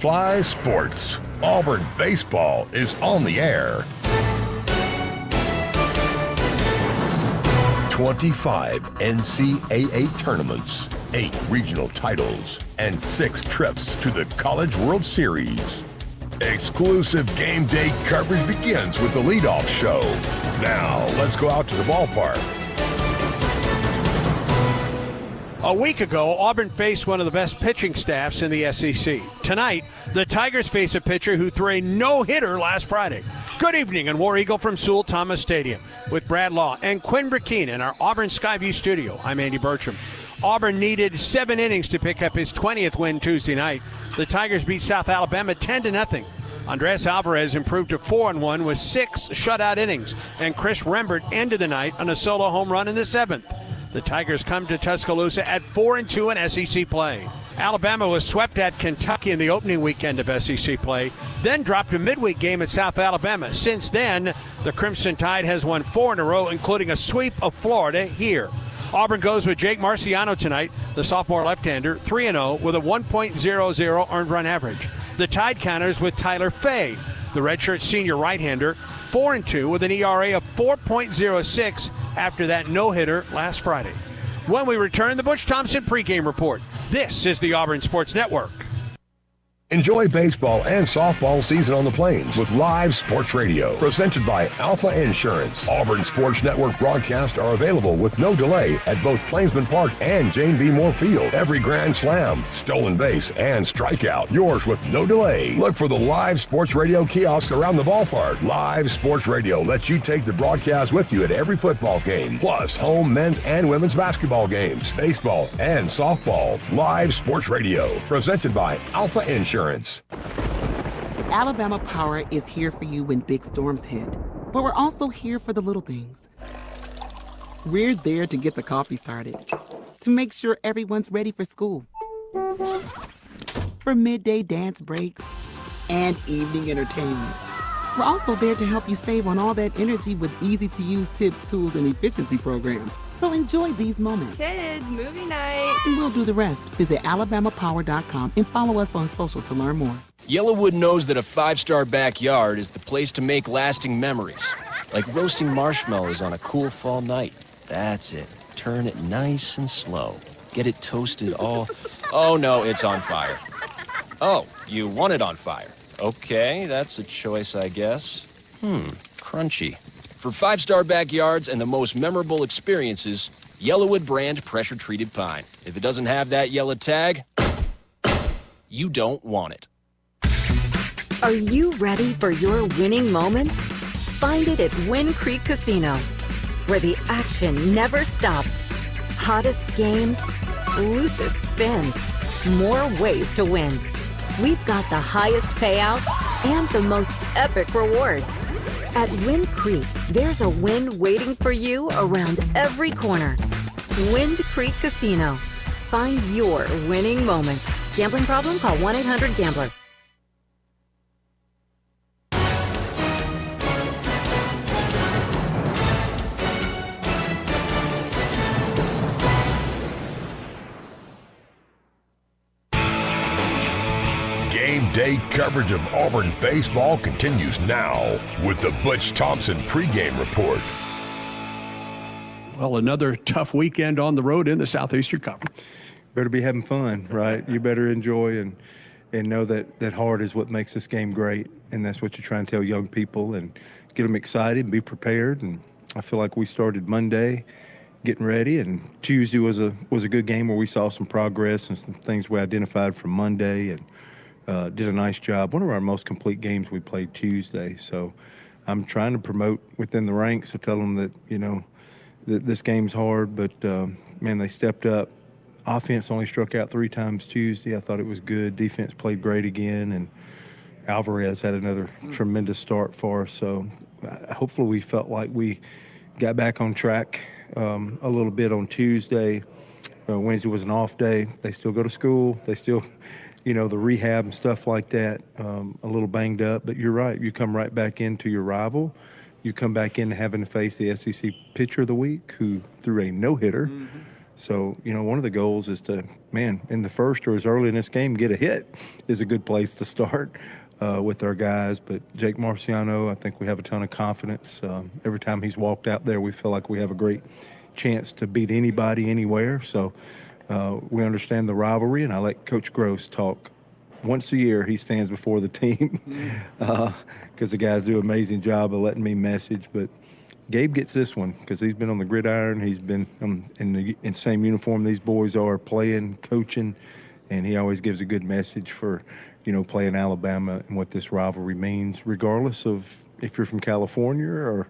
Fly Sports. Auburn baseball is on the air. 25 NCAA tournaments, 8 regional titles, and 6 trips to the College World Series. Exclusive game day coverage begins with the leadoff show. Now, let's go out to the ballpark. A week ago, Auburn faced one of the best pitching staffs in the SEC. Tonight, the Tigers face a pitcher who threw a no-hitter last Friday. Good evening and War Eagle from Sewell Thomas Stadium with Brad Law and Quinn Burkeen in our Auburn Skyview studio. I'm Andy Bertram. Auburn needed 7 innings to pick up his 20th win Tuesday night. The Tigers beat South Alabama 10-0. Andres Alvarez improved to 4-1 with 6 shutout innings, and Chris Rembert ended the night on a solo home run in the 7th. The Tigers come to Tuscaloosa at 4-2 in SEC play. Alabama was swept at Kentucky in the opening weekend of SEC play, then dropped a midweek game at South Alabama. Since then, the Crimson Tide has won 4 in a row, including a sweep of Florida here. Auburn goes with Jake Marciano tonight, the sophomore left-hander, 3-0 with a 1.00 earned run average. The Tide counters with Tyler Fay, the redshirt senior right-hander, 4-2 with an ERA of 4.06 after that no-hitter last Friday. When we return, the Butch Thompson pregame report. This is the Auburn Sports Network. Enjoy baseball and softball season on the Plains with live sports radio presented by Alpha Insurance. Auburn Sports Network broadcasts are available with no delay at both Plainsman Park and Jane B. Moore Field. Every grand slam, stolen base, and strikeout, yours with no delay. Look for the live sports radio kiosk around the ballpark. Live sports radio lets you take the broadcast with you at every football game, plus home men's and women's basketball games, baseball, and softball. Live sports radio presented by Alpha Insurance. Alabama Power is here for you when big storms hit, but we're also here for the little things. We're there to get the coffee started, to make sure everyone's ready for school, for midday dance breaks, and evening entertainment. We're also there to help you save on all that energy with easy-to-use tips, tools, and efficiency programs. So enjoy these moments. Kids, movie night. And we'll do the rest. Visit alabamapower.com and follow us on social to learn more. Yellowwood knows that a 5-star backyard is the place to make lasting memories. Like roasting marshmallows on a cool fall night. That's it. Turn it nice and slow. Get it toasted all... Oh, no, it's on fire. Oh, you want it on fire. Okay, that's a choice, I guess. Crunchy. For 5-star backyards and the most memorable experiences, Yellowwood brand pressure-treated pine. If it doesn't have that yellow tag, you don't want it. Are you ready for your winning moment? Find it at Wind Creek Casino, where the action never stops. Hottest games, loosest spins, more ways to win. We've got the highest payouts and the most epic rewards. At Wind Creek, there's a win waiting for you around every corner. Wind Creek Casino. Find your winning moment. Gambling problem? Call 1-800-GAMBLER. Game day coverage of Auburn baseball continues now with the Butch Thompson pregame report. Well, another tough weekend on the road in the Southeastern Conference. Better be having fun, right? You better enjoy and know that hard is what makes this game great, and that's what you're trying to tell young people and get them excited and be prepared. And I feel like we started Monday getting ready, and Tuesday was a good game where we saw some progress and some things we identified from Monday and did a nice job. One of our most complete games we played Tuesday. So I'm trying to promote within the ranks to tell them that, that this game's hard, but, man, they stepped up. Offense only struck out 3 times Tuesday. I thought it was good. Defense played great again, and Alvarez had another tremendous start for us. So hopefully we felt like we got back on track a little bit on Tuesday. Wednesday was an off day. They still go to school. They still – the rehab and stuff like that, a little banged up. But you're right. You come right back into your rival. You come back in having to face the SEC Pitcher of the Week who threw a no-hitter. So, one of the goals is to, in the first or as early in this game, get a hit is a good place to start with our guys. But Jake Marciano, I think we have a ton of confidence. Every time he's walked out there, we feel like we have a great chance to beat anybody, anywhere. So we understand the rivalry, and I let Coach Gross talk. Once a year, he stands before the team because the guys do an amazing job of letting me message. But Gabe gets this one because he's been on the gridiron. He's been in the same uniform these boys are, playing, coaching, and he always gives a good message for, playing Alabama and what this rivalry means, regardless of if you're from California or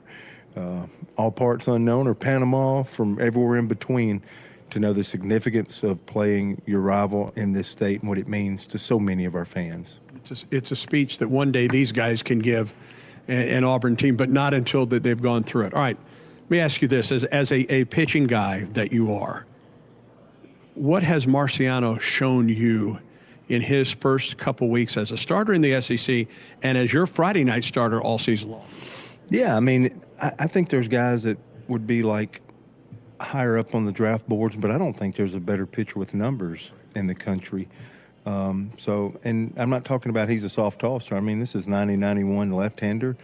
all parts unknown or Panama, from everywhere in between, to know the significance of playing your rival in this state and what it means to so many of our fans. It's a speech that one day these guys can give an Auburn team, but not until that they've gone through it. All right, let me ask you this. As a pitching guy that you are, what has Marciano shown you in his first couple weeks as a starter in the SEC and as your Friday night starter all season long? Yeah, I think there's guys that would be like higher up on the draft boards, but I don't think there's a better pitcher with numbers in the country. And I'm not talking about he's a soft tosser. This is 90-91 left-hander,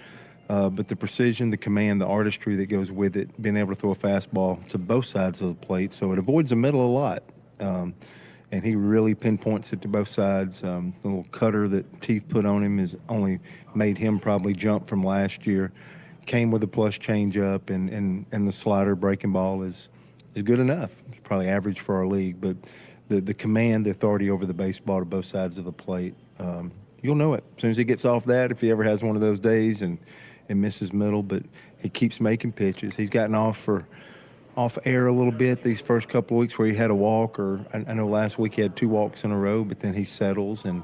but the precision, the command, the artistry that goes with it, being able to throw a fastball to both sides of the plate, so it avoids the middle a lot. And he really pinpoints it to both sides. The little cutter that Teeth put on him has only made him probably jump from last year. Came with a plus changeup, and the slider breaking ball is good enough. It's probably average for our league, but the command, the authority over the baseball to both sides of the plate, you'll know it as soon as he gets off that, if he ever has one of those days and misses middle. But he keeps making pitches. He's gotten off air a little bit these first couple of weeks where he had a walk, or I know last week he had 2 walks in a row, but then he settles and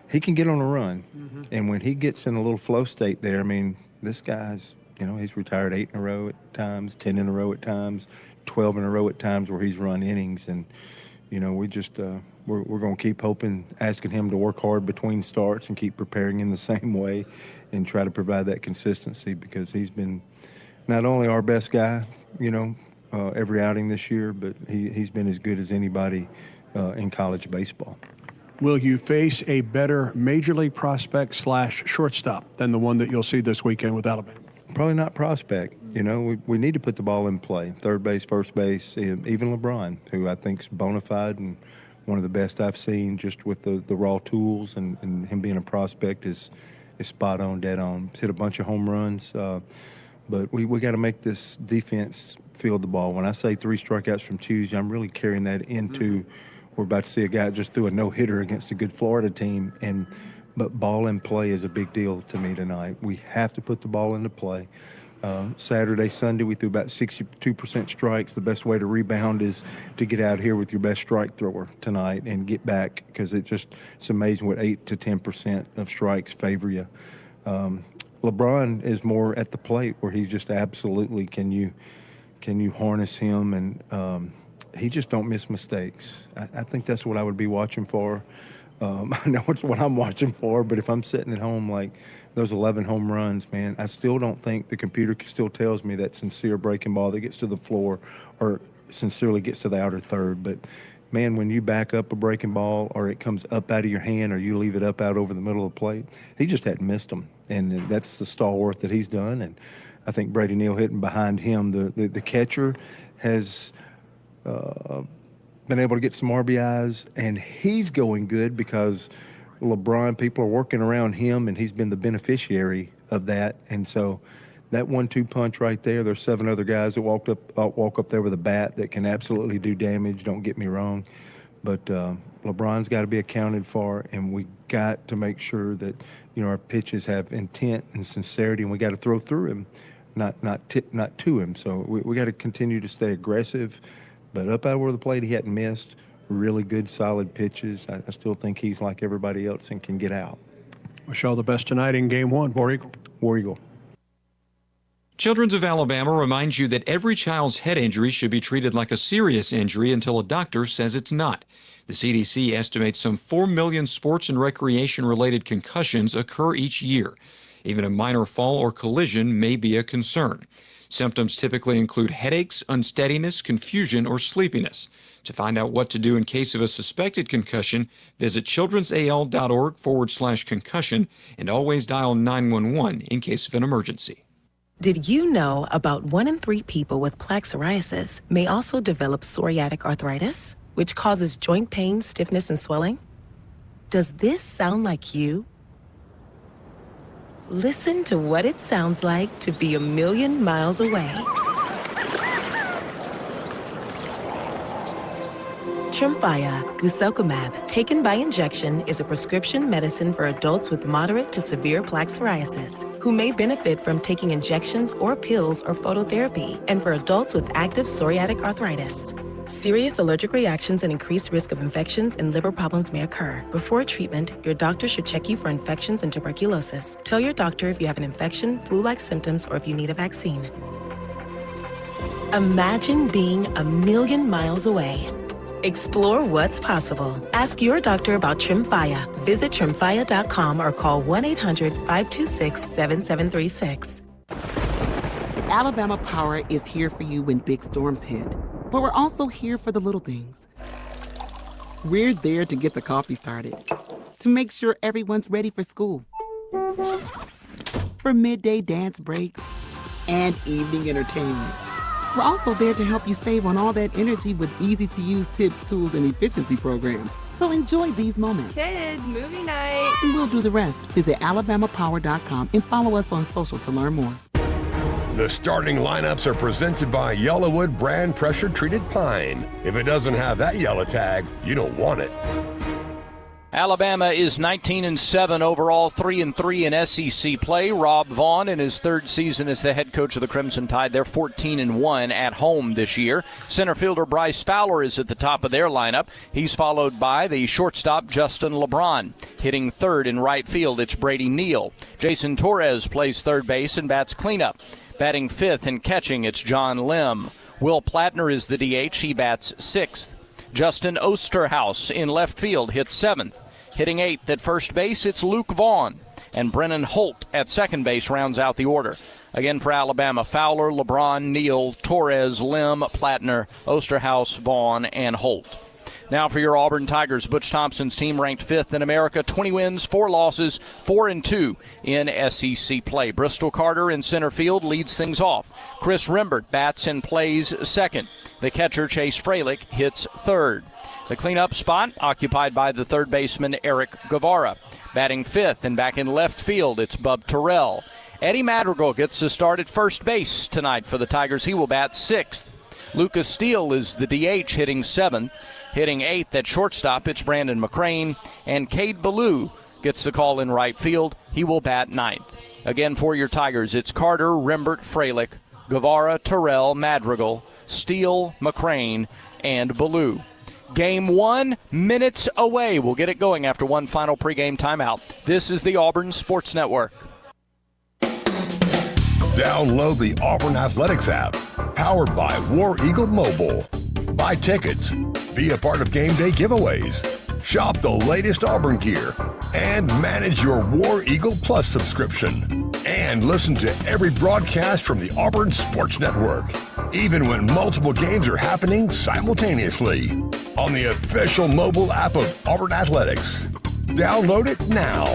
he can get on a run. Mm-hmm. And when he gets in a little flow state there, this guy's, he's retired 8 in a row at times, 10 in a row at times, 12 in a row at times where he's run innings. And, we just, we're going to keep hoping, asking him to work hard between starts and keep preparing in the same way and try to provide that consistency, because he's been not only our best guy, every outing this year, but he's been as good as anybody in college baseball. Will you face a better major league prospect / shortstop than the one that you'll see this weekend with Alabama? Probably not prospect. We need to put the ball in play. Third base, first base, even LeBron, who I think is bona fide and one of the best I've seen, just with the raw tools, and him being a prospect is spot on, dead on. He's hit a bunch of home runs, but we got to make this defense field the ball. When I say 3 strikeouts from Tuesday, I'm really carrying that into we're about to see a guy just do a no-hitter against a good Florida team, but ball in play is a big deal to me tonight. We have to put the ball into play. Saturday, Sunday, we threw about 62% strikes. The best way to rebound is to get out here with your best strike thrower tonight and get back, because it's amazing what 8 to 10% of strikes favor you. LeBron is more at the plate, where he just absolutely can you harness him, and he just don't miss mistakes. I think that's what I would be watching for. I know it's what I'm watching for, but if I'm sitting at home, like those 11 home runs, man, I still don't think the computer still tells me that sincere breaking ball that gets to the floor or sincerely gets to the outer third. But, man, when you back up a breaking ball, or it comes up out of your hand, or you leave it up out over the middle of the plate, he just hadn't missed them. And that's the stalwart that he's done. And I think Brady Neal hitting behind him, the catcher has been able to get some RBIs, and he's going good because LeBron, people are working around him, and he's been the beneficiary of that. And so that 1-2 punch right there, there's 7 other guys that walk up there with a bat that can absolutely do damage, don't get me wrong. But LeBron's got to be accounted for, and we got to make sure that, our pitches have intent and sincerity, and we got to throw through him, not to him. So we got to continue to stay aggressive. But up out where the plate, he hadn't missed. Really good, solid pitches. I still think he's like everybody else and can get out. Wish all the best tonight in Game 1. War Eagle. War Eagle. Children's of Alabama reminds you that every child's head injury should be treated like a serious injury until a doctor says it's not. The CDC estimates some 4 million sports and recreation-related concussions occur each year. Even a minor fall or collision may be a concern. Symptoms typically include headaches, unsteadiness, confusion, or sleepiness. To find out what to do in case of a suspected concussion, visit childrensal.org/concussion and always dial 911 in case of an emergency. Did you know about 1 in 3 people with plaque psoriasis may also develop psoriatic arthritis, which causes joint pain, stiffness, and swelling? Does this sound like you? Listen to what it sounds like to be a million miles away. Tremfya guselkumab, taken by injection, is a prescription medicine for adults with moderate to severe plaque psoriasis who may benefit from taking injections or pills or phototherapy, and for adults with active psoriatic arthritis. Serious allergic reactions and increased risk of infections and liver problems may occur. Before treatment, your doctor should check you for infections and tuberculosis. Tell your doctor if you have an infection, flu-like symptoms, or if you need a vaccine. Imagine being a million miles away. Explore what's possible. Ask your doctor about Tremfya. Visit tremfya.com or call 1-800-526-7736. Alabama Power is here for you when big storms hit. But we're also here for the little things. We're there to get the coffee started, to make sure everyone's ready for school, for midday dance breaks, and evening entertainment. We're also there to help you save on all that energy with easy-to-use tips, tools, and efficiency programs. So enjoy these moments. Kids, movie night. And we'll do the rest. Visit alabamapower.com and follow us on social to learn more. The starting lineups are presented by Yellowwood brand pressure-treated pine. If it doesn't have that yellow tag, you don't want it. Alabama is 19-7 overall, 3-3 in SEC play. Rob Vaughn, in his third season as the head coach of the Crimson Tide, they're 14-1 at home this year. Center fielder Bryce Fowler is at the top of their lineup. He's followed by the shortstop Justin LeBron. Hitting third in right field, it's Brady Neal. Jason Torres plays third base and bats cleanup. Batting fifth and catching, it's John Lim. Will Plattner is the DH. He bats sixth. Justin Osterhaus in left field hits seventh. Hitting eighth at first base, it's Luke Vaughn. And Brennan Holt at second base rounds out the order. Again for Alabama, Fowler, LeBron, Neal, Torres, Lim, Plattner, Osterhaus, Vaughn, and Holt. Now for your Auburn Tigers, Butch Thompson's team ranked 5th in America, 20 wins, 4 losses, 4-2 in SEC play. Bristol Carter in center field leads things off. Chris Rembert bats and plays second. The catcher, Chase Freilich, hits third. The cleanup spot occupied by the third baseman, Eric Guevara. Batting fifth and back in left field, it's Bub Terrell. Eddie Madrigal gets to start at first base tonight for the Tigers. He will bat sixth. Lucas Steele is the DH, hitting seventh. Hitting eighth at shortstop, it's Brandon McCrane. And Cade Ballou gets the call in right field. He will bat ninth. Again for your Tigers, it's Carter, Rembert, Freilich, Guevara, Terrell, Madrigal, Steele, McCrane, and Ballou. Game 1, minutes away. We'll get it going after one final pregame timeout. This is the Auburn Sports Network. Download the Auburn Athletics app, powered by War Eagle Mobile. Buy tickets, be a part of game day giveaways, shop the latest Auburn gear, and manage your War Eagle Plus subscription. And listen to every broadcast from the Auburn Sports Network, even when multiple games are happening simultaneously on the official mobile app of Auburn Athletics. Download it now.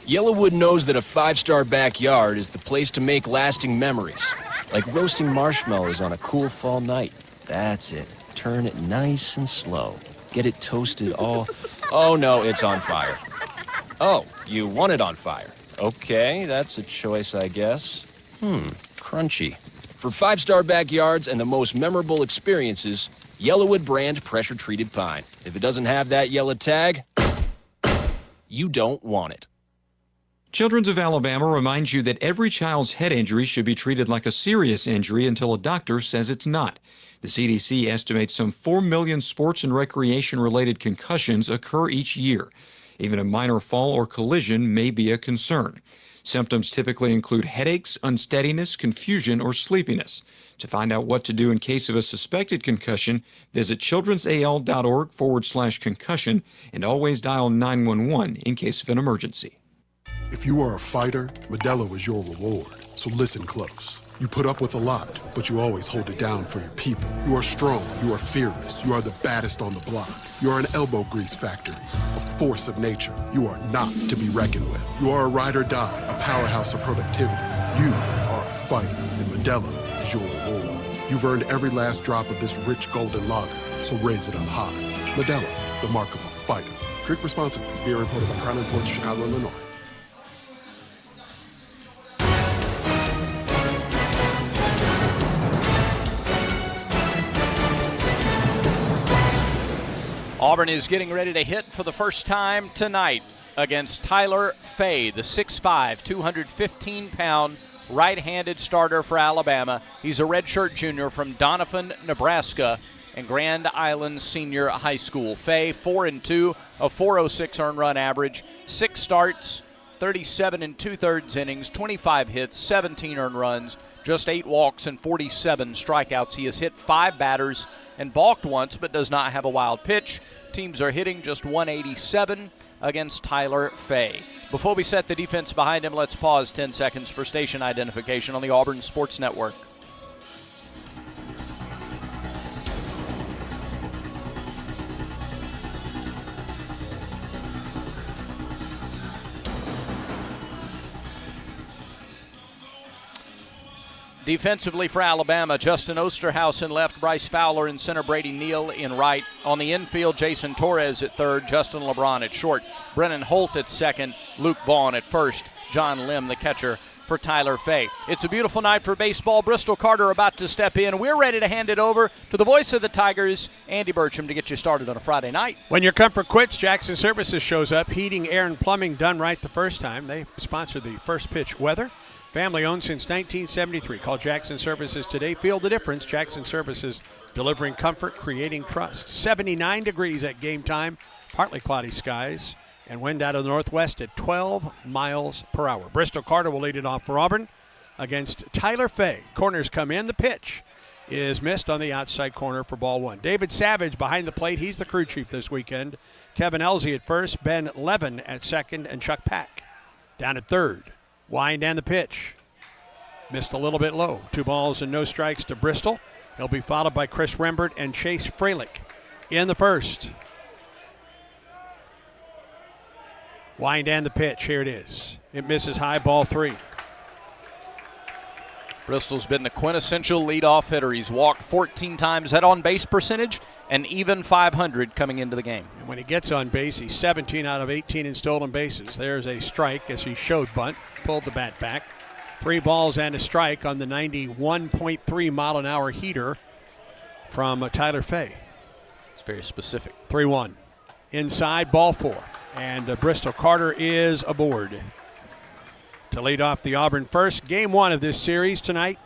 Yellowwood knows that a 5-star backyard is the place to make lasting memories. Like roasting marshmallows on a cool fall night. That's it. Turn it nice and slow. Get it toasted all... Oh, no, it's on fire. Oh, you want it on fire. Okay, that's a choice, I guess. Crunchy. For 5-star backyards and the most memorable experiences, Yellowwood brand pressure-treated pine. If it doesn't have that yellow tag, you don't want it. Children's of Alabama reminds you that every child's head injury should be treated like a serious injury until a doctor says it's not. The CDC estimates some 4 million sports and recreation-related concussions occur each year. Even a minor fall or collision may be a concern. Symptoms typically include headaches, unsteadiness, confusion, or sleepiness. To find out what to do in case of a suspected concussion, visit childrensal.org/concussion and always dial 911 in case of an emergency. If you are a fighter, Modelo is your reward. So listen close. You put up with a lot, but you always hold it down for your people. You are strong, you are fearless, you are the baddest on the block. You are an elbow grease factory, a force of nature. You are not to be reckoned with. You are a ride or die, a powerhouse of productivity. You are a fighter, and Modelo is your reward. You've earned every last drop of this rich golden lager, so raise it up high. Modelo, the mark of a fighter. Drink responsibly. Beer imported by Crown Imports, Chicago, Illinois. Auburn is getting ready to hit for the first time tonight against Tyler Fay, the 6'5", 215-pound right-handed starter for Alabama. He's a redshirt junior from Doniphan, Nebraska, and Grand Island Senior High School. Fay, 4-2, a 4.06 earned run average, 6 starts, 37 2/3 innings, 25 hits, 17 earned runs, just 8 walks and 47 strikeouts. He has hit 5 batters and balked once, but does not have a wild pitch. Teams are hitting just 187 against Tyler Fay. Before we set the defense behind him, let's pause 10 seconds for station identification on the Auburn Sports Network. Defensively for Alabama, Justin Osterhaus in left, Bryce Fowler in center, Brady Neal in right. On the infield, Jason Torres at third, Justin LeBron at short, Brennan Holt at second, Luke Vaughn at first, John Lim, the catcher for Tyler Fay. It's a beautiful night for baseball. Bristol Carter about to step in. We're ready to hand it over to the voice of the Tigers, Andy Burcham, to get you started on a Friday night. When your comfort quits, Jackson Services shows up. Heating, air, and plumbing done right the first time. They sponsor the First Pitch Weather. Family owned since 1973. Call Jackson Services today. Feel the difference. Jackson Services, delivering comfort, creating trust. 79 degrees at game time. Partly cloudy skies. And wind out of the northwest at 12 miles per hour. Bristol Carter will lead it off for Auburn against Tyler Fay. Corners come in. The pitch is missed on the outside corner for ball one. David Savage behind the plate. He's the crew chief this weekend. Kevin Elsey at first. Ben Levin at second. And Chuck Pack down at third. Wind and the pitch. Missed a little bit low. 2 balls and no strikes to Bristol. He'll be followed by Chris Rembert and Chase Freilich in the first. Wind and the pitch. Here it is. It misses high, ball 3. Bristol's been the quintessential leadoff hitter. He's walked 14 times, had on-base percentage, and even .500 coming into the game. And when he gets on base, he's 17 out of 18 in stolen bases. There's a strike as he showed bunt, pulled the bat back. 3 balls and a strike on the 91.3 mile an hour heater from Tyler Fay. It's very specific. 3-1. Inside, ball 4. And Bristol Carter is aboard to lead off the Auburn first. Game 1 of this series tonight,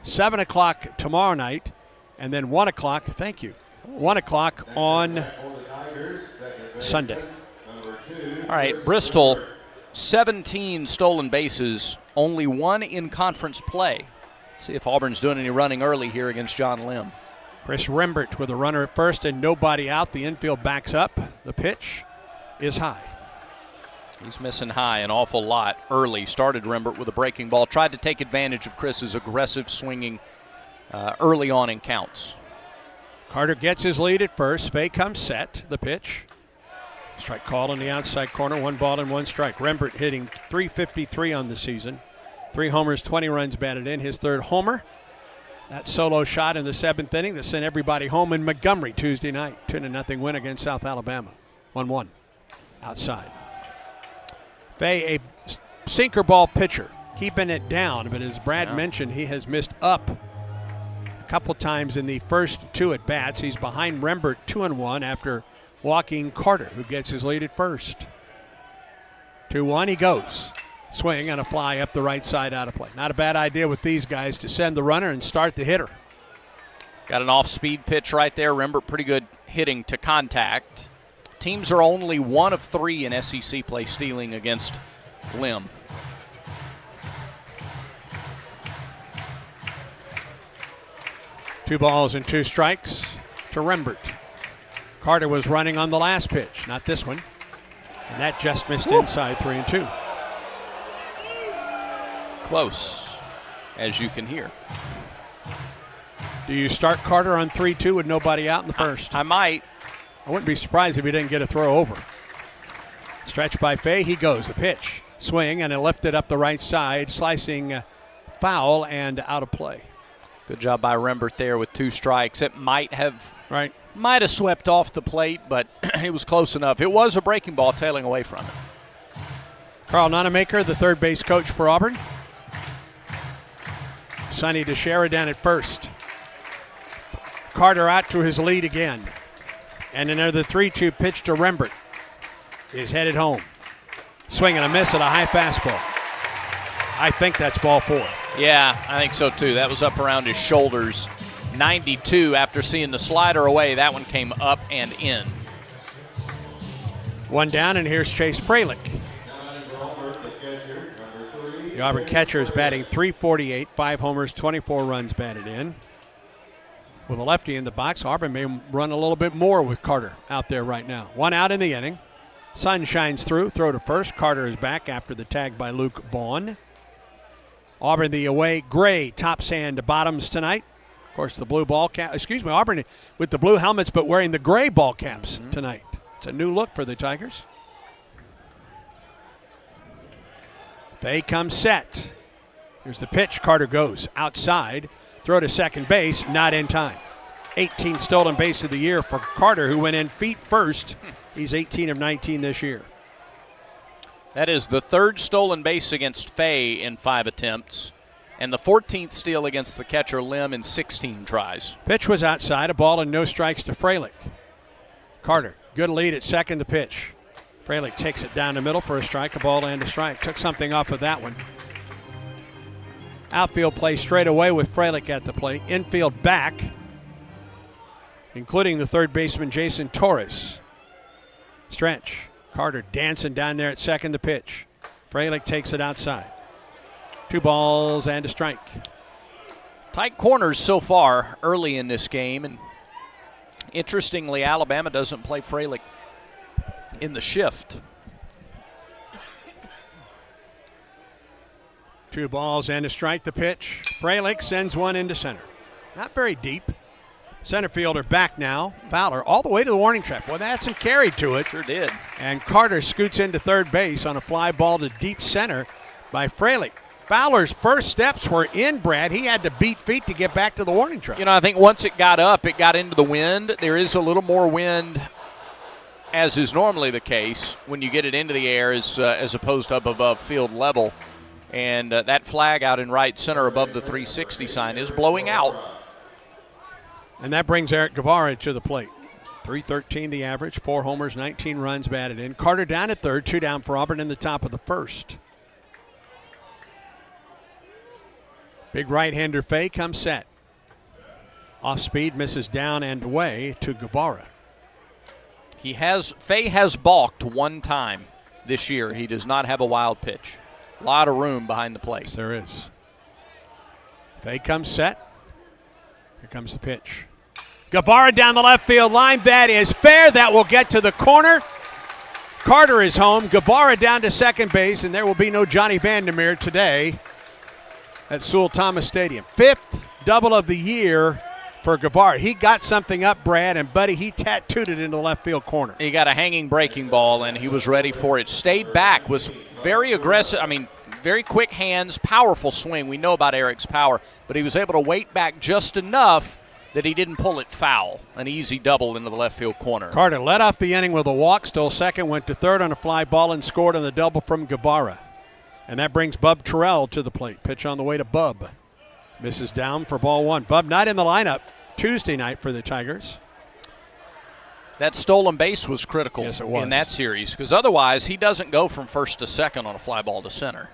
7 o'clock tomorrow night, and then 1 o'clock, thank you, 1 o'clock on Sunday. All right, Bristol, 17 stolen bases, only 1 in conference play. See if Auburn's doing any running early here against John Lim. Chris Rembert with a runner at first and nobody out. The infield backs up. The pitch is high. He's missing high an awful lot early. Started Rembert with a breaking ball. Tried to take advantage of Chris's aggressive swinging early on in counts. Carter gets his lead at first. Fay comes set. The pitch. Strike call in the outside corner. 1 ball and 1 strike. Rembert hitting .353 on the season. 3 homers, 20 runs batted in. His 3rd homer. That solo shot in the 7th inning that sent everybody home in Montgomery Tuesday night. 2-0 win against South Alabama. 1-1 outside. Fay, a sinker ball pitcher, keeping it down, but as Brad mentioned, he has missed up a couple times in the first 2 at bats. He's behind Rembert 2-1 after walking Carter, who gets his lead at first. 2-1, he goes. Swing and a fly up the right side out of play. Not a bad idea with these guys to send the runner and start the hitter. Got an off-speed pitch right there. Rembert pretty good hitting to contact. Teams are only 1 of 3 in SEC play stealing against Lim. Two balls and 2 strikes to Rembert. Carter was running on the last pitch, not this one. And that just missed inside 3-2. Close, as you can hear. Do you start Carter on 3-2 with nobody out in the first? I might. I wouldn't be surprised if he didn't get a throw over. Stretch by Fay, he goes. The pitch, swing, and it lifted up the right side, slicing foul and out of play. Good job by Rembert there with 2 strikes. It might have swept off the plate, but it was close enough. It was a breaking ball tailing away from it. Carl Nonamaker, the third base coach for Auburn. Sonny DeShera down at first. Carter out to his lead again. And another 3-2 pitch to Rembert is headed home. Swing and a miss at a high fastball. I think that's ball 4. Yeah, I think so too. That was up around his shoulders. 92 after seeing the slider away. That one came up and in. 1 down, and here's Chase Fralick. The Auburn catcher is batting .348, 5 homers, 24 runs batted in. With a lefty in the box, Auburn may run a little bit more with Carter out there right now. 1 out in the inning. Sun shines through, throw to first. Carter is back after the tag by Luke Vaughn. Auburn the away gray tops and bottoms tonight. Of course, the blue ball cap. Auburn with the blue helmets but wearing the gray ball caps tonight. It's a new look for the Tigers. Fay comes set. Here's the pitch. Carter goes outside. Throw to second base, not in time. 18th stolen base of the year for Carter, who went in feet first. He's 18 of 19 this year. That is the 3rd stolen base against Fay in 5 attempts, and the 14th steal against the catcher Lim in 16 tries. Pitch was outside, a ball and no strikes to Fralick. Carter, good lead at second, the pitch. Fralick takes it down the middle for a strike, a ball and a strike. Took something off of that one. Outfield play straight away with Fralick at the plate. Infield back, including the third baseman Jason Torres. Stretch. Carter dancing down there at second, the pitch. Fralick takes it outside. 2 balls and a strike. Tight corners so far early in this game, and interestingly, Alabama doesn't play Fralick in the shift. 2 balls and a strike, the pitch. Fralick sends one into center. Not very deep. Center fielder back now. Fowler all the way to the warning track. Well, that had some carry to it. Sure did. And Carter scoots into third base on a fly ball to deep center by Fralick. Fowler's first steps were in, Brad. He had to beat feet to get back to the warning track. You know, I think once it got up, it got into the wind. There is a little more wind, as is normally the case, when you get it into the air as opposed to up above field level. And that flag out in right center above the 360 sign is blowing out. And that brings Eric Guevara to the plate. .313 the average, 4 homers, 19 runs batted in. Carter down at third, 2 down for Auburn in the top of the first. Big right-hander Fay comes set. Off speed, misses down and away to Guevara. Fay has balked 1 time this year. He does not have a wild pitch. A lot of room behind the plate. Yes, there is. Fay comes set. Here comes the pitch. Guevara down the left field line. That is fair. That will get to the corner. Carter is home. Guevara down to second base, and there will be no Johnny Vandermeer today at Sewell Thomas Stadium. 5th double of the year for Guevara. He got something up, Brad, and buddy, he tattooed it into the left field corner. He got a hanging breaking ball, and he was ready for it. Stayed back, was very aggressive. Very quick hands, powerful swing. We know about Eric's power, but he was able to wait back just enough that he didn't pull it foul. An easy double into the left field corner. Carter led off the inning with a walk, stole second, went to third on a fly ball, and scored on the double from Guevara. And that brings Bub Terrell to the plate. Pitch on the way to Bub. Misses down for ball 1. Bub not in the lineup Tuesday night for the Tigers. That stolen base was critical in that series, because otherwise he doesn't go from first to second on a fly ball to center.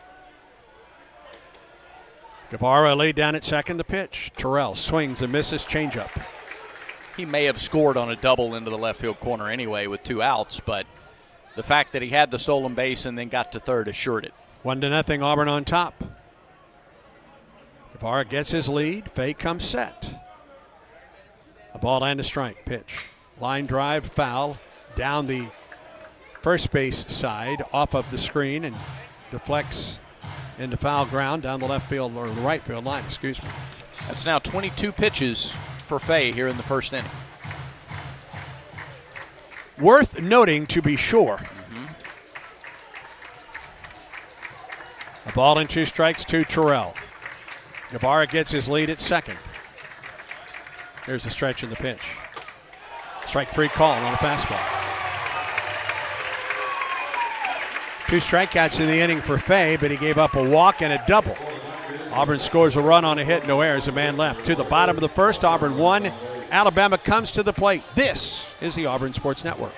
Guevara laid down at second, the pitch. Terrell swings and misses, changeup. He may have scored on a double into the left field corner anyway with 2 outs, but the fact that he had the stolen base and then got to third assured it. 1-0 Auburn on top. Guevara gets his lead. Fay comes set. A ball and a strike. Pitch. Line drive, foul. Down the first base side, off of the screen, and deflects into foul ground down the left field, or the right field line, excuse me. That's now 22 pitches for Fay here in the first inning. Worth noting, to be sure. A ball and 2 strikes to Terrell. Guevara gets his lead at second. Here's the stretch in the pitch. Strike 3 call on a fastball. 2 strikeouts in the inning for Fay, but he gave up a walk and a double. Auburn scores a run on a hit, no errors, a man left. To the bottom of the first, Auburn 1. Alabama comes to the plate. This is the Auburn Sports Network.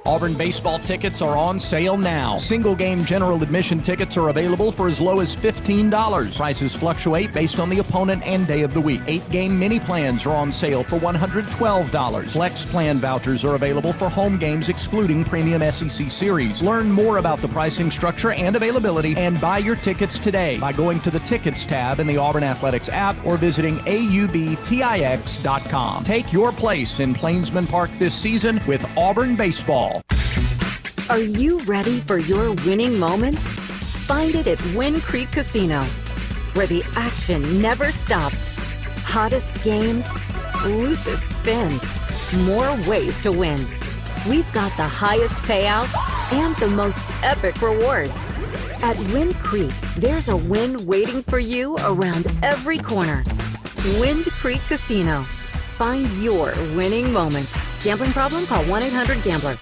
Auburn baseball tickets are on sale now. Single game general admission tickets are available for as low as $15. Prices fluctuate based on the opponent and day of the week. 8-game mini plans are on sale for $112. Flex plan vouchers are available for home games excluding premium SEC series. Learn more about the pricing structure and availability and buy your tickets today by going to the Tickets tab in the Auburn Athletics app or visiting aubtix.com. Take your place in Plainsman Park this season with Auburn baseball. Are you ready for your winning moment? Find it at Wind Creek Casino, where the action never stops. Hottest games, loosest spins, more ways to win. We've got the highest payouts and the most epic rewards. At Wind Creek, there's a win waiting for you around every corner. Wind Creek Casino. Find your winning moment. Gambling problem? Call 1-800-GAMBLER.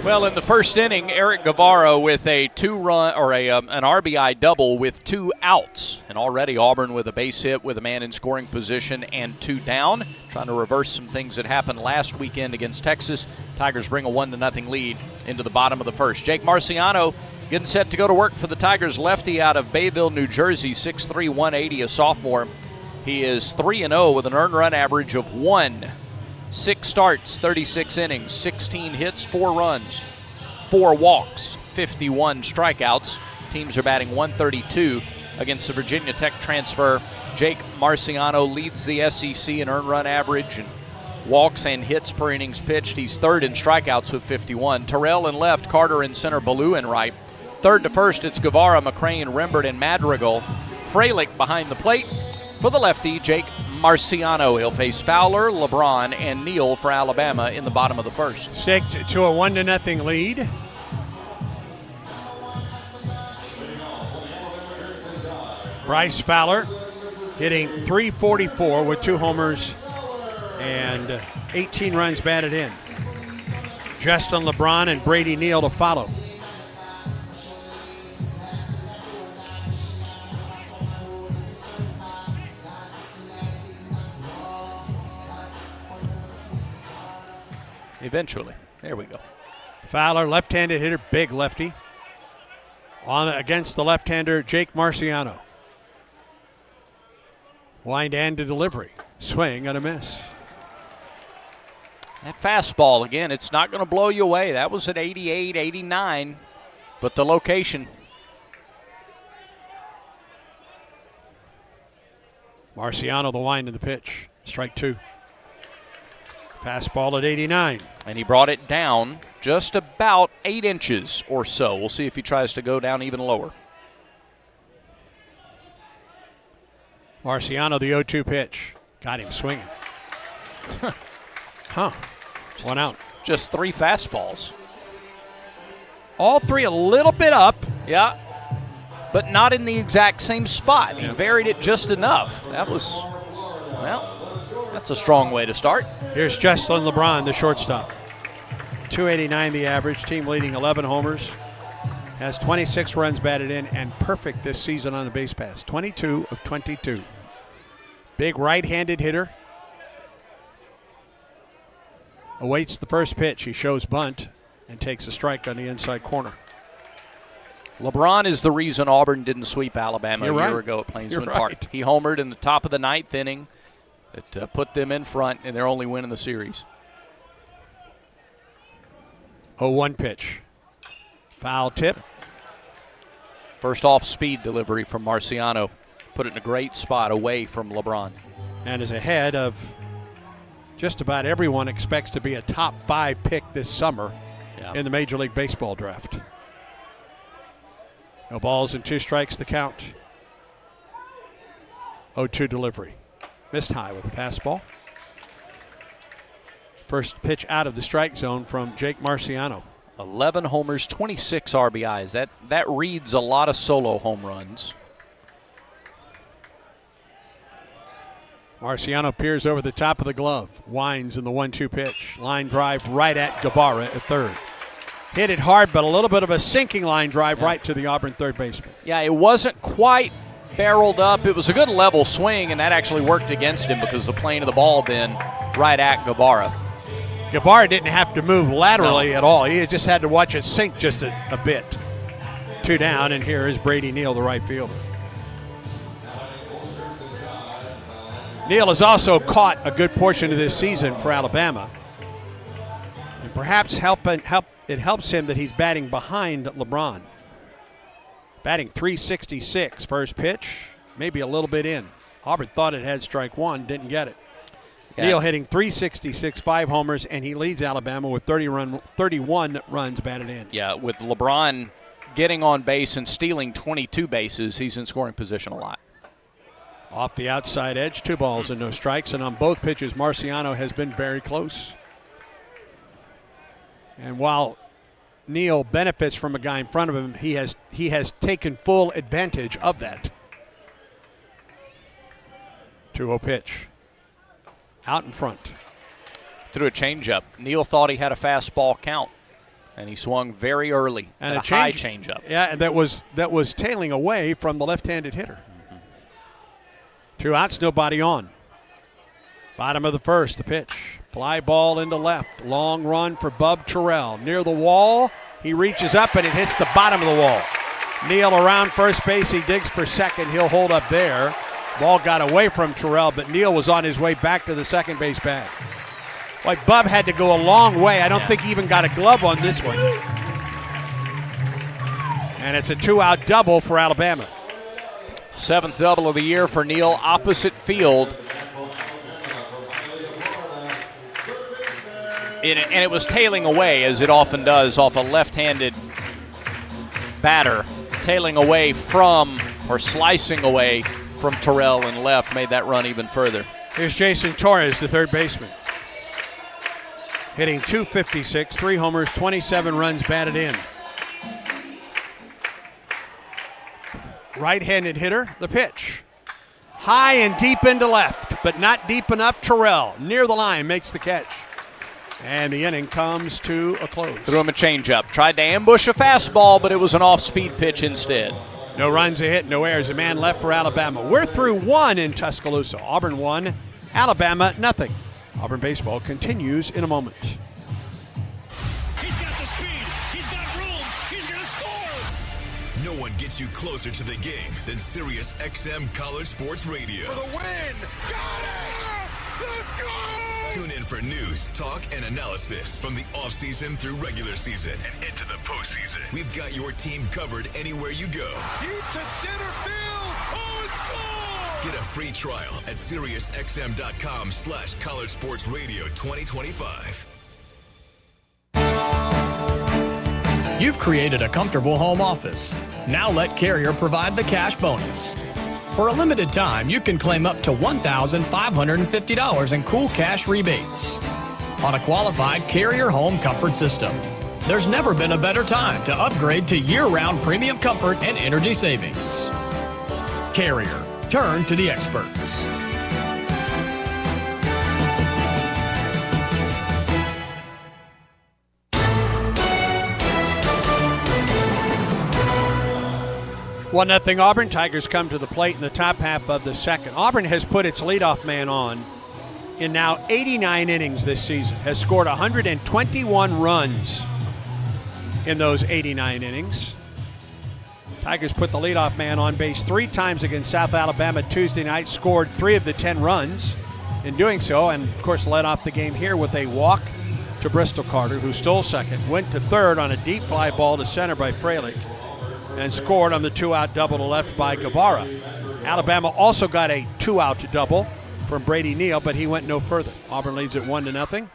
Well, in the first inning, Eric Guevara with a 2-run or an RBI double with 2 outs. And already Auburn with a base hit with a man in scoring position and 2 down. Trying to reverse some things that happened last weekend against Texas. Tigers bring a 1-0 lead into the bottom of the first. Jake Marciano getting set to go to work for the Tigers. Lefty out of Bayville, New Jersey, 6'3", 180, a sophomore. He is 3-0 with an earned run average of 1. 6 starts, 36 innings, 16 hits, 4 runs, 4 walks, 51 strikeouts. Teams are batting .132 against the Virginia Tech transfer. Jake Marciano leads the SEC in earned run average and walks and hits per innings pitched. He's third in strikeouts with 51. Terrell in left, Carter in center, Ballou in right. Third to first, it's Guevara, McCrane, Rembert, and Madrigal. Fralick behind the plate for the lefty, Jake Marciano. He'll face Fowler, LeBron, and Neal for Alabama in the bottom of the first. Stick to a 1-0 lead. Bryce Fowler hitting .344 with 2 homers and 18 runs batted in. Justin LeBron and Brady Neal to follow. Eventually. There we go. Fowler, left-handed hitter, big lefty. Against the left-hander, Jake Marciano. Wind and to delivery. Swing and a miss. That fastball, again, it's not going to blow you away. That was at 88, 89, but the location. Marciano, the wind of the pitch. Strike 2. Fastball at 89. And he brought it down just about 8 inches or so. We'll see if he tries to go down even lower. Marciano, the 0-2 pitch. Got him swinging. Huh. 1 out. Just 3 fastballs. All 3 a little bit up. Yeah, but not in the exact same spot. He varied it just enough. That was, well, that's a strong way to start. Here's Justin LeBron, the shortstop. 289 the average, team leading 11 homers. Has 26 runs batted in and perfect this season on the base paths. 22 of 22. Big right-handed hitter. Awaits the first pitch. He shows bunt and takes a strike on the inside corner. LeBron is the reason Auburn didn't sweep Alabama You're a year right. ago at Plainsman You're Park. right. He homered in the top of the 9th inning that put them in front in their only win in the series. 0-1 pitch. Foul tip. First off-speed delivery from Marciano. Put it in a great spot away from LeBron. And is ahead of just about everyone expects to be a top 5 pick this summer in the Major League Baseball draft. No balls and 2 strikes the count. 0-2 delivery. Missed high with a fastball. First pitch out of the strike zone from Jake Marciano. 11 homers, 26 RBIs. That reads a lot of solo home runs. Marciano peers over the top of the glove. Winds in the 1-2 pitch. Line drive right at Guevara at third. Hit it hard, but a little bit of a sinking line drive right to the Auburn third baseman. Yeah, it wasn't quite barreled up. It was a good level swing, and that actually worked against him because the plane of the ball then right at Guevara. Guevara didn't have to move laterally at all. He just had to watch it sink just a bit. 2 down, and here is Brady Neal, the right fielder. Neal has also caught a good portion of this season for Alabama. And perhaps it helps him that he's batting behind LeBron. Batting .366, first pitch, maybe a little bit in. Auburn thought it had strike 1, didn't get it. Yeah. Neal hitting .366, 5 homers, and he leads Alabama with 31 runs batted in. Yeah, with LeBron getting on base and stealing 22 bases, he's in scoring position a lot. Off the outside edge, 2 balls and no strikes, and on both pitches, Marciano has been very close. And while Neal benefits from a guy in front of him, he has taken full advantage of that. 2-0 pitch. Out in front. Threw a changeup. Neal thought he had a fastball count, and he swung very early and a high changeup. Yeah, and that was tailing away from the left-handed hitter. 2 outs, nobody on. Bottom of the first, the pitch. Fly ball into left. Long run for Bub Terrell. Near the wall, he reaches up and it hits the bottom of the wall. Neal around first base, he digs for second. He'll hold up there. Ball got away from Terrell, but Neal was on his way back to the second base bag. Like Bub had to go a long way. I don't think he even got a glove on this one. And it's a 2-out double for Alabama. 7th double of the year for Neal, opposite field. And it was tailing away, as it often does, off a left-handed batter. Tailing away from, or slicing away from Terrell and left, made that run even further. Here's Jason Torres, the third baseman. Hitting .256, 3 homers, 27 runs batted in. Right-handed hitter, the pitch. High and deep into left, but not deep enough. Terrell, near the line, makes the catch. And the inning comes to a close. Threw him a changeup. Tried to ambush a fastball, but it was an off-speed pitch instead. No runs, a hit, no errors. A man left for Alabama. We're through 1 in Tuscaloosa. Auburn 1, Alabama nothing. Auburn baseball continues in a moment. He's got the speed. He's got room. He's going to score. No one gets you closer to the game than Sirius XM College Sports Radio. For the win. Got it. Let's go. Tune in for news, talk, and analysis from the offseason through regular season and into the postseason. We've got your team covered anywhere you go. Deep to center field. Oh, it's gone. Get a free trial at SiriusXM.com/College Sports Radio 2025. You've created a comfortable home office. Now let Carrier provide the cash bonus. For a limited time, you can claim up to $1,550 in cool cash rebates on a qualified Carrier home comfort system. There's never been a better time to upgrade to year-round premium comfort and energy savings. Carrier, turn to the experts. One nothing Auburn. Tigers come to the plate in the top half of the second. Auburn has put its leadoff man on in now 89 innings this season, has scored 121 runs in those 89 innings. Tigers put the leadoff man on base 3 times against South Alabama Tuesday night, scored 3 of the 10 runs in doing so, and of course led off the game here with a walk to Bristol Carter, who stole second, went to third on a deep fly ball to center by Fralick, and scored on the 2-out double to left by Guevara. Alabama also got a 2-out double from Brady Neal, but he went no further. Auburn leads it 1-0,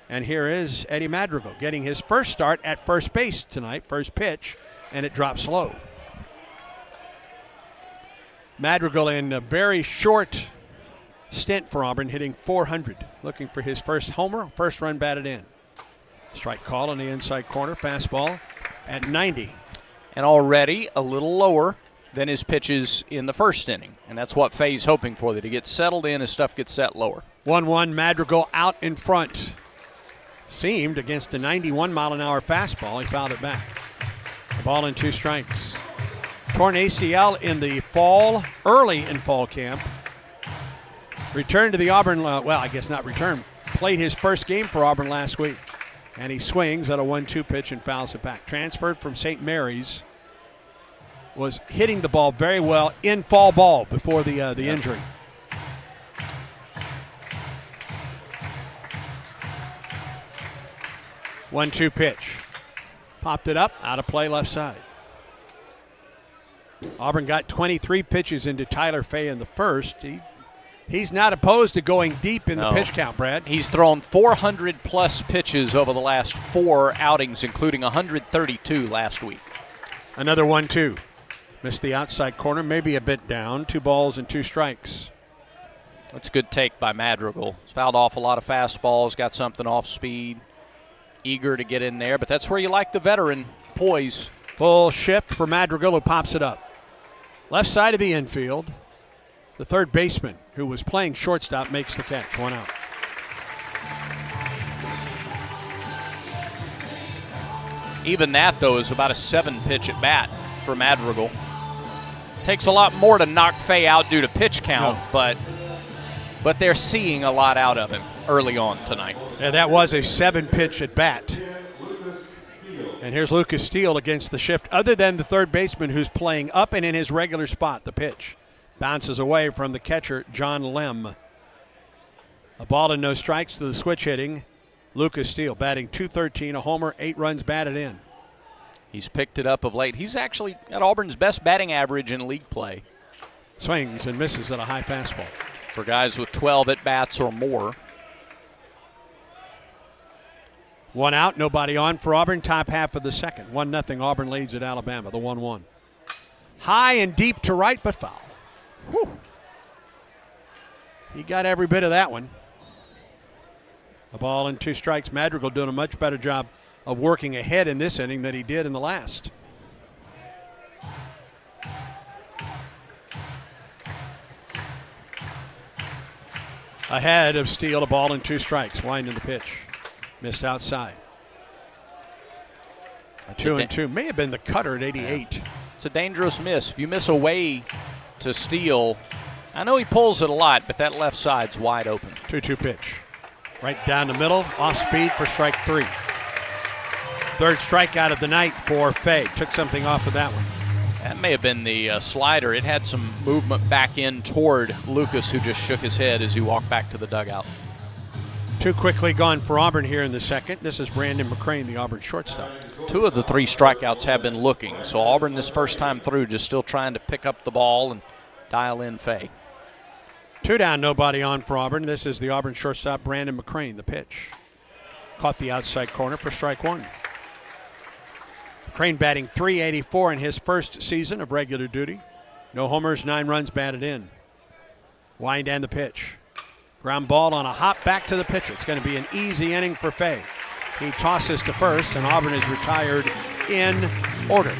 and here is Eddie Madrigal getting his first start at first base tonight, first pitch, and it drops low. Madrigal in a very short stint for Auburn, hitting .400, looking for his first homer, first run batted in. Strike call on the inside corner, fastball at 90. And already a little lower than his pitches in the first inning, and that's what Faye's hoping for, that he gets settled in as stuff gets set lower. 1-1, Madrigal out in front. Seemed against a 91-mile-an-hour fastball. He fouled it back. The ball in 2 strikes. Torn ACL in the fall, early in fall camp. Returned to the Auburn, I guess not returned, played his first game for Auburn last week. And he swings at a 1-2 pitch and fouls it back. Transferred from St. Mary's. Was hitting the ball very well in fall ball before the injury. One-two pitch. Popped it up, out of play left side. Auburn got 23 pitches into Tyler Faye in the first. He's not opposed to going deep in the pitch count, Brad. He's thrown 400-plus pitches over the last 4 outings, including 132 last week. Another 1-2. Missed the outside corner, maybe a bit down. 2 balls and 2 strikes. That's a good take by Madrigal. He's fouled off a lot of fastballs, got something off speed, eager to get in there, but that's where you like the veteran poise. Full shift for Madrigal, who pops it up. Left side of the infield. The third baseman, who was playing shortstop, makes the catch. 1 out. Even that, though, is about a 7-pitch at bat for Madrigal. Takes a lot more to knock Faye out due to pitch count, but they're seeing a lot out of him early on tonight. Yeah, that was a 7-pitch at bat. And here's Lucas Steele against the shift, other than the third baseman, who's playing up and in his regular spot. The pitch bounces away from the catcher, John Lem. A ball and no strikes to the switch hitting Lucas Steele, batting .213, a homer, 8 runs batted in. He's picked it up of late. He's actually at Auburn's best batting average in league play. Swings and misses at a high fastball. For guys with 12 at-bats or more. 1 out, nobody on for Auburn, top half of the second. 1-0, Auburn leads at Alabama, the 1-1. High and deep to right, but foul. Whew. He got every bit of that one. A ball and 2 strikes. Madrigal doing a much better job of working ahead in this inning than he did in the last. Ahead of Steele, a ball and 2 strikes. Winding the pitch. Missed outside. 2-2. May have been the cutter at 88. Yeah. It's a dangerous miss. If you miss away to Steele, I know he pulls it a lot, but that left side's wide open. 2-2 pitch. Right down the middle, off speed for strike 3. Third strikeout of the night for Faye. Took something off of that one. That may have been the slider. It had some movement back in toward Lucas, who just shook his head as he walked back to the dugout. 2 quickly gone for Auburn here in the second. This is Brandon McCrane, the Auburn shortstop. 2 of the 3 strikeouts have been looking. So Auburn this first time through just still trying to pick up the ball and dial in Faye. 2 down, nobody on for Auburn. This is the Auburn shortstop, Brandon McCrane, the pitch. Caught the outside corner for strike 1. McCrane batting .384 in his first season of regular duty. No homers, 9 runs batted in. Wind and the pitch. Ground ball on a hop back to the pitcher. It's going to be an easy inning for Faye. He tosses to first, and Auburn is retired in order.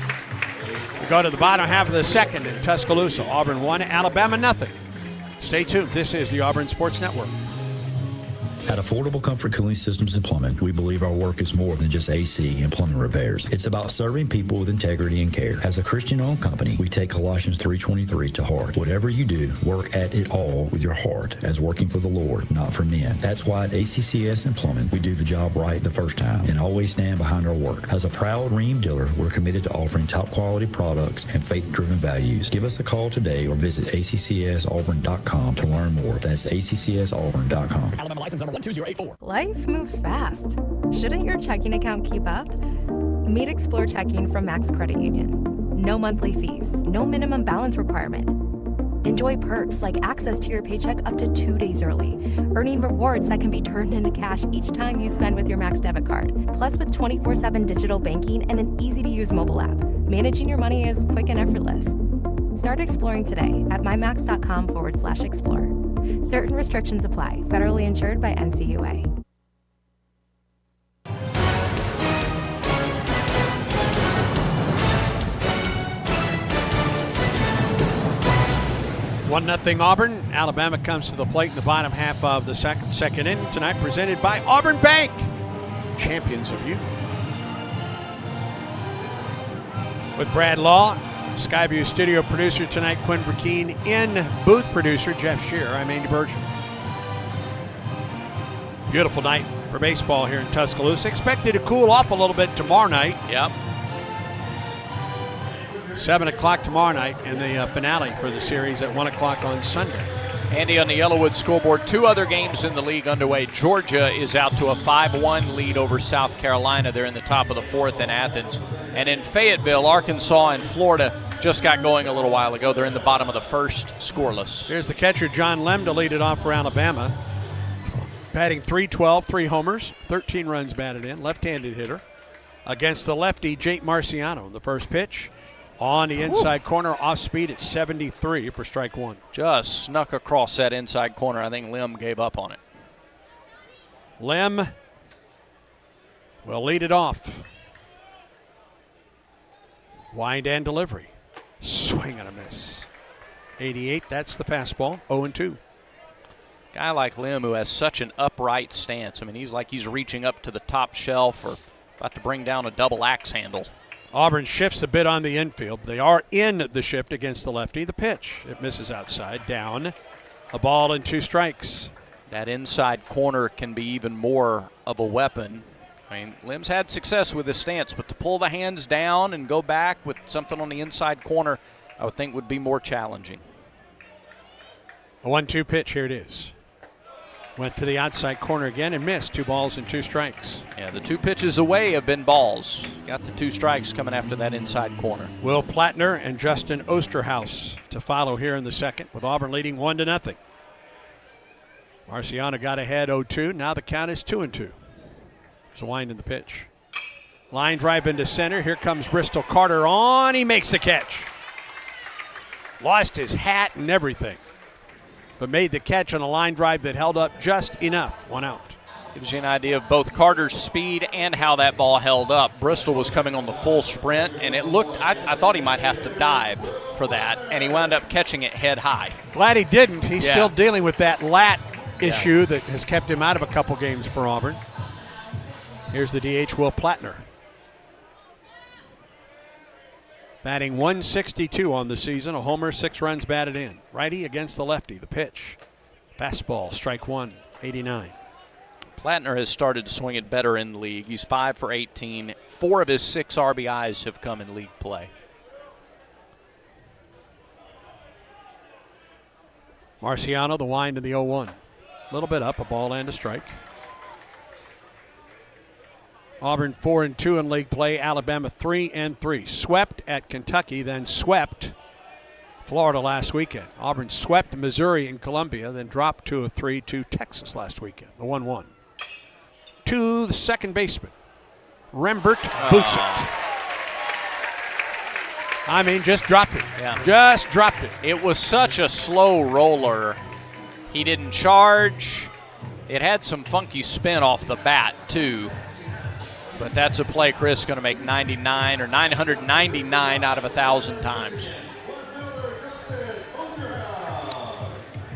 We go to the bottom half of the second in Tuscaloosa. Auburn 1, Alabama 0. Stay tuned. This is the Auburn Sports Network. At Affordable Comfort Cooling Systems and Plumbing, we believe our work is more than just AC and plumbing repairs. It's about serving people with integrity and care. As a Christian-owned company, we take Colossians 3:23 to heart. Whatever you do, work at it all with your heart, as working for the Lord, not for men. That's why at ACCS and Plumbing, we do the job right the first time and always stand behind our work. As a proud Ream dealer, we're committed to offering top-quality products and faith-driven values. Give us a call today or visit accsauburn.com to learn more. That's accsauburn.com. Alabama license number 12084. Life moves fast. Shouldn't your checking account keep up? Meet Explore Checking from Max Credit Union. No monthly fees, no minimum balance requirement. Enjoy perks like access to your paycheck up to 2 days early, earning rewards that can be turned into cash each time you spend with your Max debit card. Plus, with 24/7 digital banking and an easy-to-use mobile app, managing your money is quick and effortless. Start exploring today at mymax.com/explore. Certain restrictions apply. Federally insured by NCUA. One 0 Auburn. Alabama comes to the plate in the bottom half of the second inning tonight, presented by Auburn Bank, champions of you. With Brad Law, Skyview studio producer tonight, Quinn Burkeen, in booth producer Jeff Shearer. I'm Andy Burgess. Beautiful night for baseball here in Tuscaloosa. Expected to cool off a little bit tomorrow night. Yep. 7 o'clock tomorrow night, and the finale for the series at 1 o'clock on Sunday. Andy, on the Yellowwood scoreboard, 2 other games in the league underway. Georgia is out to a 5-1 lead over South Carolina. They're in the top of the 4th in Athens. And in Fayetteville, Arkansas and Florida just got going a little while ago. They're in the bottom of the 1st, scoreless. Here's the catcher, John Lem, to lead it off for Alabama. Batting .312, 3 homers, 13 runs batted in, left-handed hitter. Against the lefty, Jake Marciano in the first pitch. On the inside corner, off speed at 73 for strike 1. Just snuck across that inside corner. I think Lim gave up on it. Lim will lead it off. Wind and delivery. Swing and a miss. 88, that's the fastball, 0-2. Guy like Lim who has such an upright stance. I mean, he's like he's reaching up to the top shelf or about to bring down a double axe handle. Auburn shifts a bit on the infield. They are in the shift against the lefty. The pitch, it misses outside, down. A ball and 2 strikes. That inside corner can be even more of a weapon. I mean, Lim's had success with his stance, but to pull the hands down and go back with something on the inside corner, I would think would be more challenging. A 1-2 pitch, here it is. Went to the outside corner again and missed. 2 balls and 2 strikes. Yeah, the 2 pitches away have been balls. Got the 2 strikes coming after that inside corner. Will Plattner and Justin Osterhaus to follow here in the second, with Auburn leading 1-0. Marciano got ahead 0-2. Now the count is 2-2. There's a wind in the pitch. Line drive into center. Here comes Bristol Carter on. He makes the catch. Lost his hat and everything, but made the catch on a line drive that held up just enough. 1 out. Gives you an idea of both Carter's speed and how that ball held up. Bristol was coming on the full sprint, and it looked, I thought he might have to dive for that, and he wound up catching it head high. Glad he didn't. He's still dealing with that lat issue that has kept him out of a couple games for Auburn. Here's the DH, Will Plattner. Batting .162 on the season, a homer, 6 runs batted in. Righty against the lefty, the pitch. Fastball, strike 1, 89. Plattner has started to swing it better in the league. He's 5 for 18. 4 of his 6 RBIs have come in league play. Marciano, the wind in the 0-1. A little bit up, a ball and a strike. Auburn 4-2 in league play. Alabama 3-3. Swept at Kentucky, then swept Florida last weekend. Auburn swept Missouri and Columbia, then dropped 2-3 to Texas last weekend. The 1-1. To the second baseman, Rembert boots it. I mean, just dropped it. Yeah. Just dropped it. It was such a slow roller. He didn't charge. It had some funky spin off the bat, too. But that's a play Chris is going to make 99 or 999 out of 1,000 times.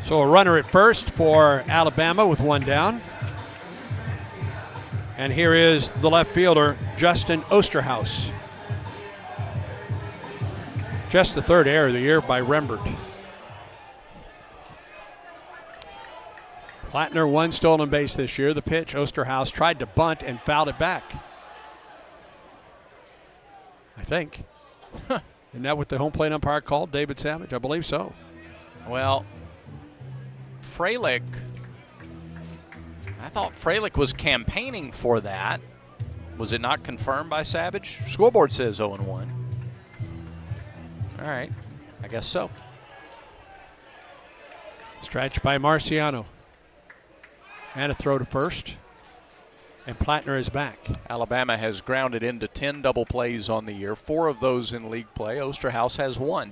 So a runner at first for Alabama with 1 down. And here is the left fielder, Justin Osterhaus. Just the third error of the year by Rembert. Plattner, 1 stolen base this year. The pitch, Osterhaus tried to bunt and fouled it back. I think. Isn't that what the home plate umpire called, David Savage? I believe so. Well, Frelick, I thought Frelick was campaigning for that. Was it not confirmed by Savage? Scoreboard says 0-1. All right, I guess so. Stretch by Marciano. And a throw to first. And Plattner is back. Alabama has grounded into 10 double plays on the year, 4 of those in league play. Osterhaus has 1.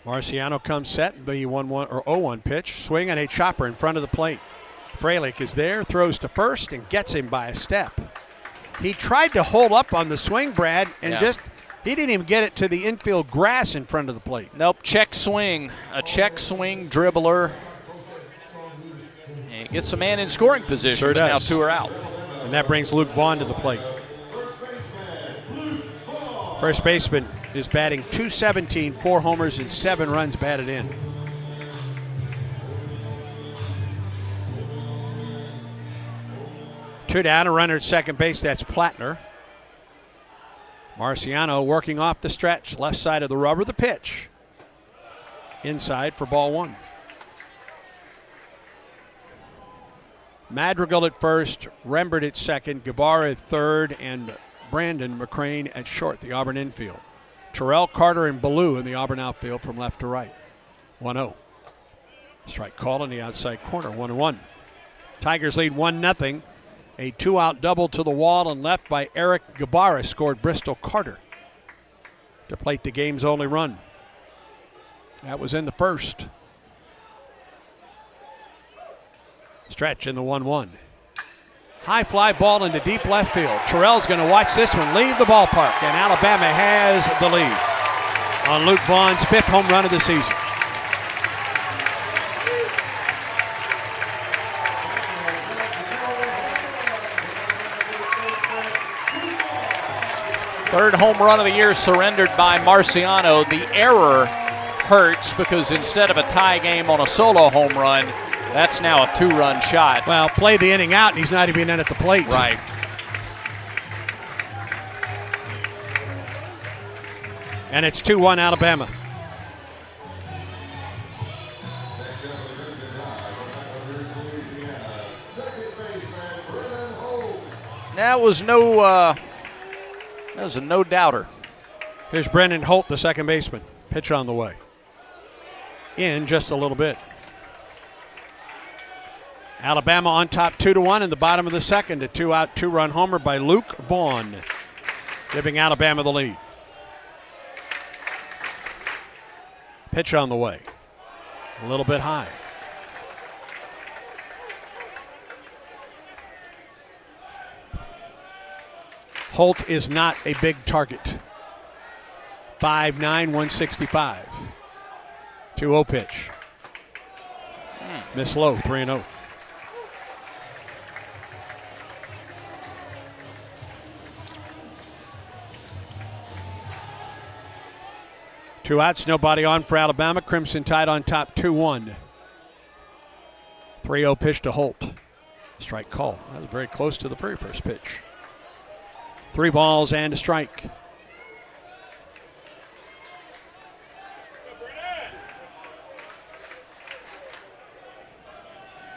Marciano comes set, the 1-1 or 0-1 pitch. Swing and a chopper in front of the plate. Frelick is there, throws to first and gets him by a step. He tried to hold up on the swing, Brad, and he didn't even get it to the infield grass in front of the plate. Nope, check swing. A check swing dribbler. And it gets a man in scoring position, Sure but now does. 2 are out. And that brings Luke Vaughn to the plate. First baseman is batting .217, 4 homers and 7 runs batted in. Two down, a runner at second base. That's Plattner. Marciano working off the stretch, left side of the rubber. The pitch inside for ball 1. Madrigal at first, Rembert at second, Guevara at third, and Brandon McCrane at short, the Auburn infield. Terrell, Carter, and Ballou in the Auburn outfield from left to right. 1-0. Strike call in the outside corner, 1-1. Tigers lead 1-0. A 2-out double to the wall and left by Eric Guevara scored Bristol Carter to plate the game's only run. That was in the first. Stretch in the 1-1. High fly ball into deep left field. Terrell's going to watch this one leave the ballpark, and Alabama has the lead on Luke Vaughn's 5th home run of the season. Third home run of the year surrendered by Marciano. The error hurts because instead of a tie game on a solo home run, that's now a 2-run shot. Well, play the inning out, and he's not even in at the plate. Right. And it's 2-1 Alabama. That was a no-doubter. Here's Brendan Holt, the second baseman. Pitch on the way. In just a little bit. Alabama on top 2-1 in the bottom of the second. A 2-out, 2-run homer by Luke Vaughn, giving Alabama the lead. Pitch on the way. A little bit high. Holt is not a big target. 5'9", 165. 2-0 pitch. Miss low, 3-0. Two outs, nobody on for Alabama. Crimson Tide on top 2-1. 3-0 pitch to Holt. Strike call. That was very close to the very first pitch. 3 balls and a strike.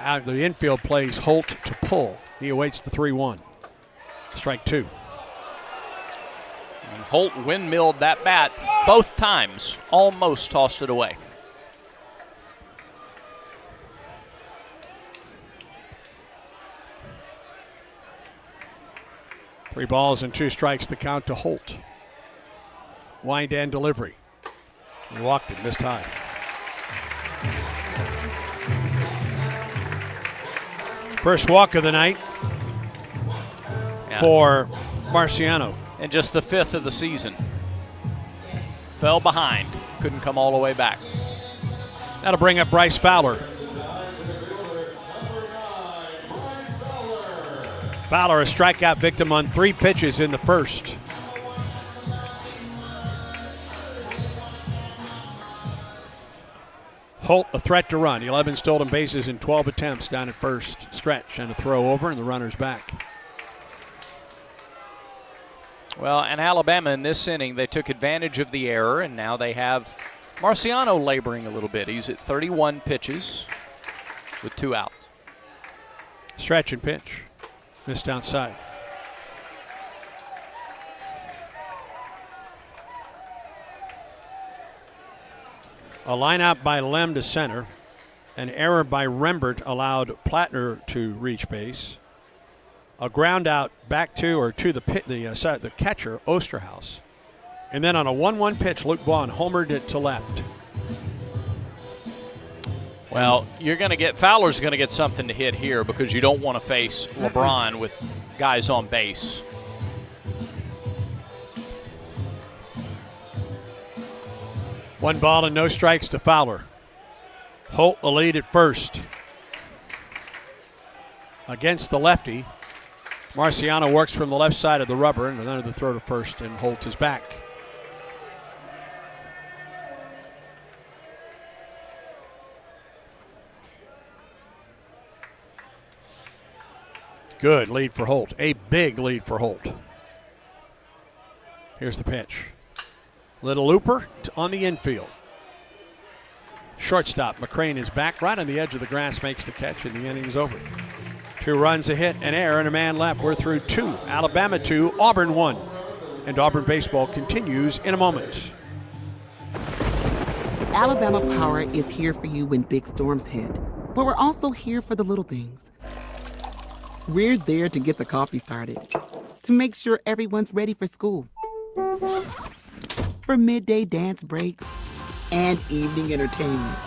Out of the infield plays Holt to pull. He awaits the 3-1. Strike 2. And Holt windmilled that bat both times. Almost tossed it away. Three balls and 2 strikes, the count to Holt. Wind and delivery. He walked it, missed high. First walk of the night for Marciano. And just the 5th of the season. Fell behind. Couldn't come all the way back. That'll bring up Bryce Fowler. Fowler, a strikeout victim on 3 pitches in the first. Holt, a threat to run. 11 stolen bases in 12 attempts down at first. Stretch and a throw over, and the runner's back. Well, and Alabama in this inning, they took advantage of the error, and now they have Marciano laboring a little bit. He's at 31 pitches with 2 outs. Stretch and pitch. Missed outside. A line out by Lem to center. An error by Rembert allowed Plattner to reach base. A ground out back to or to the catcher, Osterhaus. And then on a 1-1 pitch, Luke Vaughn homered it to left. Well, Fowler's going to get something to hit here because you don't want to face LeBron with guys on base. One ball and no strikes to Fowler. Holt the lead at first. Against the lefty, Marciano works from the left side of the rubber, and another throw to first, and Holt is back. Good lead for Holt. A big lead for Holt. Here's the pitch. Little looper on the infield. Shortstop McCrane is back right on the edge of the grass, makes the catch, and the inning is over. 2 runs, a hit, an error, and a man left. We're through 2. Alabama 2, Auburn 1. And Auburn baseball continues in a moment. Alabama Power is here for you when big storms hit. But we're also here for the little things. We're there to get the coffee started, to make sure everyone's ready for school, for midday dance breaks, and evening entertainment.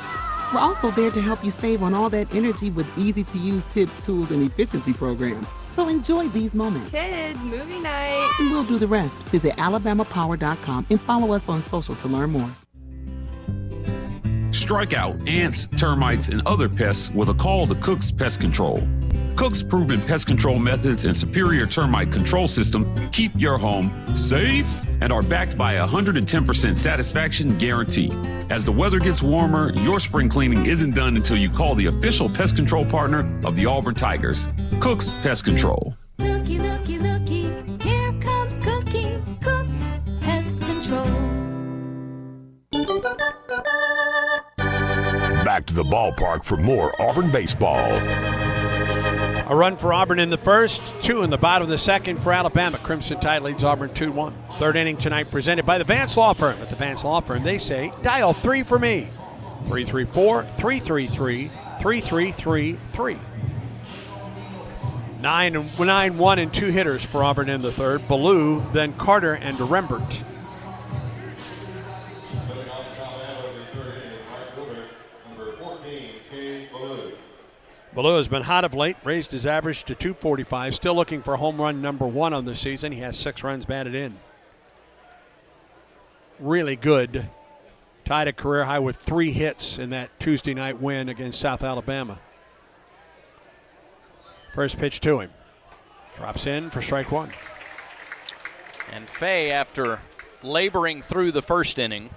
We're also there to help you save on all that energy with easy-to-use tips, tools, and efficiency programs. So enjoy these moments. Kids, movie night. And we'll do the rest. Visit alabamapower.com and follow us on social to learn more. Strike out ants, termites, and other pests with a call to Cook's Pest Control. Cook's proven pest control methods and superior termite control system keep your home safe and are backed by a 110% satisfaction guarantee. As the weather gets warmer, your spring cleaning isn't done until you call the official pest control partner of the Auburn Tigers, Cook's Pest Control. Looky, looky, looky, here comes Cookie, Cook's Pest Control. Back to the ballpark for more Auburn baseball. A run for Auburn in the first, 2 in the bottom of the second for Alabama. Crimson Tide leads Auburn 2-1. Third inning tonight presented by the Vance Law Firm. At the Vance Law Firm, they say, dial 3 for me. 334-333-3333. 9-1 and 2 hitters for Auburn in the third. Ballou, then Carter and Rembert. Ballou has been hot of late, raised his average to .245, still looking for home run number 1 on the season. He has 6 runs batted in. Really good. Tied a career high with 3 hits in that Tuesday night win against South Alabama. First pitch to him. Drops in for strike 1. And Fay, after laboring through the first inning,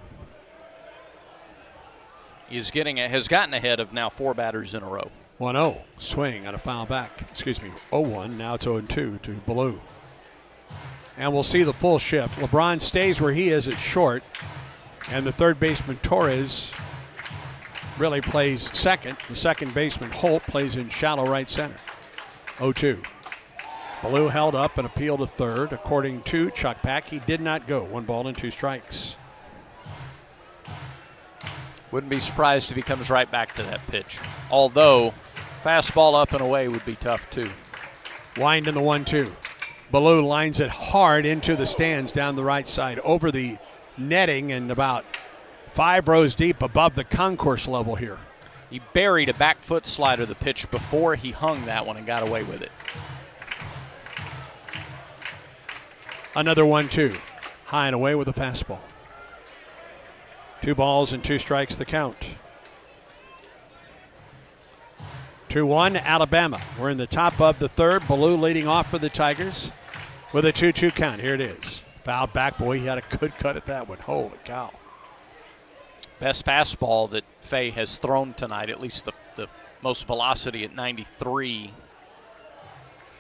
has gotten ahead of now 4 batters in a row. 1-0, swing on a foul back. 0-1, now it's 0-2 to Ballou. And we'll see the full shift. LeBron stays where he is at short, and the third baseman Torres really plays second. The second baseman Holt plays in shallow right center. 0-2. Ballou held up and appealed to third. According to Chuck Pack, he did not go. 1 ball and 2 strikes. Wouldn't be surprised if he comes right back to that pitch. Although, fastball up and away would be tough too. Wind in the 1-2. Ballou lines it hard into the stands down the right side, over the netting and about 5 rows deep above the concourse level here. He buried a back foot slider the pitch before he hung that one and got away with it. Another 1-2. High and away with a fastball. 2 balls and 2 strikes the count. 2-1 Alabama. We're in the top of the third. Ballou leading off for the Tigers with a 2-2 count. Here it is. Fouled back. Boy, he had a good cut at that one. Holy cow. Best fastball that Fay has thrown tonight, at least the most velocity at 93.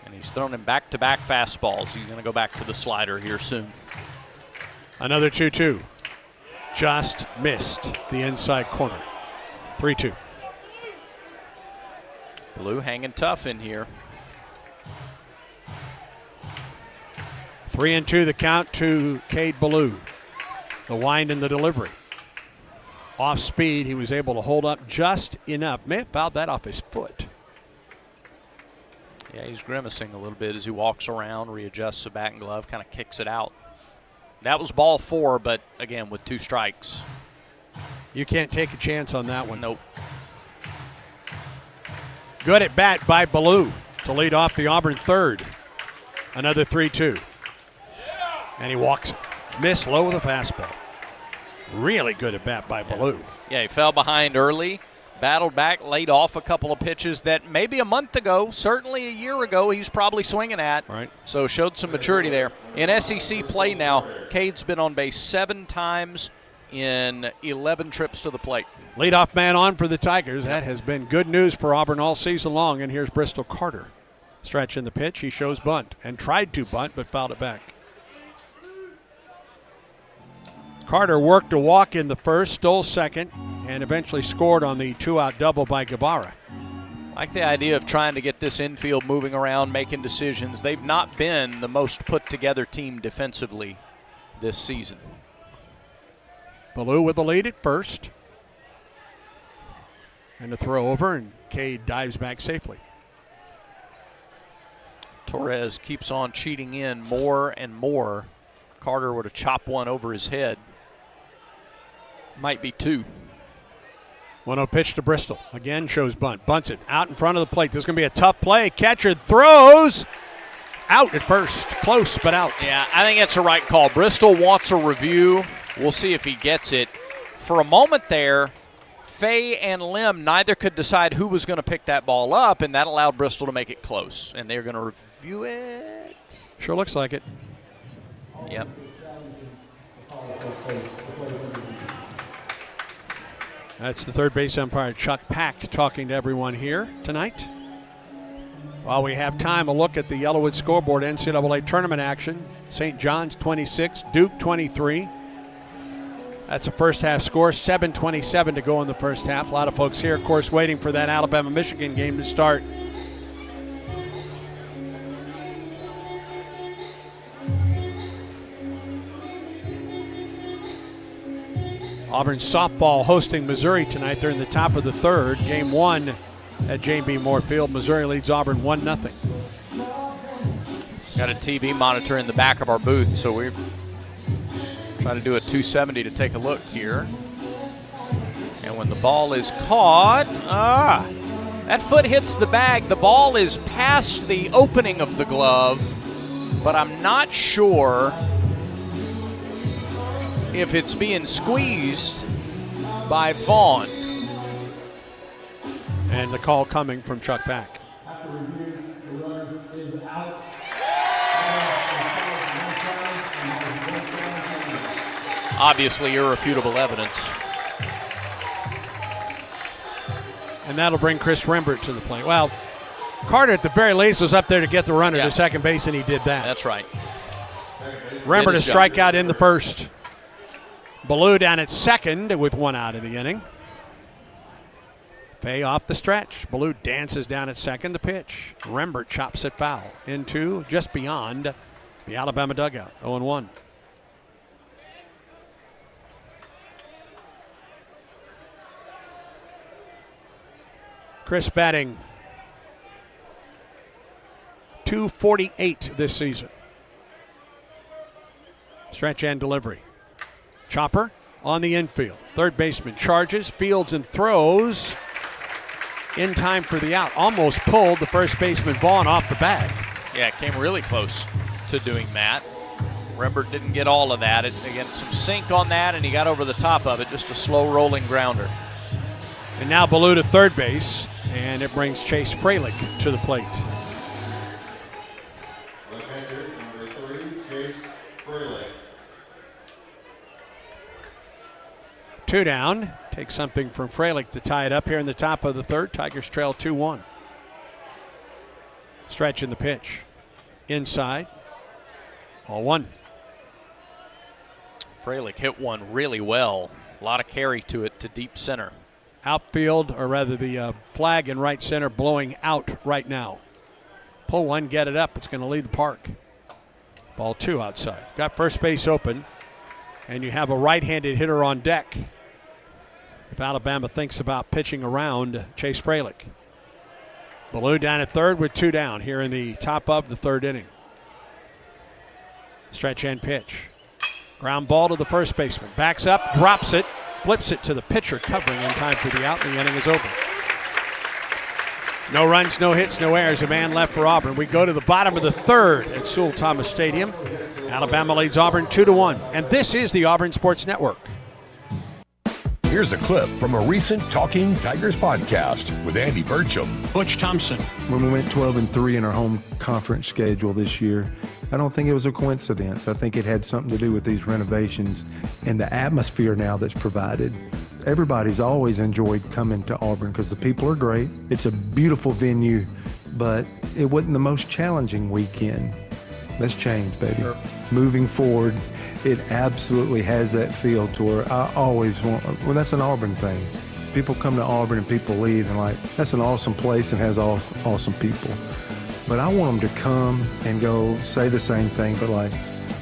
And he's thrown in back-to-back fastballs. He's going to go back to the slider here soon. Another 2-2. Just missed the inside corner. 3-2. Ballou hanging tough in here. 3-2 the count to Cade Ballou. The wind and the delivery. Off speed, he was able to hold up just enough. May have fouled that off his foot. Yeah, he's grimacing a little bit as he walks around, readjusts the bat and glove, kind of kicks it out. That was ball 4, but again, with 2 strikes. You can't take a chance on that one. Nope. Good at bat by Ballou to lead off the Auburn third. Another 3-2. And he walks. Missed low with a fastball. Really good at bat by Ballou. Yeah, he fell behind early, battled back, laid off a couple of pitches that maybe a month ago, certainly a year ago, he's probably swinging at. Right. So showed some maturity there. In SEC play now, Cade's been on base 7 times in 11 trips to the plate. Leadoff man on for the Tigers. That has been good news for Auburn all season long. And here's Bristol Carter. Stretch in the pitch. He shows bunt and tried to bunt but fouled it back. Carter worked a walk in the first, stole second, and eventually scored on the 2-out double by Guevara. Like the idea of trying to get this infield moving around, making decisions. They've not been the most put-together team defensively this season. Ballou with the lead at first. And a throw over, and Cade dives back safely. Torres keeps on cheating in more and more. Carter would have chopped one over his head. Might be 2. 1-0 pitch to Bristol. Again, shows bunt. Bunts it out in front of the plate. This is going to be a tough play. Catcher throws. Out at first. Close, but out. Yeah, I think that's the right call. Bristol wants a review. We'll see if he gets it. For a moment there, Fay and Lim neither could decide who was going to pick that ball up, and that allowed Bristol to make it close. And they're going to review it. Sure looks like it. Yep. That's the third base umpire, Chuck Pack, talking to everyone here tonight. While we have time, a look at the Yellowwood scoreboard, NCAA tournament action. St. John's 26, Duke 23. That's a first half score, 7:27 to go in the first half. A lot of folks here, of course, waiting for that Alabama-Michigan game to start. Auburn softball hosting Missouri tonight. They're in the top of the third. Game 1 at J.B. Moore Field. Missouri leads Auburn 1-0. Got a TV monitor in the back of our booth, so we're trying to do a 270 to take a look here. And when the ball is caught, that foot hits the bag. The ball is past the opening of the glove, but I'm not sure if it's being squeezed by Vaughn. And the call coming from Chuck Pack. After review, the run is out. Obviously irrefutable evidence. And that'll bring Chris Rembert to the plate. Well, Carter at the very least was up there to get the runner to second base, and he did that. That's right. Rembert a strikeout in the first. Ballou down at second with 1 out of the inning. Fay off the stretch. Ballou dances down at second. The pitch. Rembert chops it foul into just beyond the Alabama dugout. 0-1. Chris batting .248 this season. Stretch and delivery. Chopper on the infield. Third baseman charges, fields, and throws in time for the out. Almost pulled the first baseman Vaughn off the bag. Yeah, it came really close to doing that. Rembert didn't get all of that. Again, some sink on that, and he got over the top of it. Just a slow rolling grounder. And now Ballou to third base. And it brings Chase Freilich to the plate. Left-hander, number 3, Chase Freilich. 2 down. Take something from Freilich to tie it up here in the top of the third. Tigers trail 2-1. Stretch in the pitch. Inside. 0-1. Freilich hit one really well. A lot of carry to it to deep center. Outfield, or rather the flag in right center, blowing out right now. Pull one, get it up. It's going to lead the park. Ball 2 outside. Got first base open, and you have a right-handed hitter on deck. If Alabama thinks about pitching around Chase Freilich. Ballou down at third with 2 down here in the top of the third inning. Stretch and pitch. Ground ball to the first baseman. Backs up, drops it, flips it to the pitcher, covering in time for the out, and the inning is over. No runs, no hits, no errors. A man left for Auburn. We go to the bottom of the third at Sewell Thomas Stadium. Alabama leads Auburn 2-1. And this is the Auburn Sports Network. Here's a clip from a recent Talking Tigers podcast with Andy Burcham. Butch Thompson. When we went 12-3 in our home conference schedule this year, I don't think it was a coincidence. I think it had something to do with these renovations and the atmosphere now that's provided. Everybody's always enjoyed coming to Auburn because the people are great. It's a beautiful venue, but it wasn't the most challenging weekend. That's changed, baby. Sure. Moving forward, it absolutely has that feel to where I always want, well, that's an Auburn thing. People come to Auburn and people leave and like, that's an awesome place and has awesome people. But I want them to come and go say the same thing, but like,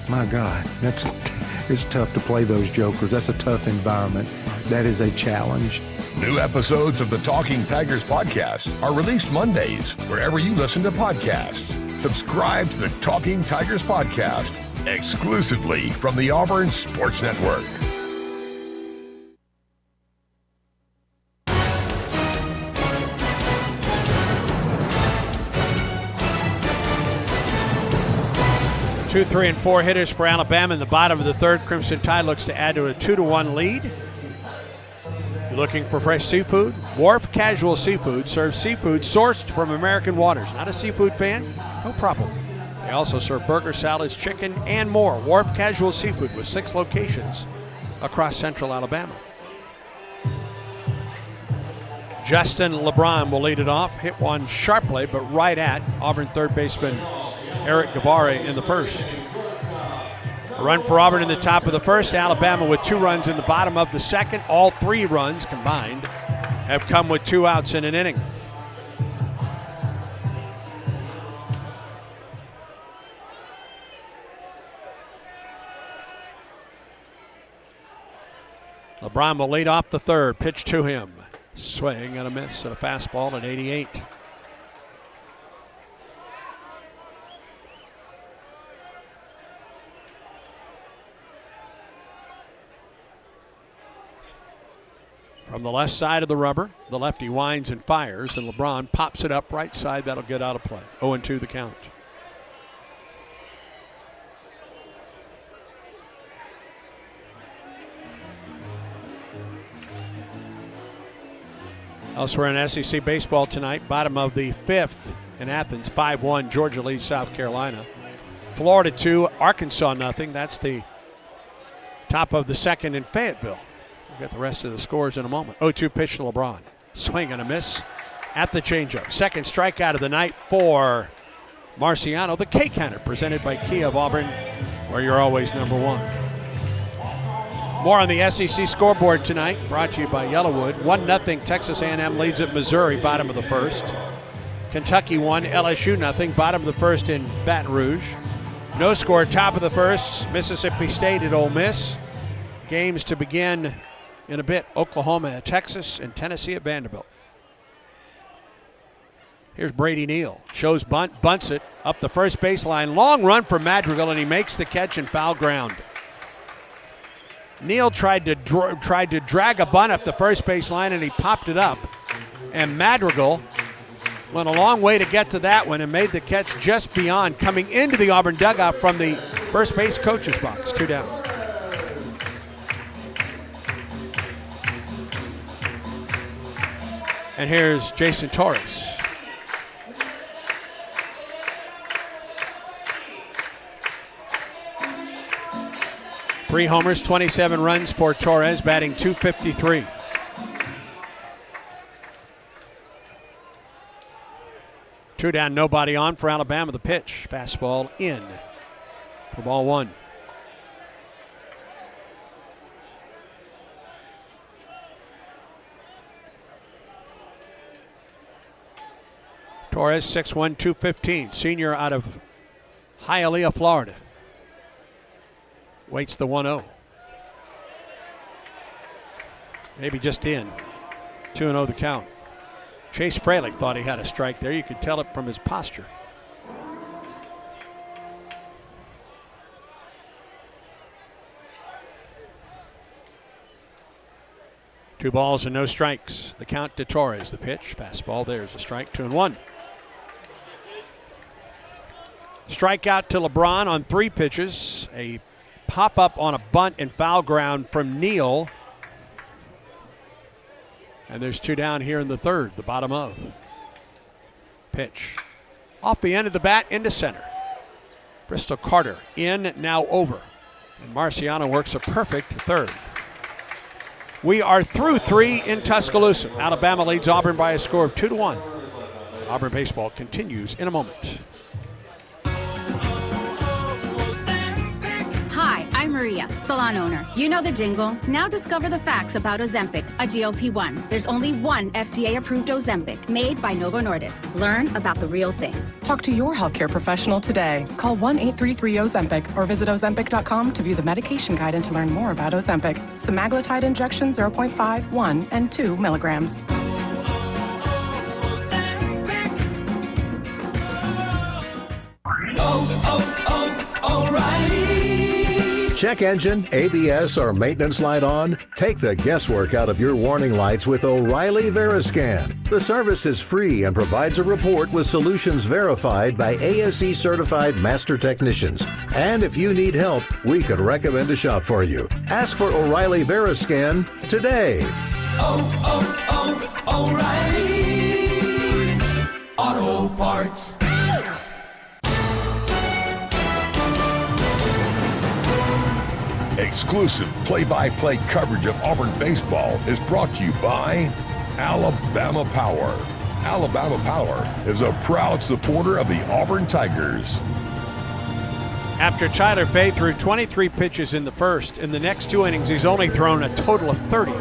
my God, it's tough to play those jokers. That's a tough environment. That is a challenge. New episodes of the Talking Tigers podcast are released Mondays, wherever you listen to podcasts. Subscribe to the Talking Tigers podcast exclusively from the Auburn Sports Network. Two, 3, and 4 hitters for Alabama in the bottom of the third. Crimson Tide looks to add to a 2-1 lead. You're looking for fresh seafood? Wharf Casual Seafood serves seafood sourced from American waters. Not a seafood fan? No problem. They also serve burgers, salads, chicken, and more. Wharf Casual Seafood with 6 locations across central Alabama. Justin LeBron will lead it off. Hit one sharply, but right at Auburn third baseman Eric Gabare in the first. A run for Auburn in the top of the first. Alabama with 2 runs in the bottom of the second. All 3 runs combined have come with 2 outs in an inning. LeBron will lead off the third. Pitch to him. Swing and a miss at a fastball at 88. From the left side of the rubber, the lefty winds and fires, and LeBron pops it up right side. That'll get out of play. 0-2 the count. Elsewhere in SEC baseball tonight, bottom of the 5th in Athens, 5-1, Georgia leads South Carolina. Florida 2, Arkansas 0. That's the top of the second in Fayetteville. We'll get the rest of the scores in a moment. 0-2 pitch to LeBron. Swing and a miss at the changeup. Second strikeout of the night for Marciano. The K-Counter presented by Kia of Auburn, where you're always number 1. More on the SEC scoreboard tonight, brought to you by Yellowwood. 1-0 Texas A&M leads at Missouri, bottom of the first. Kentucky 1, LSU 0, bottom of the first in Baton Rouge. No score, top of the first, Mississippi State at Ole Miss. Games to begin in a bit, Oklahoma at Texas and Tennessee at Vanderbilt. Here's Brady Neal, shows bunt, bunts it up the first baseline. Long run for Madrigal, and he makes the catch in foul ground. Neal tried to drag a bunt up the first baseline, and he popped it up. And Madrigal went a long way to get to that one and made the catch just beyond, coming into the Auburn dugout from the first base coach's box. 2 down. And here's Jason Torres. Three homers, 27 runs for Torres, batting .253. Two down, nobody on for Alabama. The pitch, fastball in for ball one. Torres, 6'1", 215, senior out of Hialeah, Florida. Waits the 1-0. Maybe just in. 2-0 the count. Chase Fralick thought he had a strike there. You could tell it from his posture. Two balls and no strikes. The count to Torres. The pitch, fastball. There's a strike. 2-1. Strikeout to LeBron on 3 pitches. A pop-up on a bunt and foul ground from Neal. And there's 2 down here in the third, the bottom of. Pitch. Off the end of the bat into center. Bristol Carter in, now over. And Marciano works a perfect third. We are through 3 in Tuscaloosa. Alabama leads Auburn by a score of 2-1. Auburn baseball continues in a moment. Hi, I'm Maria, salon owner. You know the jingle. Now discover the facts about Ozempic, a GLP-1. There's only one FDA-approved Ozempic made by Novo Nordisk. Learn about the real thing. Talk to your healthcare professional today. Call 1-833-OZEMPIC or visit Ozempic.com to view the medication guide and to learn more about Ozempic. Semaglutide injection 0.5, 1, and 2 milligrams. O'Reilly. Check engine, ABS, or maintenance light on? Take the guesswork out of your warning lights with O'Reilly Veriscan. The service is free and provides a report with solutions verified by ASE certified master technicians. And if you need help, we could recommend a shop for you. Ask for O'Reilly Veriscan today. O'Reilly Auto Parts. Exclusive play-by-play coverage of Auburn baseball is brought to you by Alabama Power. Alabama Power is a proud supporter of the Auburn Tigers. After Tyler Fay threw 23 pitches in the first, in the next 2 innings, he's only thrown a total of 30.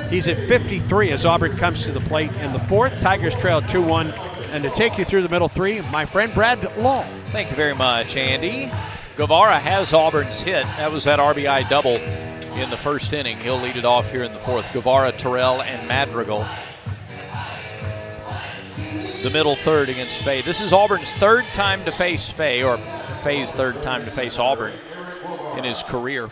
He's at 53 as Auburn comes to the plate in the fourth. Tigers trail 2-1. And to take you through the middle 3, my friend Brad Long. Thank you very much, Andy. Guevara has Auburn's hit. That was that RBI double in the first inning. He'll lead it off here in the fourth. Guevara, Terrell, and Madrigal. The middle third against Fay. This is Auburn's third time to face Fay, or Fay's third time to face Auburn in his career.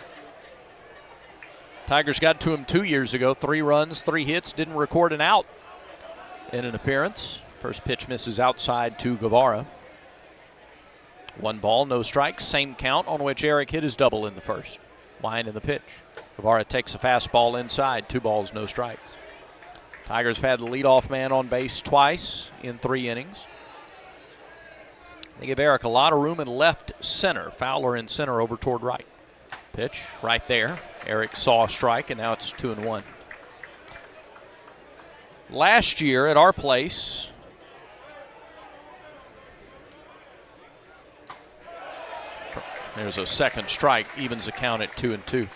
Tigers got to him 2 years ago. 3 runs, 3 hits, didn't record an out in an appearance. First pitch misses outside to Guevara. 1 ball, no strikes, same count on which Eric hit his double in the first. Line in the pitch. Guevara takes a fastball inside, 2 balls, no strikes. Tigers have had the leadoff man on base twice in 3 innings. They give Eric a lot of room in left center. Fowler in center over toward right. Pitch right there. Eric saw a strike, and now it's 2-1. Last year at our place, there's a second strike, evens the count at 2-2.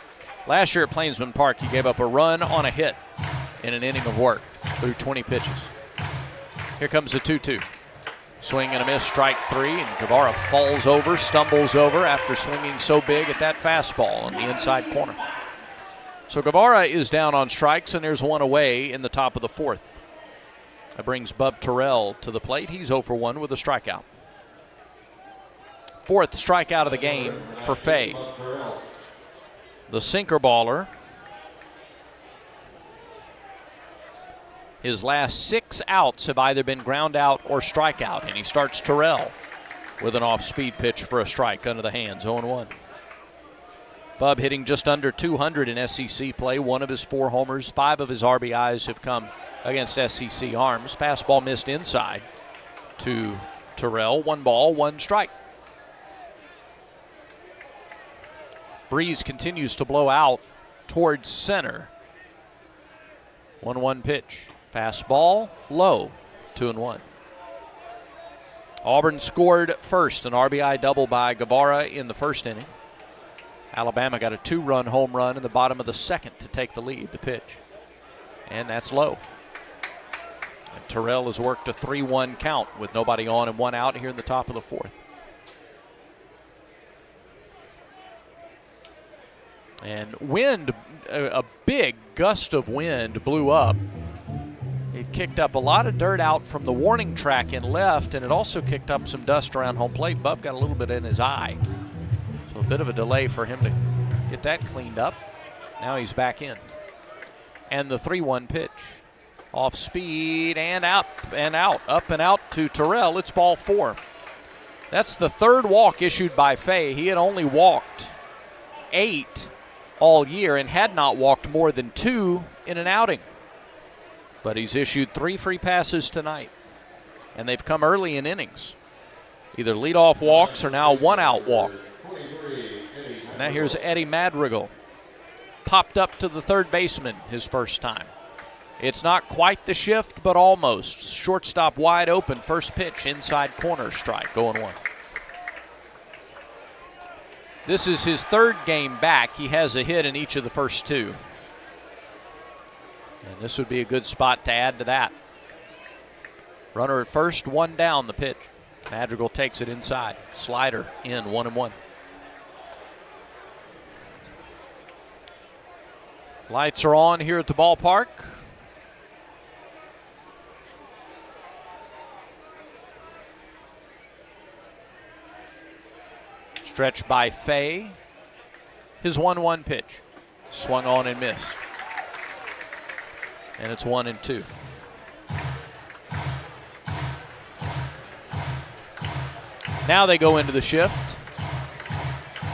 Last year at Plainsman Park, he gave up a run on a hit in an inning of work through 20 pitches. Here comes the 2-2. Swing and a miss, strike 3, and Guevara falls over, stumbles over after swinging so big at that fastball on the inside corner. So Guevara is down on strikes, and there's 1 away in the top of the fourth. That brings Bub Terrell to the plate. He's 0 for 1 with a strikeout. 4th strikeout of the game for Fay. The sinker baller. His last 6 outs have either been ground out or strikeout, and he starts Terrell with an off-speed pitch for a strike under the hands, 0-1. Bub hitting just under 200 in SEC play. 1 of his 4 homers, 5 of his RBIs have come against SEC arms. Fastball missed inside to Terrell. 1 ball, 1 strike. Breeze continues to blow out towards center. 1-1 pitch. Fastball, low, 2-1. Auburn scored first, an RBI double by Guevara in the first inning. Alabama got a 2-run home run in the bottom of the second to take the lead, the pitch. And that's low. And Terrell has worked a 3-1 count with nobody on and 1 out here in the top of the 4th. And wind, a big gust of wind blew up. It kicked up a lot of dirt out from the warning track in left, and it also kicked up some dust around home plate. Bub got a little bit in his eye. So a bit of a delay for him to get that cleaned up. Now he's back in. And the 3-1 pitch. Off speed and out and out. Up and out to Terrell. It's ball 4. That's the 3rd walk issued by Fay. He had only walked 8 all year and had not walked more than 2 in an outing. But he's issued 3 free passes tonight, and they've come early in innings. Either leadoff walks or now 1-out walk. Now here's Eddie Madrigal. Popped up to the third baseman his first time. It's not quite the shift, but almost. Shortstop wide open, first pitch, inside corner, strike, going 1. This is his 3rd game back. He has a hit in each of the first 2. And this would be a good spot to add to that. Runner at first, 1 down, the pitch. Madrigal takes it inside. Slider in, 1-1. Lights are on here at the ballpark. Stretch by Fay. His 1-1 pitch. Swung on and missed. And it's 1-2. Now they go into the shift.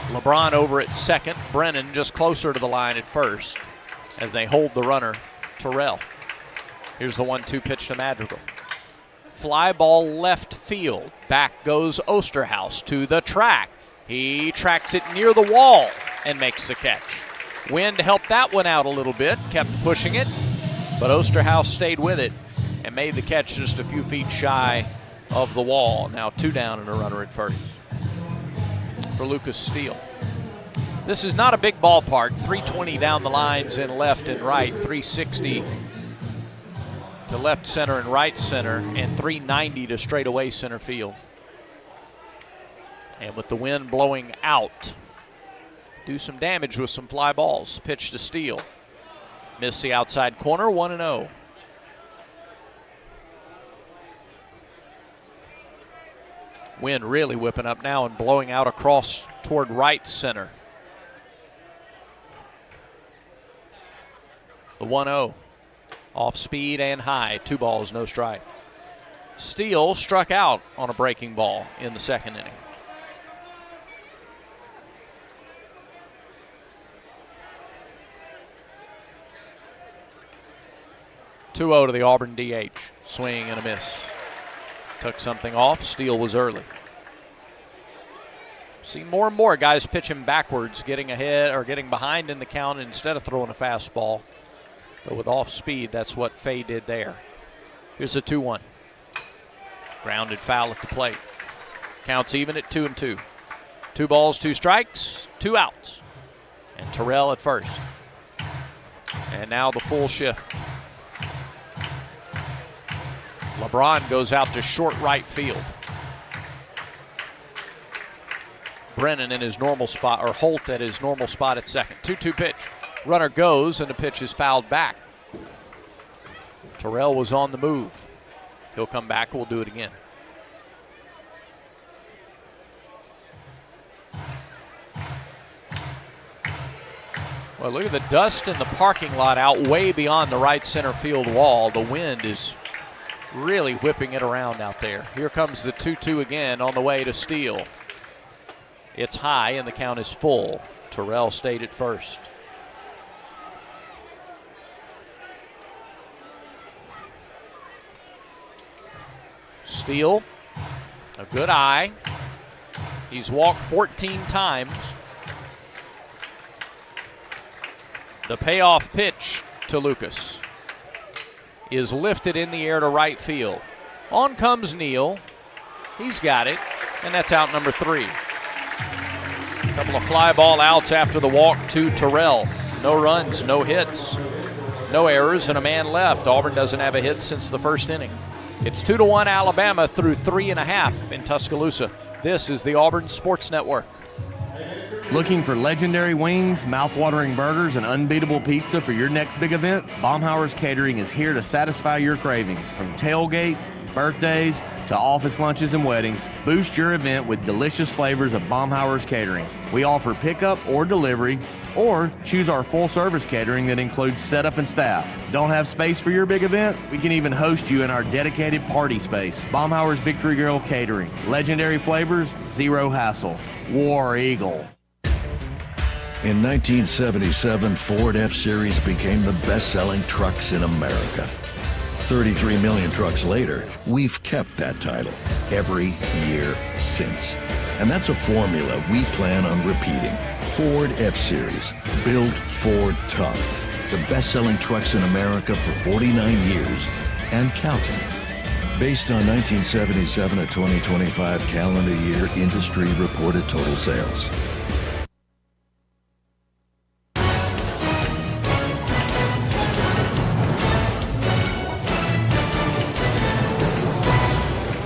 LeBron over at second. Brennan just closer to the line at first as they hold the runner, Terrell. Here's the 1-2 pitch to Madrigal. Fly ball left field. Back goes Osterhaus to the track. He tracks it near the wall and makes the catch. Wind helped that one out a little bit, kept pushing it, but Osterhaus stayed with it and made the catch just a few feet shy of the wall. Now 2 down and a runner at first for Lucas Steele. This is not a big ballpark. 320 down the lines in left and right, 360 to left center and right center, and 390 to straightaway center field. And with the wind blowing out, do some damage with some fly balls. Pitch to Steele. Miss the outside corner, 1-0. Wind really whipping up now and blowing out across toward right center. The 1-0. Off speed and high. 2 balls, no strike. Steele struck out on a breaking ball in the second inning. To the Auburn DH. Swing and a miss. Took something off. Steele was early. See more and more guys pitching backwards, getting ahead or getting behind in the count instead of throwing a fastball. But with off speed, that's what Fay did there. Here's a 2-1. Grounded foul at the plate. Counts even at 2-2. 2 balls, 2 strikes, 2 outs. And Terrell at first. And now the full shift. LeBron goes out to short right field. Brennan in his normal spot, or Holt at his normal spot at second. 2-2 pitch. Runner goes, and the pitch is fouled back. Terrell was on the move. He'll come back. We'll do it again. Well, look at the dust in the parking lot out way beyond the right center field wall. The wind is really whipping it around out there. Here comes the 2-2 again on the way to Steele. It's high and the count is full. Terrell stayed at first. Steele, a good eye. He's walked 14 times. The payoff pitch to Lucas is lifted in the air to right field. On comes Neal. He's got it, and that's out number 3. A couple of fly ball outs after the walk to Terrell. No runs, no hits, no errors, and a man left. Auburn doesn't have a hit since the first inning. It's 2-1 Alabama through 3.5 in Tuscaloosa. This is the Auburn Sports Network. Looking for legendary wings, mouth-watering burgers, and unbeatable pizza for your next big event? Baumhauer's Catering is here to satisfy your cravings. From tailgates, birthdays, to office lunches and weddings, boost your event with delicious flavors of Baumhauer's Catering. We offer pickup or delivery, or choose our full-service catering that includes setup and staff. Don't have space for your big event? We can even host you in our dedicated party space. Baumhauer's Victory Grill Catering. Legendary flavors, zero hassle. War Eagle. In 1977, Ford F-Series became the best-selling trucks in America. 33 million trucks later, we've kept that title every year since. And that's a formula we plan on repeating. Ford F-Series, built Ford tough. The best-selling trucks in America for 49 years and counting. Based on 1977 to 2025 calendar year industry reported total sales.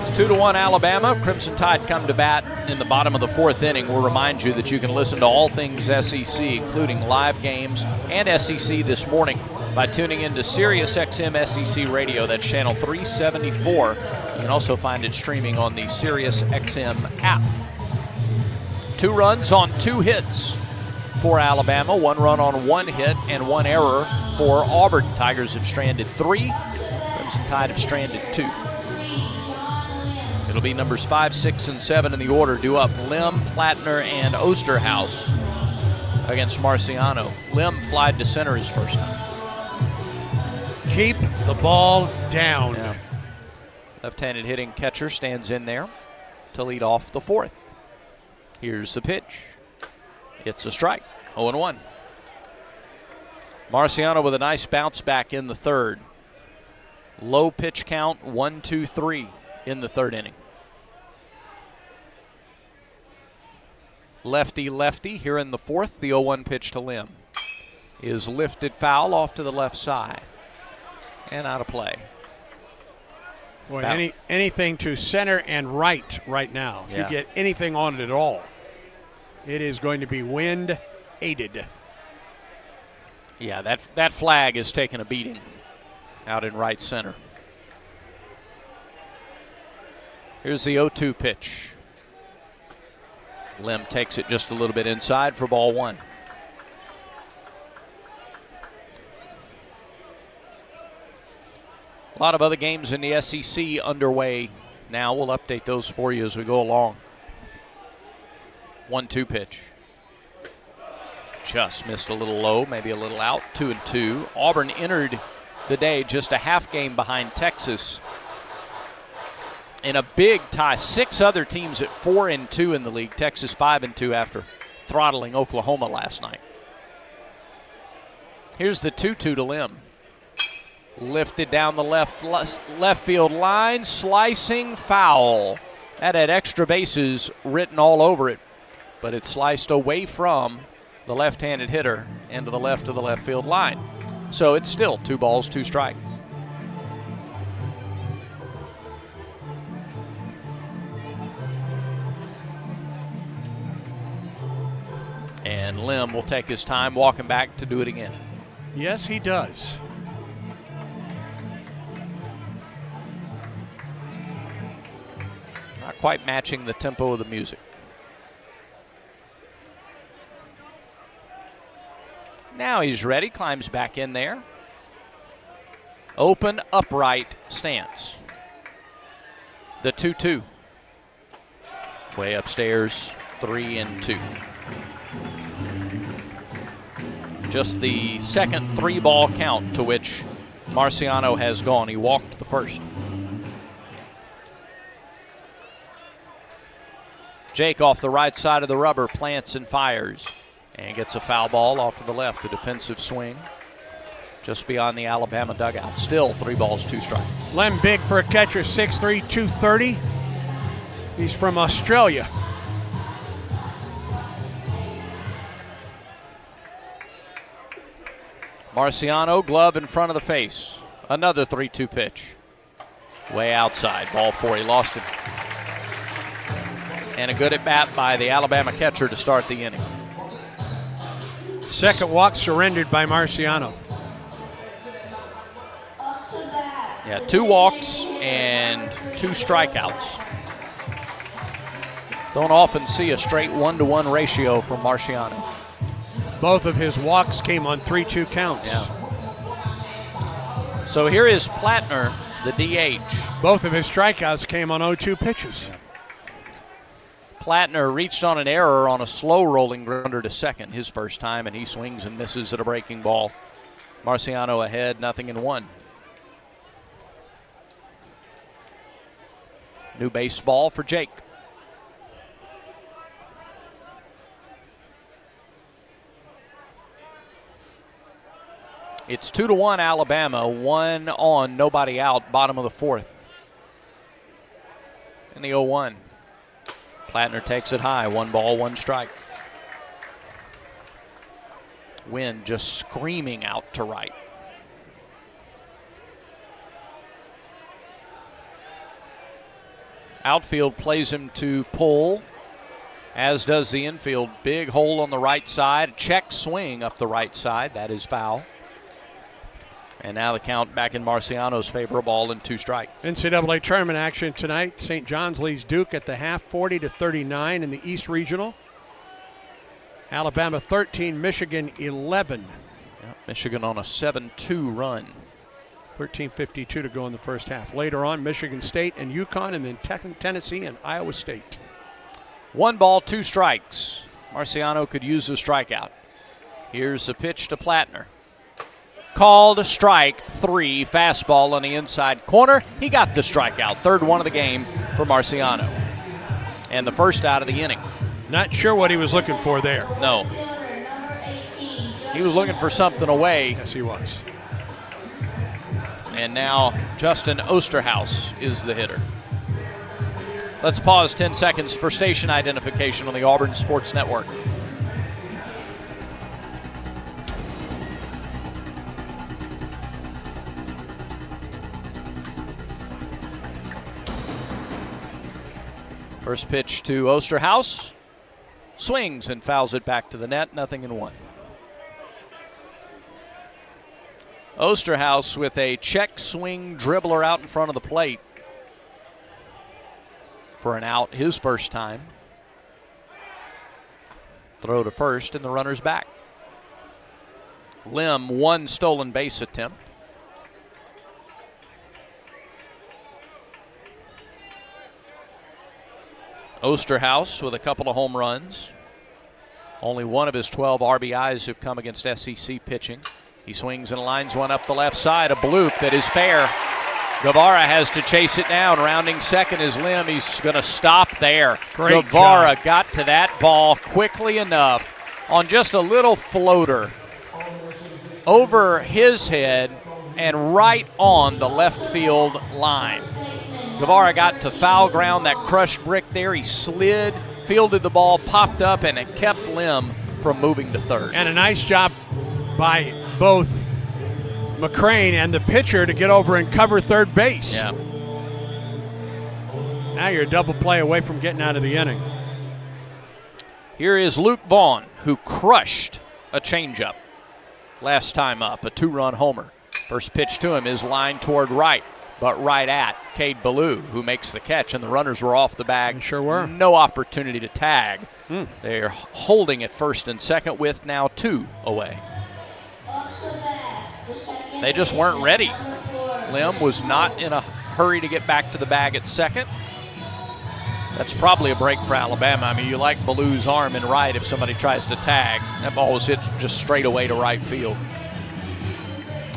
It's 2-1 Alabama. Crimson Tide come to bat in the bottom of the 4th inning. We'll remind you that you can listen to all things SEC, including live games and SEC this morning, by tuning into Sirius XM SEC Radio. That's channel 374. You can also find it streaming on the Sirius XM app. 2 runs on 2 hits for Alabama. 1 run on 1 hit and 1 error for Auburn. Tigers have stranded 3. Crimson Tide have stranded 2. It'll be numbers 5, 6, and 7 in the order, due up Lim, Plattner, and Osterhaus against Marciano. Lim flied to center his first time. Keep the ball down. Yeah. Left-handed hitting catcher stands in there to lead off the 4th. Here's the pitch. It's a strike. 0-1. Marciano with a nice bounce back in the 3rd. Low pitch count, 1-2-3 in the 3rd inning. Lefty here in the 4th. The 0-1 pitch to Lim is lifted foul off to the left side and out of play. Boy, anything to center and right now. If you get anything on it at all, it is going to be wind aided. Yeah, that flag is taking a beating out in right center. Here's the 0-2 pitch. Lim takes it just a little bit inside for ball 1. A lot of other games in the SEC underway now. We'll update those for you as we go along. 1-2 pitch. Just missed a little low, maybe a little out. 2-2. Auburn entered the day just a half game behind Texas in a big tie. 6 other teams at 4-2 in the league. Texas 5-2 after throttling Oklahoma last night. Here's the 2-2 to Lim. Lifted down the left field line, slicing foul. That had extra bases written all over it, but it sliced away from the left-handed hitter and to the left of the left field line. So it's still 2 balls, 2 strikes. And Lim will take his time walking back to do it again. Yes, he does. Not quite matching the tempo of the music. Now he's ready, climbs back in there. Open, upright stance. The 2-2. Way upstairs, 3-2. Just the second 3-ball count to which Marciano has gone. He walked the first. Jake off the right side of the rubber, plants and fires, and gets a foul ball off to the left. A defensive swing just beyond the Alabama dugout. Still 3 balls, 2 strikes. Lem big for a catcher, 6'3", 230. He's from Australia. Marciano, glove in front of the face. Another 3-2 pitch. Way outside, ball 4, he lost it. And a good at bat by the Alabama catcher to start the inning. Second walk surrendered by Marciano. Yeah, 2 walks and 2 strikeouts. Don't often see a straight 1-to-1 ratio from Marciano. Both of his walks came on 3-2 counts. Yeah. So here is Plattner, the DH. Both of his strikeouts came on 0-2 pitches. Yeah. Plattner reached on an error on a slow rolling grounder to second his first time, and he swings and misses at a breaking ball. Marciano ahead, 0-1. New baseball for Jake. It's 2-1 Alabama, 1 on, nobody out, bottom of the 4th. In the 0-1. Plattner takes it high, 1 ball, 1 strike. Wind just screaming out to right. Outfield plays him to pull, as does the infield. Big hole on the right side, check swing up the right side, that is foul. And now the count back in Marciano's favor, a ball and 2 strikes. NCAA tournament action tonight. St. John's leads Duke at the half, 40-39 in the East Regional. Alabama 13, Michigan 11. Yeah, Michigan on a 7-2 run. 13:52 to go in the first half. Later on, Michigan State and UConn, and then Tennessee and Iowa State. 1 ball, 2 strikes. Marciano could use a strikeout. Here's a pitch to Plattner. Called strike 3, fastball on the inside corner. He got the strikeout. 3rd one of the game for Marciano. And the first out of the inning. Not sure what he was looking for there. No. He was looking for something away. Yes, he was. And now Justin Osterhaus is the hitter. Let's pause 10 seconds for station identification on the Auburn Sports Network. First pitch to Osterhaus. Swings and fouls it back to the net, 0-1. Osterhaus with a check swing dribbler out in front of the plate for an out, his first time. Throw to first and the runner's back. Lim, 1 stolen base attempt. Osterhaus with a couple of home runs. Only 1 of his 12 RBIs have come against SEC pitching. He swings and lines one up the left side, a bloop that is fair. Guevara has to chase it down. Rounding second is Lim. He's going to stop there. Great Guevara job. got to that ball quickly enough on just a little floater over his head and right on the left field line. Guevara got to foul ground, that crushed brick there. He slid, fielded the ball, popped up, and it kept Lim from moving to third. And a nice job by both McCrane and the pitcher to get over and cover third base. Yeah. Now you're a double play away from getting out of the inning. Here is Luke Vaughn, who crushed a changeup last time up, a 2-run homer. First pitch to him is lined toward right, but right at Cade Ballou, who makes the catch, and the runners were off the bag. They sure were. No opportunity to tag. They're holding at first and second with now 2 away. They just weren't ready. Lim was not in a hurry to get back to the bag at second. That's probably a break for Alabama. I mean, you like Ballou's arm in right if somebody tries to tag. That ball was hit just straight away to right field.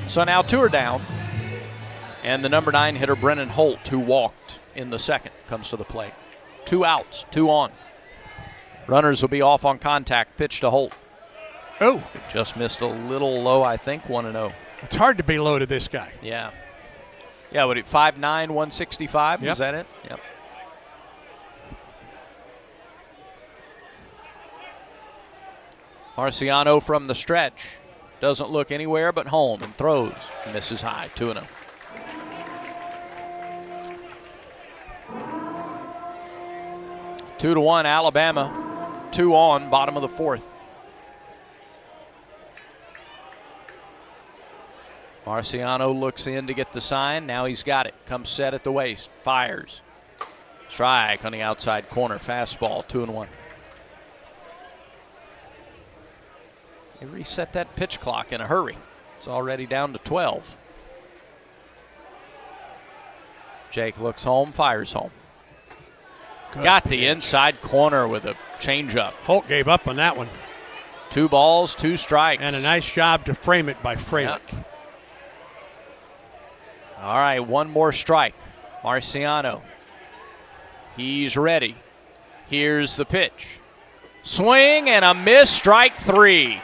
So now 2 are down. And the number 9 hitter, Brennan Holt, who walked in the second, comes to the plate. 2 outs, 2 on. Runners will be off on contact. Pitch to Holt. Oh. Just missed a little low, I think, 1-0. It's hard to be low to this guy. Yeah. Yeah, what, 5'9", 165? Yep. Was that it? Yep. Marciano from the stretch. Doesn't look anywhere but home and throws. Misses high, 2-0. Two to 1, Alabama. 2 on, bottom of the 4th. Marciano looks in to get the sign. Now he's got it. Comes set at the waist. Fires. Strike on the outside corner. Fastball, 2-1. They reset that pitch clock in a hurry. It's already down to 12. Jake looks home, fires home. Good Got pitch. the inside corner with a changeup. Holt gave up on that one. 2 balls, 2 strikes. And a nice job to frame it by Fralick. Yep. All right, 1 more strike. Marciano. He's ready. Here's the pitch. Swing and a miss, strike 3.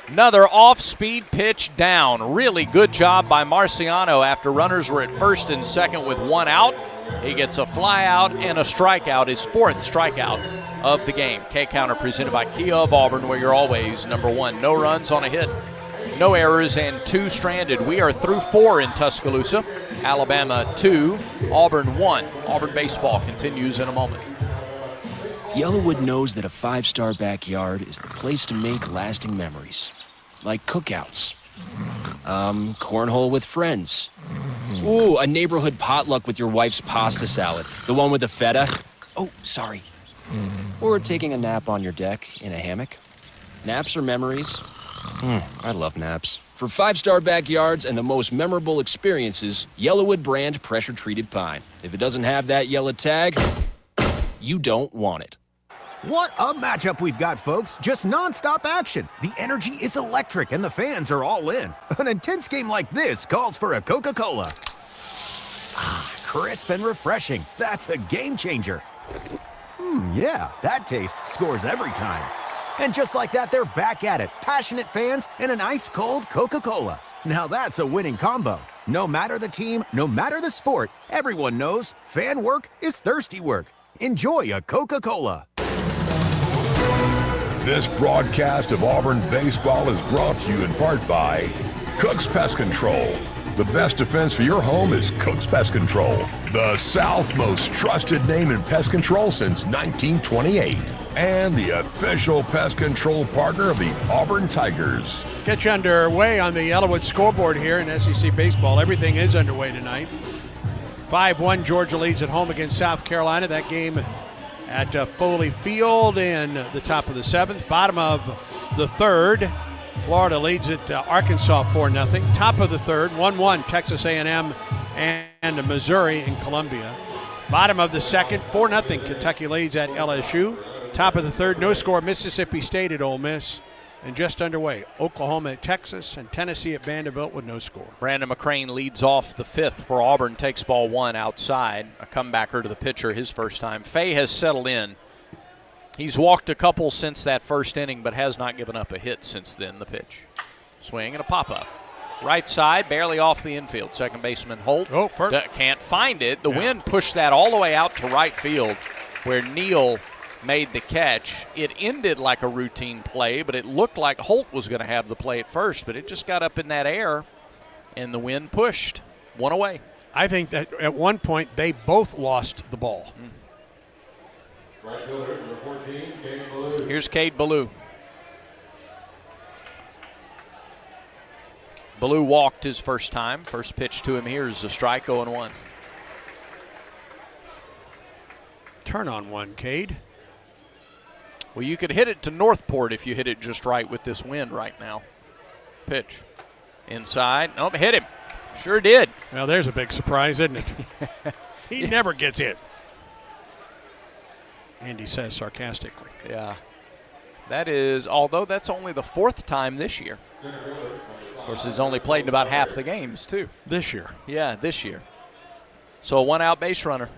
Another off-speed pitch down. Really good job by Marciano after runners were at first and second with 1 out. He gets a fly out and a strikeout, his 4th strikeout of the game. K-Counter presented by Kia of Auburn, where you're always number 1. No runs on a hit, no errors, and 2 stranded. We are through 4 in Tuscaloosa. Alabama 2, Auburn 1. Auburn baseball continues in a moment. Yellowwood knows that a 5-star backyard is the place to make lasting memories. Like cookouts, cornhole with friends. Ooh, a neighborhood potluck with your wife's pasta salad. The one with the feta. Oh, sorry. Or taking a nap on your deck in a hammock. Naps are memories. I love naps. For 5-star backyards and the most memorable experiences, Yellowwood brand pressure-treated pine. If it doesn't have that yellow tag, you don't want it. What a matchup we've got, folks. Just non-stop action. The energy is electric and the fans are all in. An intense game like this calls for a Coca-Cola. Ah, crisp and refreshing. That's a game changer. Yeah, that taste scores every time. And just like that, they're back at it. Passionate fans and an ice-cold Coca-Cola. Now that's a winning combo. No matter the team, no matter the sport, everyone knows fan work is thirsty work. Enjoy a Coca-Cola. This broadcast of Auburn baseball is brought to you in part by Cook's Pest Control. The best defense for your home is Cook's Pest Control, the South's most trusted name in pest control since 1928, and the official pest control partner of the Auburn Tigers. Get you underway on the Yellowwood scoreboard here in SEC baseball. Everything is underway tonight. 5-1, Georgia leads at home against South Carolina. That game at Foley Field in the top of the 7th. Bottom of the 3rd, Florida leads at Arkansas 4-0. Top of the 3rd, 1-1, Texas A&M and Missouri in Columbia. Bottom of the 2nd, 4-0, Kentucky leads at LSU. Top of the 3rd, no score, Mississippi State at Ole Miss. And just underway, Oklahoma at Texas and Tennessee at Vanderbilt with no score. Brandon McCrane leads off the 5th for Auburn, takes ball 1 outside. A comebacker to the pitcher, his first time. Fay has settled in. He's walked a couple since that first inning, but has not given up a hit since then. The pitch. Swing and a pop-up. Right side, barely off the infield. Second baseman Holt can't find it. The wind pushed that all the way out to right field where Neal made the catch. It ended like a routine play, but it looked like Holt was going to have the play at first, but it just got up in that air, and the wind pushed. 1 away. I think that at one point they both lost the ball. Right fielder, number 14, Cade Ballou. Here's Cade Ballou. Ballou walked his first time. First pitch to him here is a strike, 0-1. Turn on one, Cade. Well, you could hit it to Northport if you hit it just right with this wind right now. Pitch. Inside. Nope, hit him. Sure did. Well, there's a big surprise, isn't it? He never gets hit. Andy says sarcastically. Yeah. That is, although that's only the 4th time this year. Of course, he's only played in about half the games, too. This year. Yeah, this year. So a 1-out base runner.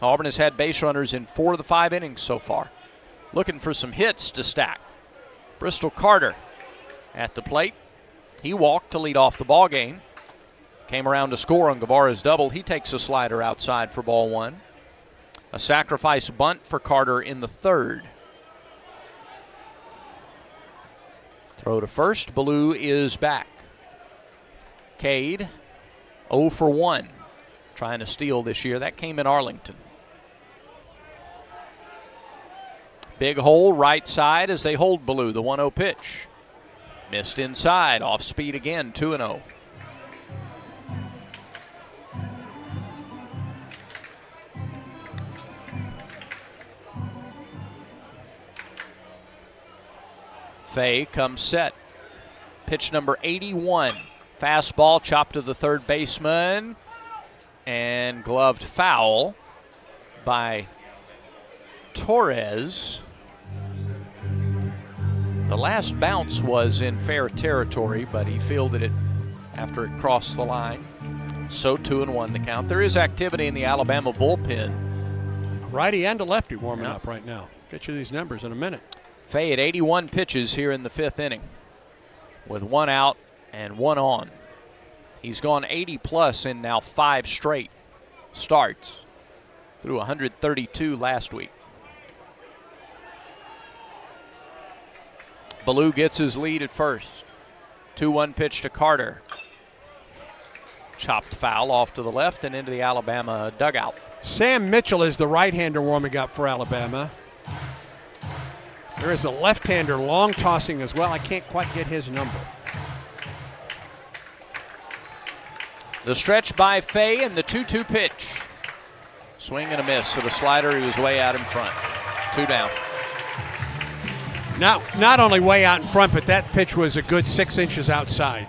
Auburn has had base runners in 4 of the 5 innings so far. Looking for some hits to stack. Bristol Carter at the plate. He walked to lead off the ball game. Came around to score on Guevara's double. He takes a slider outside for ball 1. A sacrifice bunt for Carter in the 3rd. Throw to first. Ballou is back. Cade 0 for 1. Trying to steal this year. That came in Arlington. Big hole right side as they hold Ballou. The 1-0 pitch. Missed inside. Off speed again. 2-0. Fay comes set. Pitch number 81. Fastball chopped to the third baseman. And gloved foul by Torres. The last bounce was in fair territory, but he fielded it after it crossed the line. So 2-1 the count. There is activity in the Alabama bullpen. A righty and a lefty warming up right now. Get you these numbers in a minute. Fay at 81 pitches here in the 5th inning with 1 out and 1 on. He's gone 80-plus in now 5 straight starts. Threw 132 last week. Ballou gets his lead at first. 2-1 pitch to Carter. Chopped foul off to the left and into the Alabama dugout. Sam Mitchell is the right-hander warming up for Alabama. There is a left-hander long tossing as well. I can't quite get his number. The stretch by Fay and the 2-2 pitch. Swing and a miss. So the slider, he was way out in front. 2 down. Now, not only way out in front, but that pitch was a good 6 inches outside.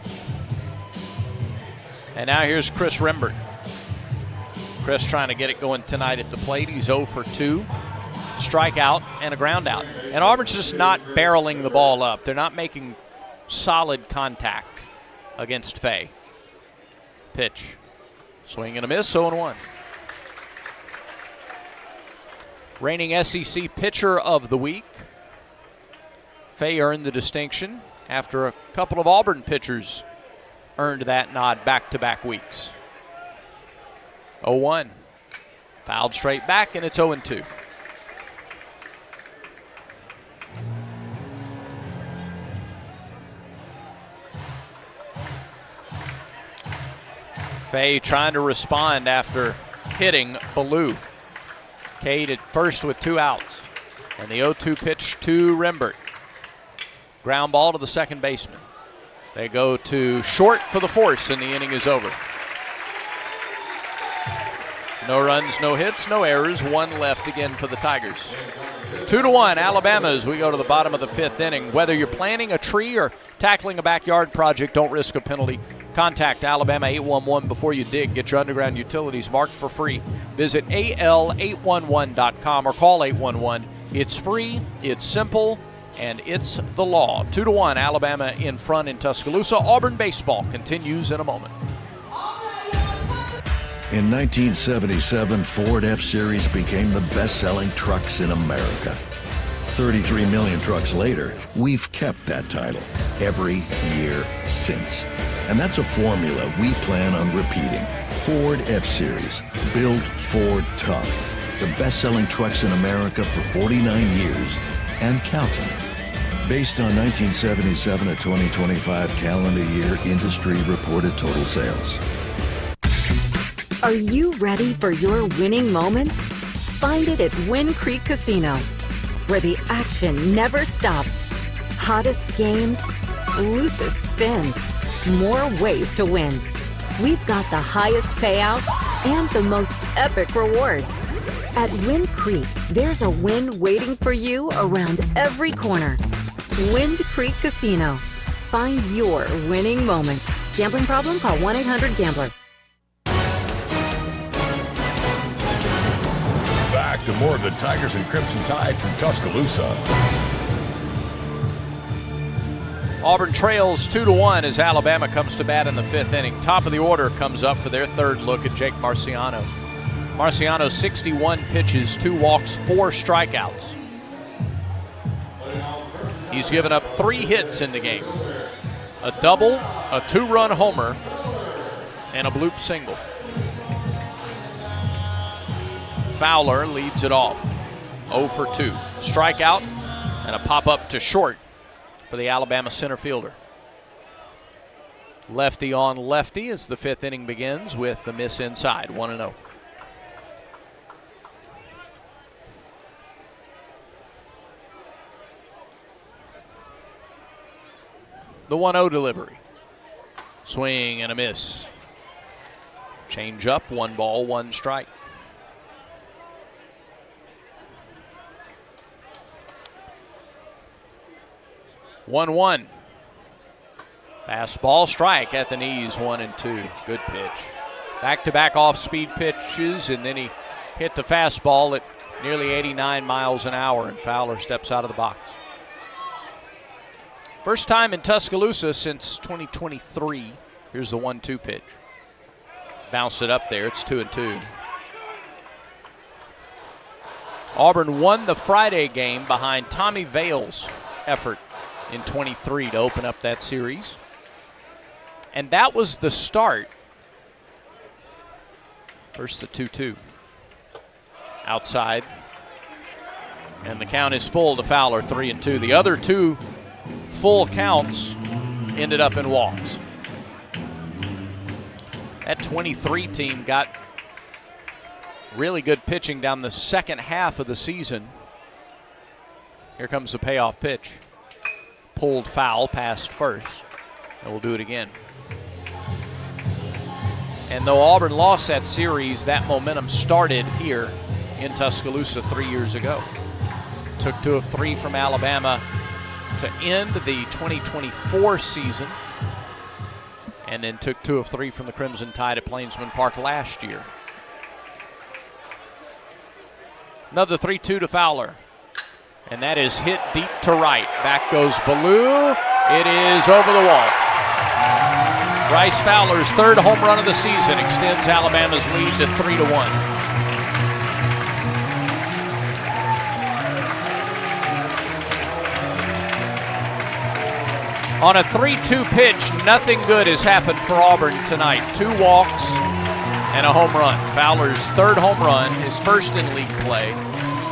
And now here's Chris Rembert. Chris trying to get it going tonight at the plate. He's 0 for 2. Strikeout and a ground out. And Auburn's just not barreling the ball up. They're not making solid contact against Fay. Pitch. Swing and a miss, 0-1. Reigning SEC Pitcher of the Week. Fay earned the distinction after a couple of Auburn pitchers earned that nod back-to-back weeks. 0-1. Fouled straight back, and it's 0-2. Fay trying to respond after hitting Ballou. Cade at first with 2 outs. And the 0-2 pitch to Rembert. Ground ball to the second baseman. They go to short for the force, and the inning is over. No runs, no hits, no errors. 1 left again for the Tigers. 2-1 Alabama as we go to the bottom of the 5th inning. Whether you're planting a tree or tackling a backyard project, don't risk a penalty. Contact Alabama 811 before you dig. Get your underground utilities marked for free. Visit al811.com or call 811. It's free, it's simple, and it's the law. 2-1 Alabama in front in Tuscaloosa. Auburn baseball continues in a moment. In 1977, Ford F-Series became the best-selling trucks in America. 33 million trucks later, we've kept that title every year since. And that's a formula we plan on repeating. Ford F-Series, built Ford tough. The best-selling trucks in America for 49 years and counting. Based on 1977 to 2025 calendar year industry reported total sales. Are you ready for your winning moment? Find it at Wind Creek Casino, where the action never stops. Hottest games, loosest spins, more ways to win. We've got the highest payouts and the most epic rewards. At Wind Creek, there's a win waiting for you around every corner. Wind Creek Casino. Find your winning moment. Gambling problem? Call 1-800-GAMBLER. Back to more of the Tigers and Crimson Tide from Tuscaloosa. Auburn trails 2-1 as Alabama comes to bat in the 5th inning. Top of the order comes up for their third look at Jake Marciano. Marciano, 61 pitches, 2 walks, 4 strikeouts. He's given up 3 hits in the game. A double, a 2-run homer, and a bloop single. Fowler leads it off. 0 for 2. Strikeout and a pop-up to short for the Alabama center fielder. Lefty on lefty as the 5th inning begins with the miss inside, 1-0. The 1-0 delivery. Swing and a miss. Change up, 1 ball, 1 strike. One. Fastball, strike at the knees, 1-2. Good pitch. Back-to-back off-speed pitches, and then he hit the fastball at nearly 89 miles an hour, and Fowler steps out of the box. First time in Tuscaloosa since 2023. Here's the 1-2 pitch. Bounced it up there. It's 2-2. Auburn won the Friday game behind Tommy Vale's effort in 23 to open up that series. And that was the start. First the 2-2. Outside. And the count is full to Fowler, 3-2. The other 2 full counts ended up in walks. That 23 team got really good pitching down the second half of the season. Here comes the payoff pitch. Pulled foul past first. And we'll do it again. And though Auburn lost that series, that momentum started here in Tuscaloosa 3 years ago. Took 2 of 3 from Alabama to end the 2024 season, and then took 2 of 3 from the Crimson Tide at Plainsman Park last year. Another 3-2 to Fowler, and that is hit deep to right. Back goes Ballou. It is over the wall. Bryce Fowler's 3rd home run of the season extends Alabama's lead to 3-1. On a 3-2 pitch, nothing good has happened for Auburn tonight. 2 walks and a home run. Fowler's 3rd home run, his first in league play,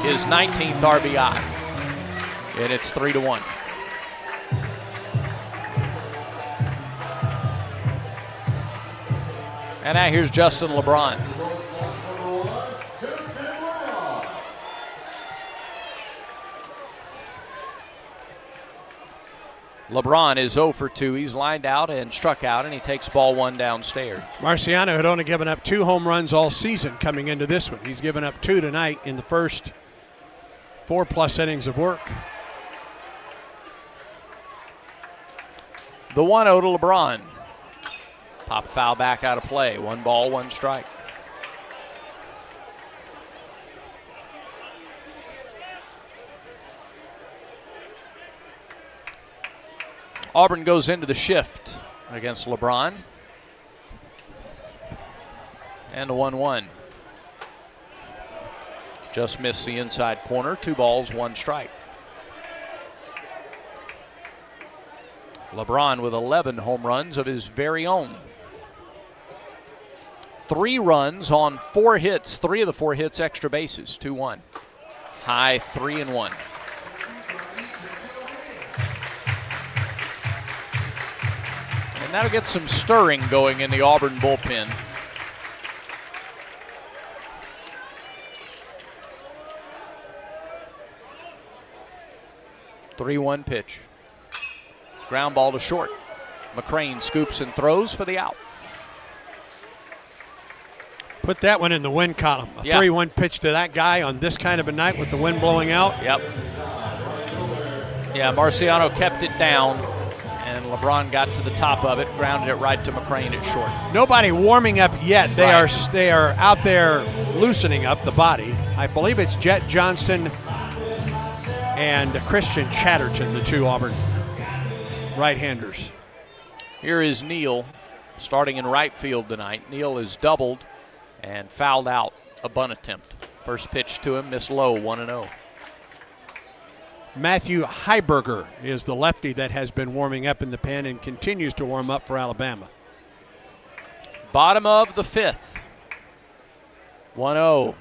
his 19th RBI. And it's 3-1. And now here's Justin LeBron. LeBron is 0 for 2. He's lined out and struck out, and he takes ball 1 downstairs. Marciano had only given up 2 home runs all season coming into this one. He's given up 2 tonight in the first 4+ innings of work. The 1-0 to LeBron. Pop foul back out of play. 1 ball, 1 strike. Auburn goes into the shift against LeBron. And a 1-1. Just missed the inside corner. 2 balls, 1 strike. LeBron with 11 home runs of his very own. 3 runs on 4 hits. 3 of the 4 hits extra bases. 2-1. High 3-1. And that'll get some stirring going in the Auburn bullpen. Three-one pitch. Ground ball to short. McCrane scoops and throws for the out. Put that one in the win column. A 3-1 pitch to that guy on this kind of a night with the wind blowing out. Yep. Yeah, Marciano kept it down, and and LeBron got to the top of it, grounded it right to McCrane at short. Nobody warming up yet. They are out there loosening up the body. I believe it's Jet Johnston and Christian Chatterton, the two Auburn right-handers. Here is Neal starting in right field tonight. Neal is doubled and fouled out a bunt attempt. First pitch to him, missed low, 1-0. Matthew Heiberger is the lefty that has been warming up in the pen and continues to warm up for Alabama. Bottom of the fifth. 1-0.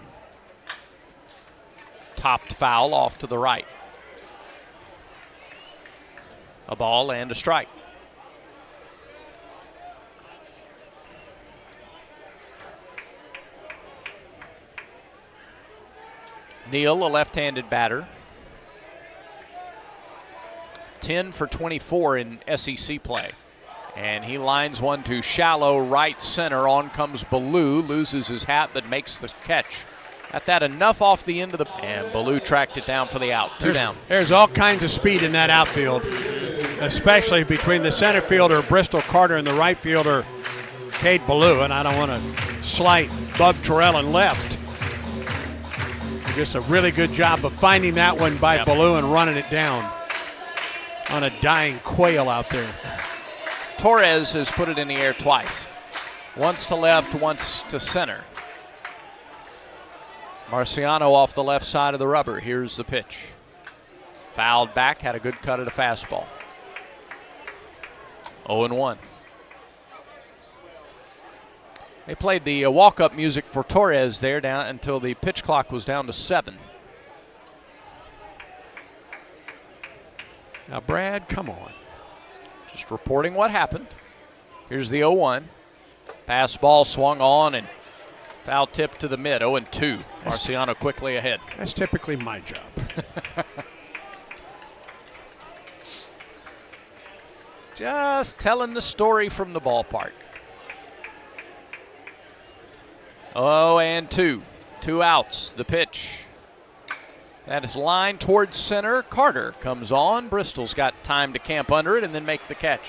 Topped foul off to the right. A ball and a strike. Neal, a left-handed batter. 10 for 24 in SEC play. And he lines one to shallow right center. On comes Ballou, loses his hat but makes the catch. Got that enough off the end of the, and Ballou tracked it down for the out. Two down. There's all kinds of speed in that outfield, especially between the center fielder Bristol Carter and the right fielder Cade Ballou. And I don't want to slight Bub Terrell in left. Just a really good job of finding that one by Ballou and running it down on a dying quail out there. Torres has put it in the air twice. Once to left, once to center. Marciano off the left side of the rubber. Here's the pitch. Fouled back, had a good cut at a fastball. 0-1. They played the walk-up music for Torres there down until the pitch clock was down to 7. Now, Brad, come on. Just reporting what happened. Here's the 0-1. Pass ball swung on and foul tip to the mid. 0-2. Marciano quickly ahead. That's typically my job. Just telling the story from the ballpark. 0-2. 2 outs. The pitch. That is lined towards center. Carter comes on. Bristol's got time to camp under it and then make the catch.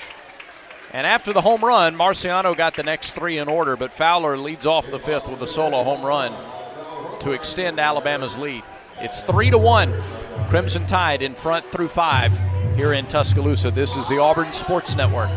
And after the home run, Marciano got the next 3 in order, but Fowler leads off the 5th with a solo home run to extend Alabama's lead. It's 3-1. Crimson Tide in front through 5 here in Tuscaloosa. This is the Auburn Sports Network.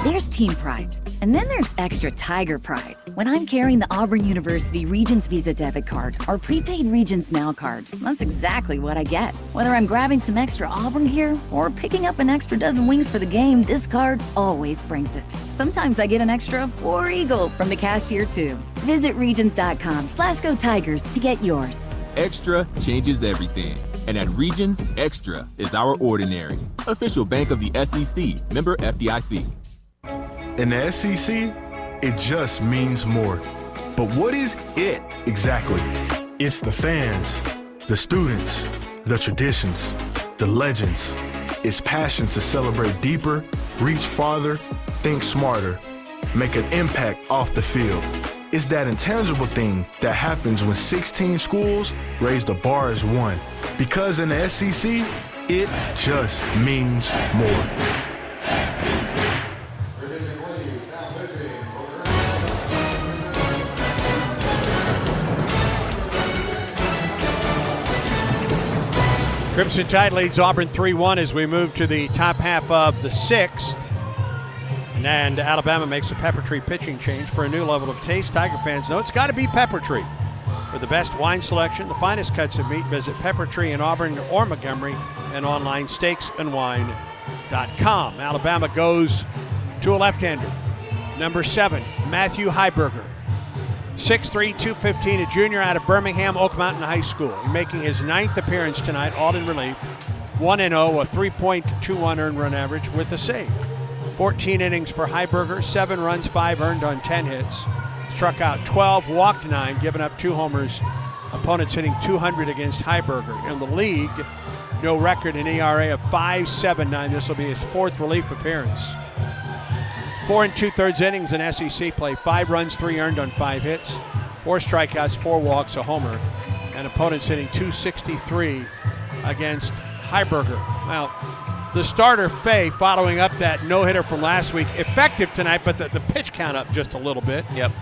There's team pride, and then there's extra Tiger pride. When I'm carrying the Auburn University Regents Visa debit card or prepaid Regents Now card, that's exactly what I get. Whether I'm grabbing some extra Auburn gear or picking up an extra dozen wings for the game, this card always brings it. Sometimes I get an extra War Eagle from the cashier too. Visit Regions.com/Go Tigers to get yours. Extra changes everything. And at Regions, Extra is our ordinary. Official bank of the SEC, member FDIC. In the SEC, it just means more. But what is it exactly? It's the fans, the students, the traditions, the legends. It's passion to celebrate deeper, reach farther, think smarter, make an impact off the field. It's that intangible thing that happens when 16 schools raise the bar as one. Because in the SEC, it just means more. Crimson Tide leads Auburn 3-1 as we move to the top half of the 6th. And Alabama makes a Pepper Tree pitching change for a new level of taste. Tiger fans know it's got to be Pepper Tree. For the best wine selection, the finest cuts of meat, visit Pepper Tree in Auburn or Montgomery and online steaksandwine.com. Alabama goes to a left-hander. Number 7, Matthew Heiberger. 6'3", 215, a junior out of Birmingham Oak Mountain High School. He's making his 9th appearance tonight, all in relief. 1-0, a 3.21 earned run average with a save. 14 innings for Heiberger, 7 runs, 5 earned on 10 hits. Struck out 12, walked 9, giving up 2 homers. Opponents hitting 200 against Heiberger. In the league, no record, an ERA of 5.79. This will be his 4th relief appearance. 4 2/3 innings in SEC play, 5 runs, 3 earned on 5 hits, 4 strikeouts, 4 walks, a homer, and opponents hitting 263 against Heiberger. Well, The starter, Fay, following up that no-hitter from last week. Effective tonight, but the pitch count up just a little bit. Yep.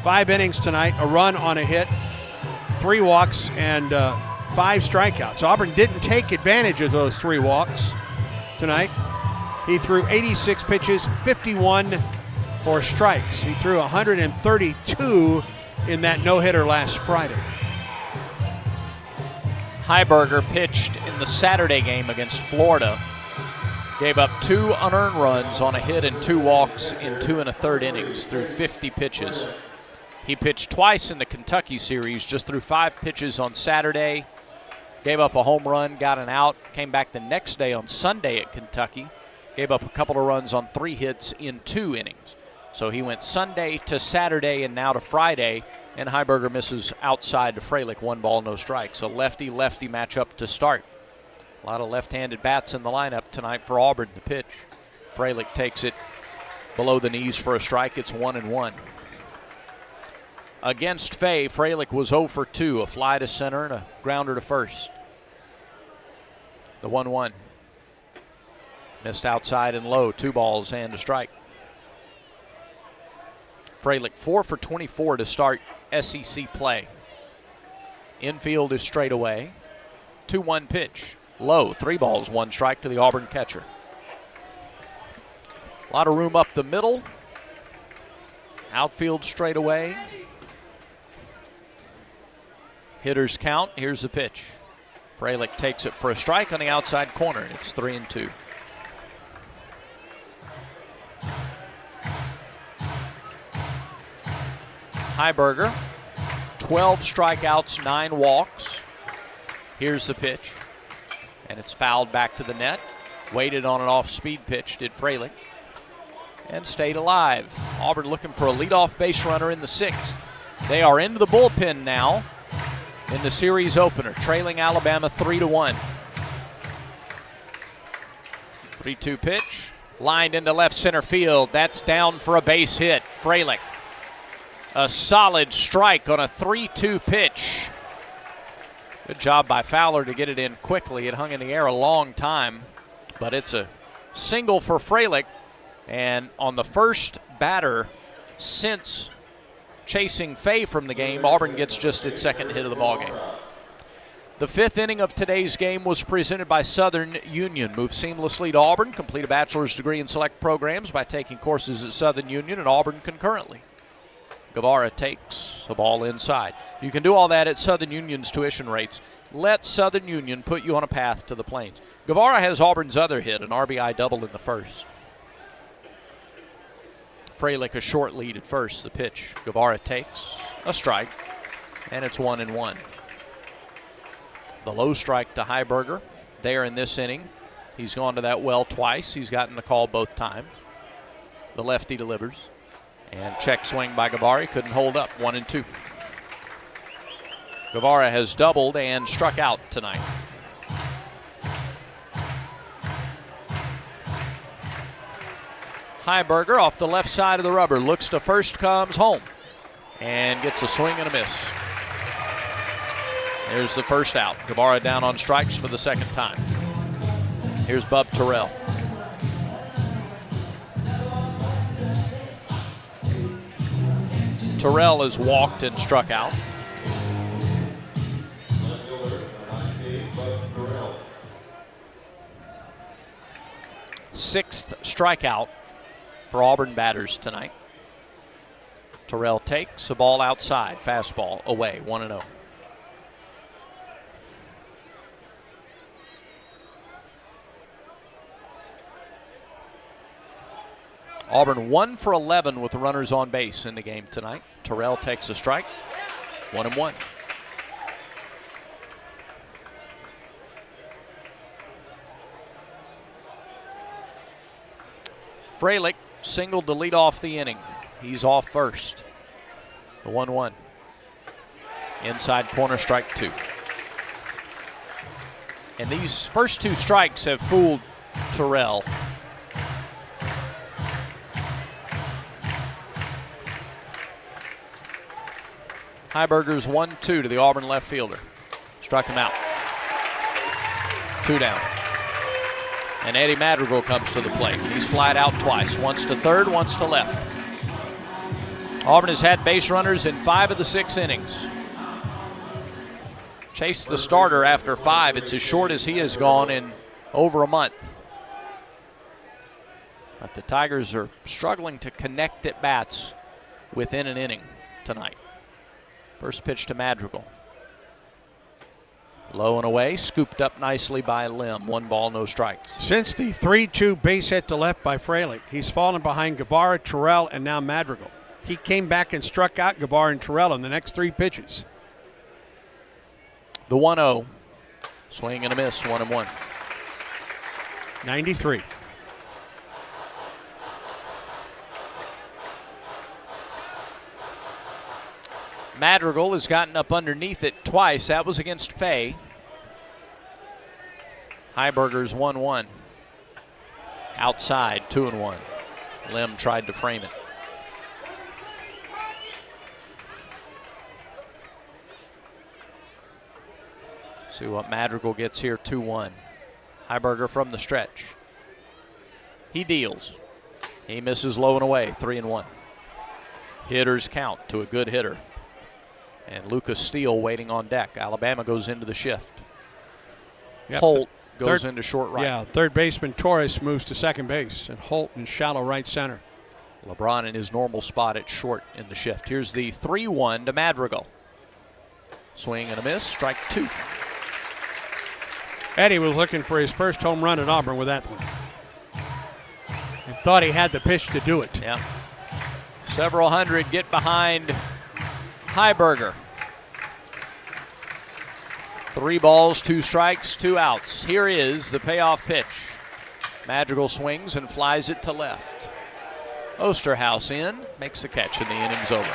5 innings tonight, a run on a hit, 3 walks, and 5 strikeouts. Auburn didn't take advantage of those 3 walks tonight. He threw 86 pitches, 51 for strikes. He threw 132 in that no-hitter last Friday. Heiberger pitched in the Saturday game against Florida. Gave up 2 unearned runs on a hit and 2 walks in 2 1/3 innings through 50 pitches. He pitched twice in the Kentucky series, just threw 5 pitches on Saturday, gave up a home run, got an out, came back the next day on Sunday at Kentucky, gave up a couple of runs on 3 hits in 2 innings. So he went Sunday to Saturday and now to Friday, and Heiberger misses outside to Freilich, 1 ball, no strikes. A lefty-lefty matchup to start. A lot of left-handed bats in the lineup tonight for Auburn to pitch. Freilich takes it below the knees for a strike. It's 1-1. Against Fay, Freilich was 0 for 2, a fly to center and a grounder to first. The 1-1. Missed outside and low, 2 balls and a strike. Freilich 4 for 24 to start SEC play. Infield is straight away. 2-1 pitch. Low, 3 balls, 1 strike to the Auburn catcher. A lot of room up the middle. Outfield straight away. Hitters count. Here's the pitch. Freilich takes it for a strike on the outside corner. It's 3-2. Heiberger, 12 strikeouts, 9 walks. Here's the pitch. And it's fouled back to the net. Waited on an off-speed pitch, did Freilich. And stayed alive. Auburn looking for a leadoff base runner in the 6th. They are into the bullpen now in the series opener, trailing Alabama 3-1. 3-2 pitch. Lined into left center field. That's down for a base hit. Freilich. A solid strike on a 3-2 pitch. Good job by Fowler to get it in quickly. It hung in the air a long time, but it's a single for Freilich. And on the first batter since chasing Fay from the game, Auburn gets just its 2nd hit of the ballgame. The 5th inning of today's game was presented by Southern Union. Move seamlessly to Auburn. Complete a bachelor's degree in select programs by taking courses at Southern Union and Auburn concurrently. Guevara takes the ball inside. You can do all that at Southern Union's tuition rates. Let Southern Union put you on a path to the Plains. Guevara has Auburn's other hit, an RBI double in the 1st. Freilich a short lead at first. The pitch. Guevara takes a strike, and it's 1-1. The low strike to Heiberger there in this inning. He's gone to that well twice. He's gotten a call both times. The lefty delivers. And check swing by Guevara, couldn't hold up, 1-2. Guevara has doubled and struck out tonight. Heiberger off the left side of the rubber, looks to first, comes home, and gets a swing and a miss. There's the first out. Guevara down on strikes for the 2nd time. Here's Bub Terrell. Terrell has walked and struck out. Sixth strikeout for Auburn batters tonight. Terrell takes a ball outside. Fastball away, 1-0. Auburn 1 for 11 with the runners on base in the game tonight. Terrell takes a strike, 1-1. Freilich singled to lead off the inning. He's off first. The 1-1. Inside corner, strike 2. And these first 2 strikes have fooled Terrell. Heiberger's 1-2 to the Auburn left fielder. Struck him out. 2 down. And Eddie Madrigal comes to the plate. He's flied out twice, once to third, once to left. Auburn has had base runners in 5 of the 6 innings. Chase the starter after 5. It's as short as he has gone in over a month. But the Tigers are struggling to connect at bats within an inning tonight. First pitch to Madrigal. Low and away, scooped up nicely by Lim. 1 ball, no strikes. Since the 3-2 base hit to left by Fralick, he's fallen behind Guevara, Terrell, and now Madrigal. He came back and struck out Guevara and Terrell in the next 3 pitches. The 1-0. Swing and a miss, 1-1. 93. Madrigal has gotten up underneath it twice. That was against Fay. Heiberger's 1-1. Outside, 2-1. Lim tried to frame it. See what Madrigal gets here, 2-1. Heiberger from the stretch. He deals. He misses low and away, 3-1. Hitters count to a good hitter. And Lucas Steele waiting on deck. Alabama goes into the shift. Yep. Holt goes into short right. Yeah, third baseman Torres moves to second base, and Holt in shallow right center. LeBron in his normal spot at short in the shift. Here's the 3-1 to Madrigal. Swing and a miss, strike 2. Eddie was looking for his first home run at Auburn with that one. And thought he had the pitch to do it. Yeah. Several hundred get behind Heiberger. 3 balls, 2 strikes, 2 outs. Here is the payoff pitch. Madrigal swings and flies it to left. Osterhaus in, makes the catch, and the inning's over.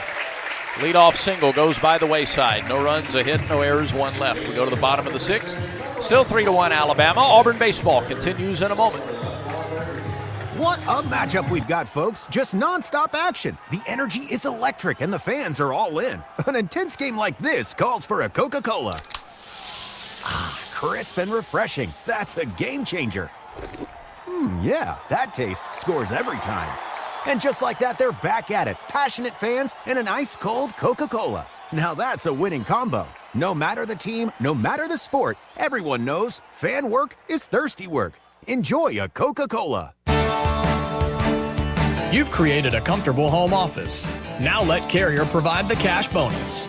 Leadoff single goes by the wayside. No runs, a hit, no errors, 1 left. We go to the bottom of the 6th. Still 3-1 Alabama. Auburn baseball continues in a moment. What a matchup we've got, folks. Just nonstop action. The energy is electric and the fans are all in. An intense game like this calls for a Coca-Cola. Ah, crisp and refreshing. That's a game changer. Yeah, that taste scores every time. And just like that, they're back at it. Passionate fans and an ice-cold Coca-Cola. Now that's a winning combo. No matter the team, no matter the sport, everyone knows fan work is thirsty work. Enjoy a Coca-Cola. You've created a comfortable home office. Now let Carrier provide the cash bonus.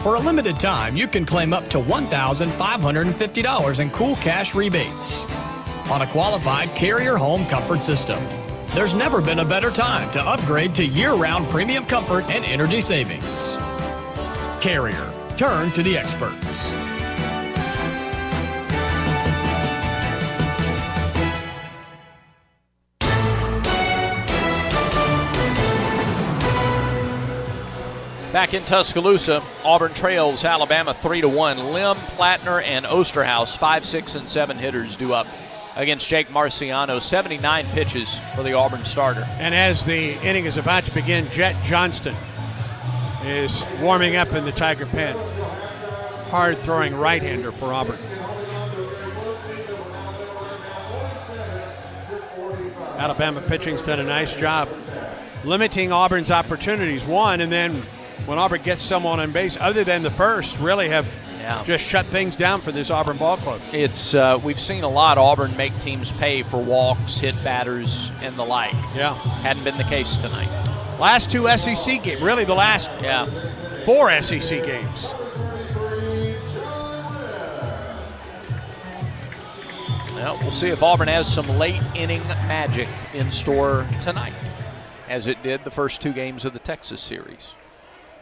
For a limited time, you can claim up to $1,550 in cool cash rebates on a qualified Carrier home comfort system. There's never been a better time to upgrade to year-round premium comfort and energy savings. Carrier, turn to the experts. Back in Tuscaloosa, Auburn trails Alabama 3-1. Lim, Plattner, and Osterhaus, 5, 6, and 7 hitters due up against Jake Marciano. 79 pitches for the Auburn starter. And as the inning is about to begin, Jet Johnston is warming up in the Tiger pen. Hard-throwing right-hander for Auburn. Alabama pitching's done a nice job limiting Auburn's opportunities. One, and then when Auburn gets someone on base, other than the first, really have just shut things down for this Auburn ball club. It's we've seen a lot of Auburn make teams pay for walks, hit batters, and the like. Yeah. Hadn't been the case tonight. Last 2 SEC games, really the last 4 SEC games. Well, we'll see if Auburn has some late inning magic in store tonight, as it did the first 2 games of the Texas series.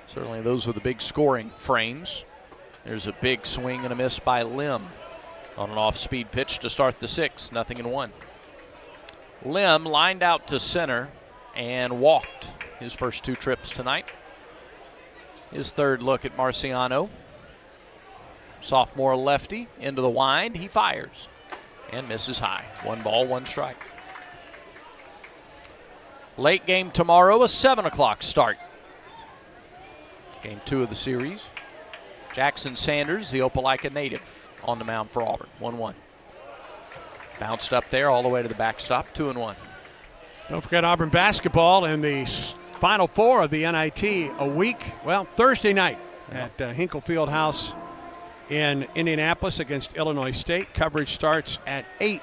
Certainly those were the big scoring frames. There's a big swing and a miss by Lim on an off-speed pitch to start the 6th, 0-1. Lim lined out to center and walked his first 2 trips tonight. His third look at Marciano. Sophomore lefty into the wind. He fires and misses high. 1 ball, 1 strike. Late game tomorrow, a 7 o'clock start. Game 2 of the series. Jackson Sanders, the Opelika native, on the mound for Auburn. 1-1. Bounced up there all the way to the backstop, 2-1. Don't forget Auburn basketball in the Final Four of the NIT Thursday night at Hinkle Fieldhouse in Indianapolis against Illinois State. Coverage starts at 8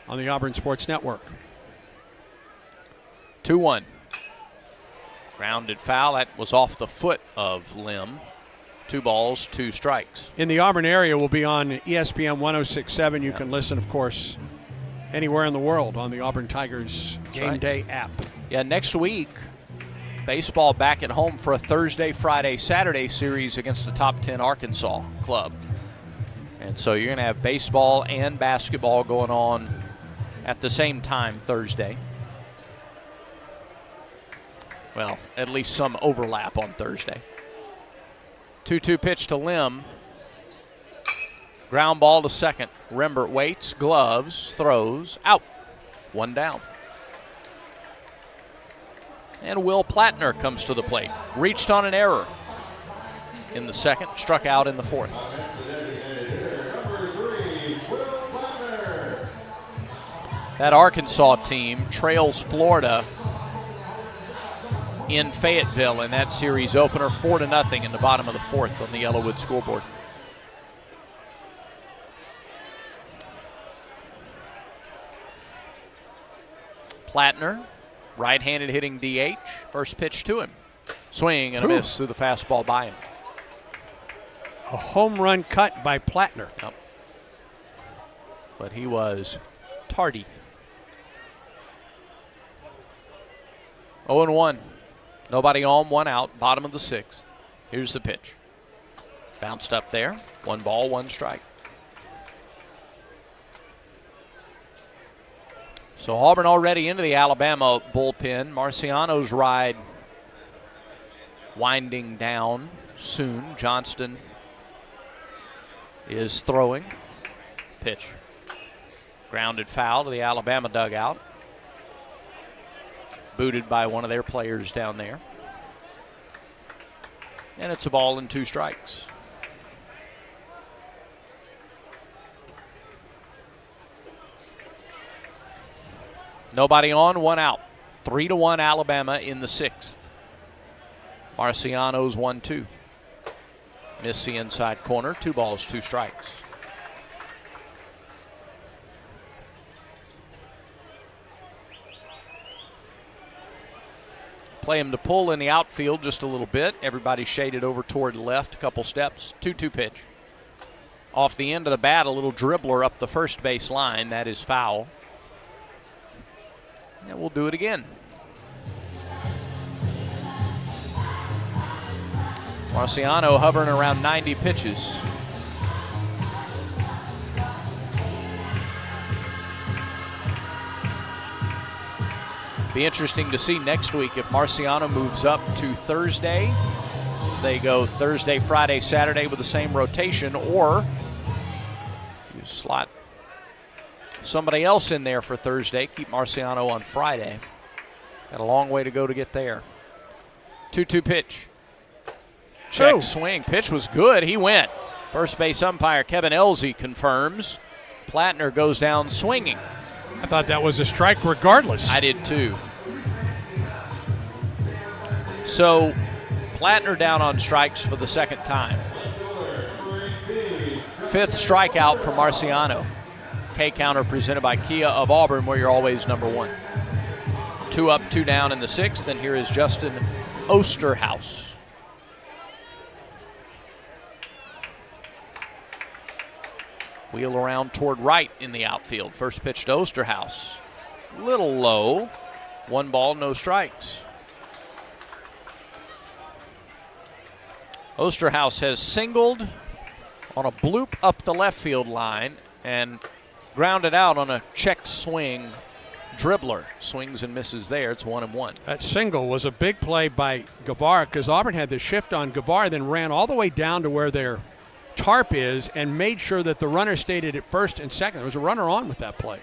on the Auburn Sports Network. 2-1. Grounded foul. That was off the foot of Lim. 2 balls, 2 strikes. In the Auburn area, we'll be on ESPN 106.7. You can listen, of course, anywhere in the world on the Auburn Tigers Game Day app. Yeah, next week, baseball back at home for a Thursday, Friday, Saturday series against the top 10 Arkansas club. And so you're going to have baseball and basketball going on at the same time Thursday. Well, at least some overlap on Thursday. 2-2 pitch to Lim. Ground ball to second. Rembert waits, gloves, throws, out. 1 down. And Will Plattner comes to the plate. Reached on an error in the second, struck out in the fourth. That Arkansas team trails Florida in Fayetteville in that series opener, 4-0 in the bottom of the fourth on the Yellowwood scoreboard. Plattner, right-handed hitting DH. First pitch to him. Swing and a miss through the fastball by him. A home run cut by Plattner. Yep. But he was tardy. 0-1. Nobody on, 1 out, bottom of the 6th. Here's the pitch. Bounced up there. 1 ball, 1 strike. So Auburn already into the Alabama bullpen. Marciano's ride winding down soon. Johnston is throwing. Pitch. Grounded foul to the Alabama dugout. Booted by one of their players down there. And it's a ball and 2 strikes. Nobody on, 1 out. 3-1 Alabama in the 6th. Marciano's 1-2. Miss the inside corner. 2 balls, 2 strikes. Play him to pull in the outfield just a little bit. Everybody shaded over toward the left a couple steps. 2-2 pitch. Off the end of the bat, a little dribbler up the first base line. That is foul. And we'll do it again. Marciano hovering around 90 pitches. Be interesting to see next week if Marciano moves up to Thursday. They go Thursday, Friday, Saturday with the same rotation, or you slot somebody else in there for Thursday. Keep Marciano on Friday. Got a long way to go to get there. 2-2 pitch. Check swing. Pitch was good. He went. First base umpire Kevin Elsey confirms. Plattner goes down swinging. I thought that was a strike regardless. I did too. So Plattner down on strikes for the 2nd time. 5th strikeout for Marciano. K-counter presented by Kia of Auburn, where you're always number 1. 2 up, 2 down in the 6th, and here is Justin Osterhaus. Wheel around toward right in the outfield. First pitch to Osterhaus. Little low. 1 ball, no strikes. Osterhaus has singled on a bloop up the left field line and grounded out on a check swing dribbler. Swings and misses there. It's 1-1. That single was a big play by Guevara because Auburn had the shift on Guevara, then ran all the way down to where their tarp is and made sure that the runner stayed at first and second. There was a runner on with that play.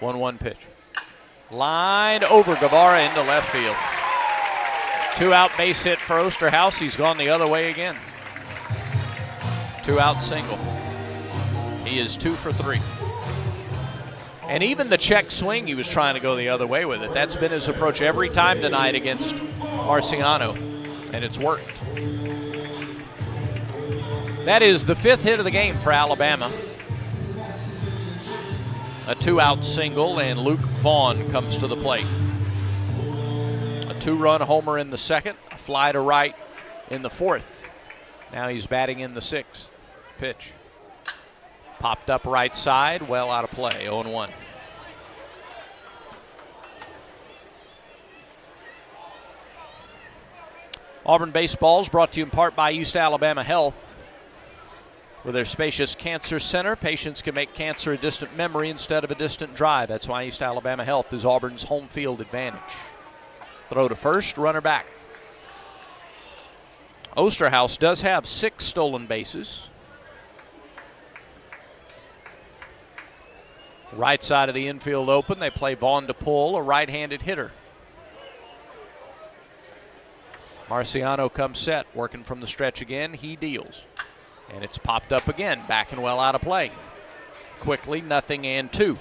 1-1 pitch. Lined over Guevara into left field. 2-out base hit for Osterhaus. He's gone the other way again. 2-out single. He is 2 for 3. And even the check swing, he was trying to go the other way with it. That's been his approach every time tonight against Marciano, and it's worked. That is the 5th hit of the game for Alabama. A 2-out single, and Luke Vaughn comes to the plate. A 2-run homer in the 2nd, a fly to right in the 4th. Now he's batting in the 6th. Pitch. Popped up right side, well out of play, 0-1. Auburn baseball is brought to you in part by East Alabama Health. With their spacious cancer center, patients can make cancer a distant memory instead of a distant drive. That's why East Alabama Health is Auburn's home field advantage. Throw to first, runner back. Osterhaus does have 6 stolen bases. Right side of the infield open. They play Vaughn to pull, a right-handed hitter. Marciano comes set, working from the stretch again. He deals. And it's popped up again, back and well out of play. Quickly, 0-2.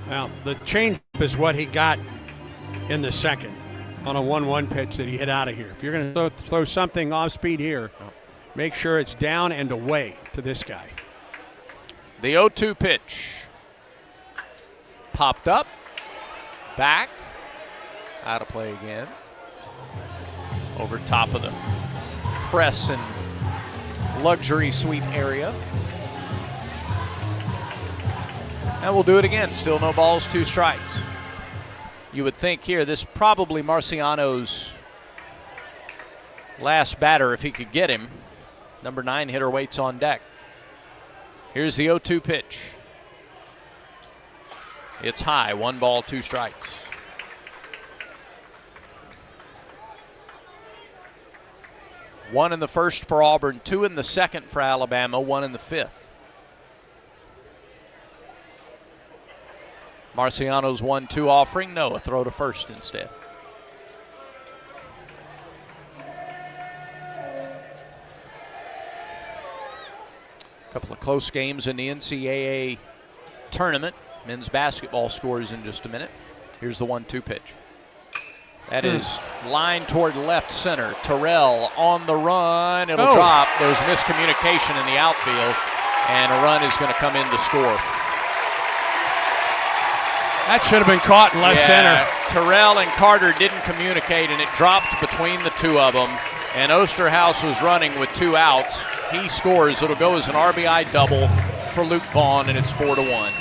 Well, the changeup is what he got in the 2nd on a 1-1 pitch that he hit out of here. If you're going to throw something off speed here, make sure it's down and away to this guy. The 0-2 pitch. Popped up, back, out of play again. Over top of the press and luxury suite area. And we'll do it again. Still no balls, 2 strikes. You would think here, this probably Marciano's last batter if he could get him. Number 9 hitter waits on deck. Here's the 0-2 pitch. It's high, 1 ball, 2 strikes. One in the 1st for Auburn, 2 in the 2nd for Alabama, 1 in the 5th. Marciano's 1-2 offering, no, a throw to first instead. A couple of close games in the NCAA tournament. Men's basketball scores in just a minute. Here's the 1-2 pitch. That is line toward left center. Terrell on the run. It'll drop. There's miscommunication in the outfield, and a run is going to come in to score. That should have been caught in left center. Terrell and Carter didn't communicate, and it dropped between the 2 of them. And Osterhaus was running with 2 outs. He scores. It'll go as an RBI double for Luke Vaughn, and it's 4-1.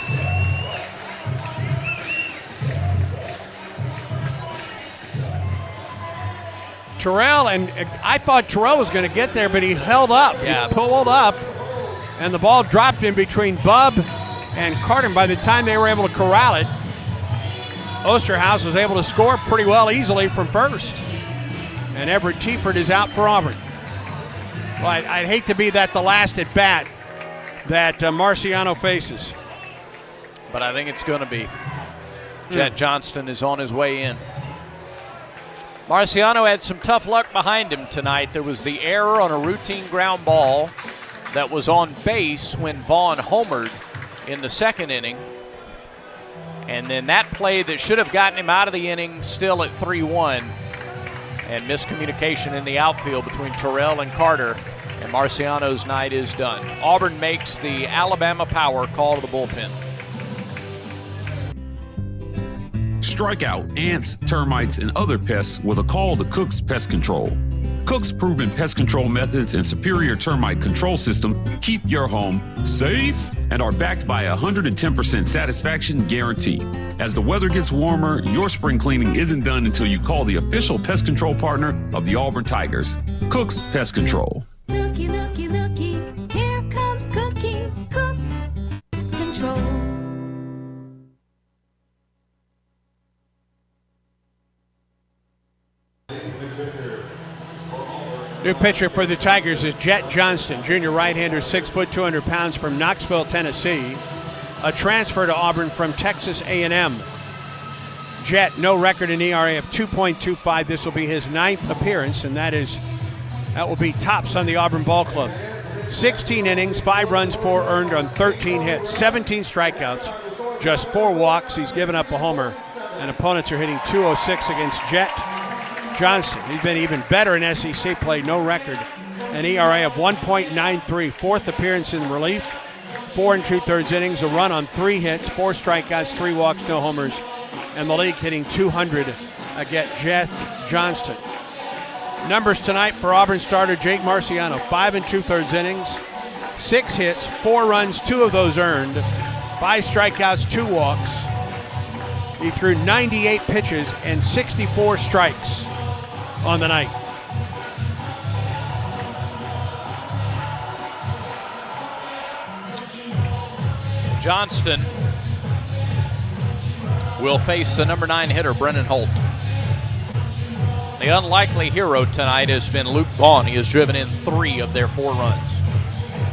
Terrell, and I thought Terrell was going to get there, but he held up. Yeah. He pulled up, and the ball dropped in between Bub and Carter. And by the time they were able to corral it, Osterhaus was able to score pretty well easily from first. And Everett Tiefert is out for Auburn. Well, I'd hate to be the last at bat that Marciano faces. But I think it's going to be. Jet Johnston is on his way in. Marciano had some tough luck behind him tonight. There was the error on a routine ground ball that was on base when Vaughn homered in the 2nd inning. And then that play that should have gotten him out of the inning, still at 3-1. And miscommunication in the outfield between Terrell and Carter. And Marciano's night is done. Auburn makes the Alabama Power call to the bullpen. Strike out ants, termites, and other pests with a call to Cook's Pest Control. Cook's proven pest control methods and superior termite control system keep your home safe and are backed by a 110% satisfaction guarantee. As the weather gets warmer, your spring cleaning isn't done until you call the official pest control partner of the Auburn Tigers, Cook's Pest Control. Looky, looky, looky, here comes Cookie, Cook's Pest Control. New pitcher for the Tigers is Jet Johnston, junior right-hander, 6 foot, 200 pounds from Knoxville, Tennessee. A transfer to Auburn from Texas A&M. Jet, no record in ERA of 2.25. This will be his 9th appearance, and that will be tops on the Auburn Ball Club. 16 innings, 5 runs, 4 earned on 13 hits, 17 strikeouts, just 4 walks. He's given up a homer, and opponents are hitting .206 against Jet Johnston. He's been even better in SEC play, no record. An ERA of 1.93, 4th appearance in relief, 4 2/3 innings, a run on 3 hits, 4 strikeouts, 3 walks, no homers, and the league hitting .200 against Jet Johnston. Numbers tonight for Auburn starter Jake Marciano, 5 2/3 innings, 6 hits, 4 runs, 2 of those earned, 5 strikeouts, 2 walks. He threw 98 pitches and 64 strikes on the night. Johnston will face the number 9 hitter, Brennan Holt. The unlikely hero tonight has been Luke Vaughn. He has driven in 3 of their 4 runs.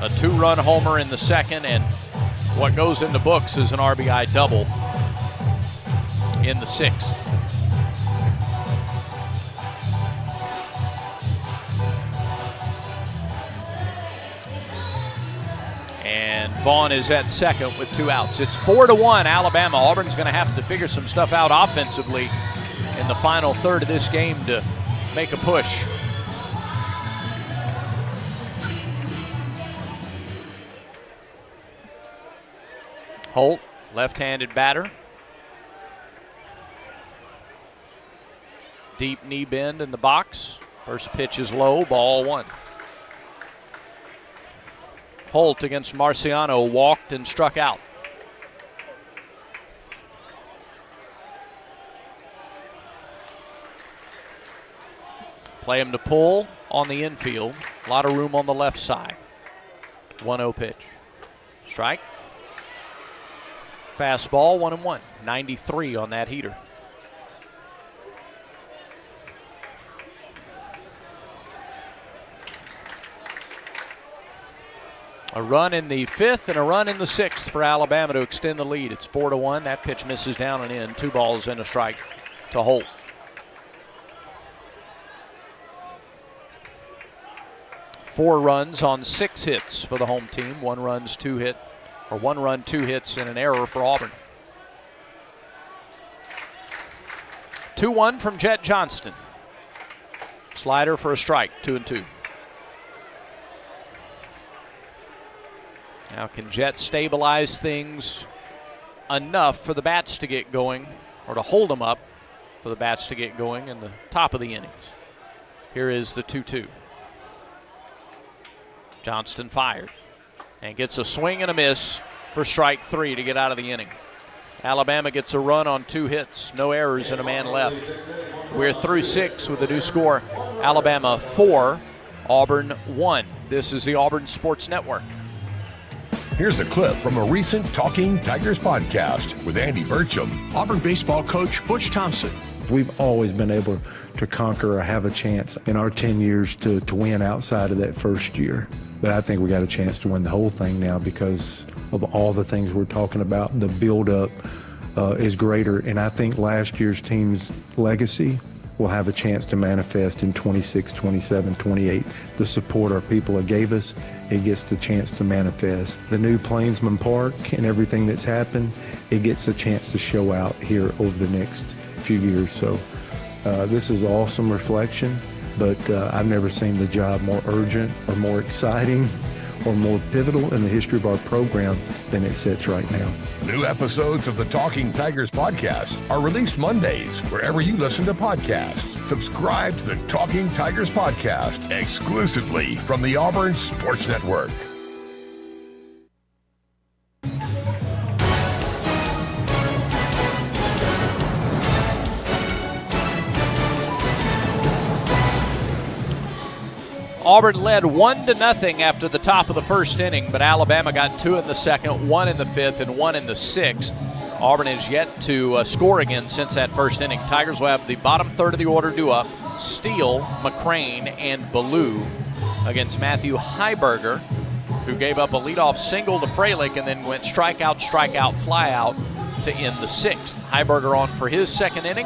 A 2-run homer in the second, and what goes in the books is an RBI double in the 6th. And Vaughn is at second with 2 outs. It's 4-1 Alabama. Auburn's going to have to figure some stuff out offensively in the final third of this game to make a push. Holt, left-handed batter. Deep knee bend in the box. First pitch is low, ball 1. Holt against Marciano walked and struck out. Play him to pull on the infield. A lot of room on the left side. 1-0 pitch. Strike. Fastball, 1-1. 93 on that heater. A run in the 5th and a run in the 6th for Alabama to extend the lead. It's 4-1. That pitch misses down and in. 2 balls and a strike to Holt. Four runs on 6 hits for the home team. 1 run, 2 hits, and an error for Auburn. 2-1 from Jet Johnston. Slider for a strike, 2-2. Now can Jet stabilize things enough for the bats to get going, or to hold them up for the bats to get going in the top of the innings? Here is the 2-2. Johnston fires and gets a swing and a miss for strike 3 to get out of the inning. Alabama gets a run on 2 hits, no errors and a man left. We're through 6 with a new score. Alabama 4, Auburn 1. This is the Auburn Sports Network. Here's a clip from a recent Talking Tigers podcast with Andy Burcham. Auburn baseball coach Butch Thompson. We've always been able to conquer or have a chance in our 10 years to win outside of that first year. But I think we got a chance to win the whole thing now because of all the things we're talking about. The build-up is greater, and I think last year's team's legacy will have a chance to manifest in 26, 27, 28. The support our people gave us, it gets the chance to manifest. The new Plainsman Park and everything that's happened, it gets a chance to show out here over the next few years. So this is awesome reflection, but I've never seen the job more urgent or more exciting or more pivotal in the history of our program than it sits right now. New episodes of the Talking Tigers podcast are released Mondays wherever you listen to podcasts. Subscribe to the Talking Tigers podcast exclusively from the Auburn Sports Network. Auburn led 1-0 after the top of the first inning, but Alabama got 2 in the second, 1 in the 5th, and 1 in the 6th. Auburn has yet to score again since that first inning. Tigers will have the bottom third of the order due up. Steele, McCrane, and Ballou against Matthew Heiberger, who gave up a leadoff single to Freilich and then went strikeout, strikeout, flyout to end the 6th. Heiberger on for his second inning.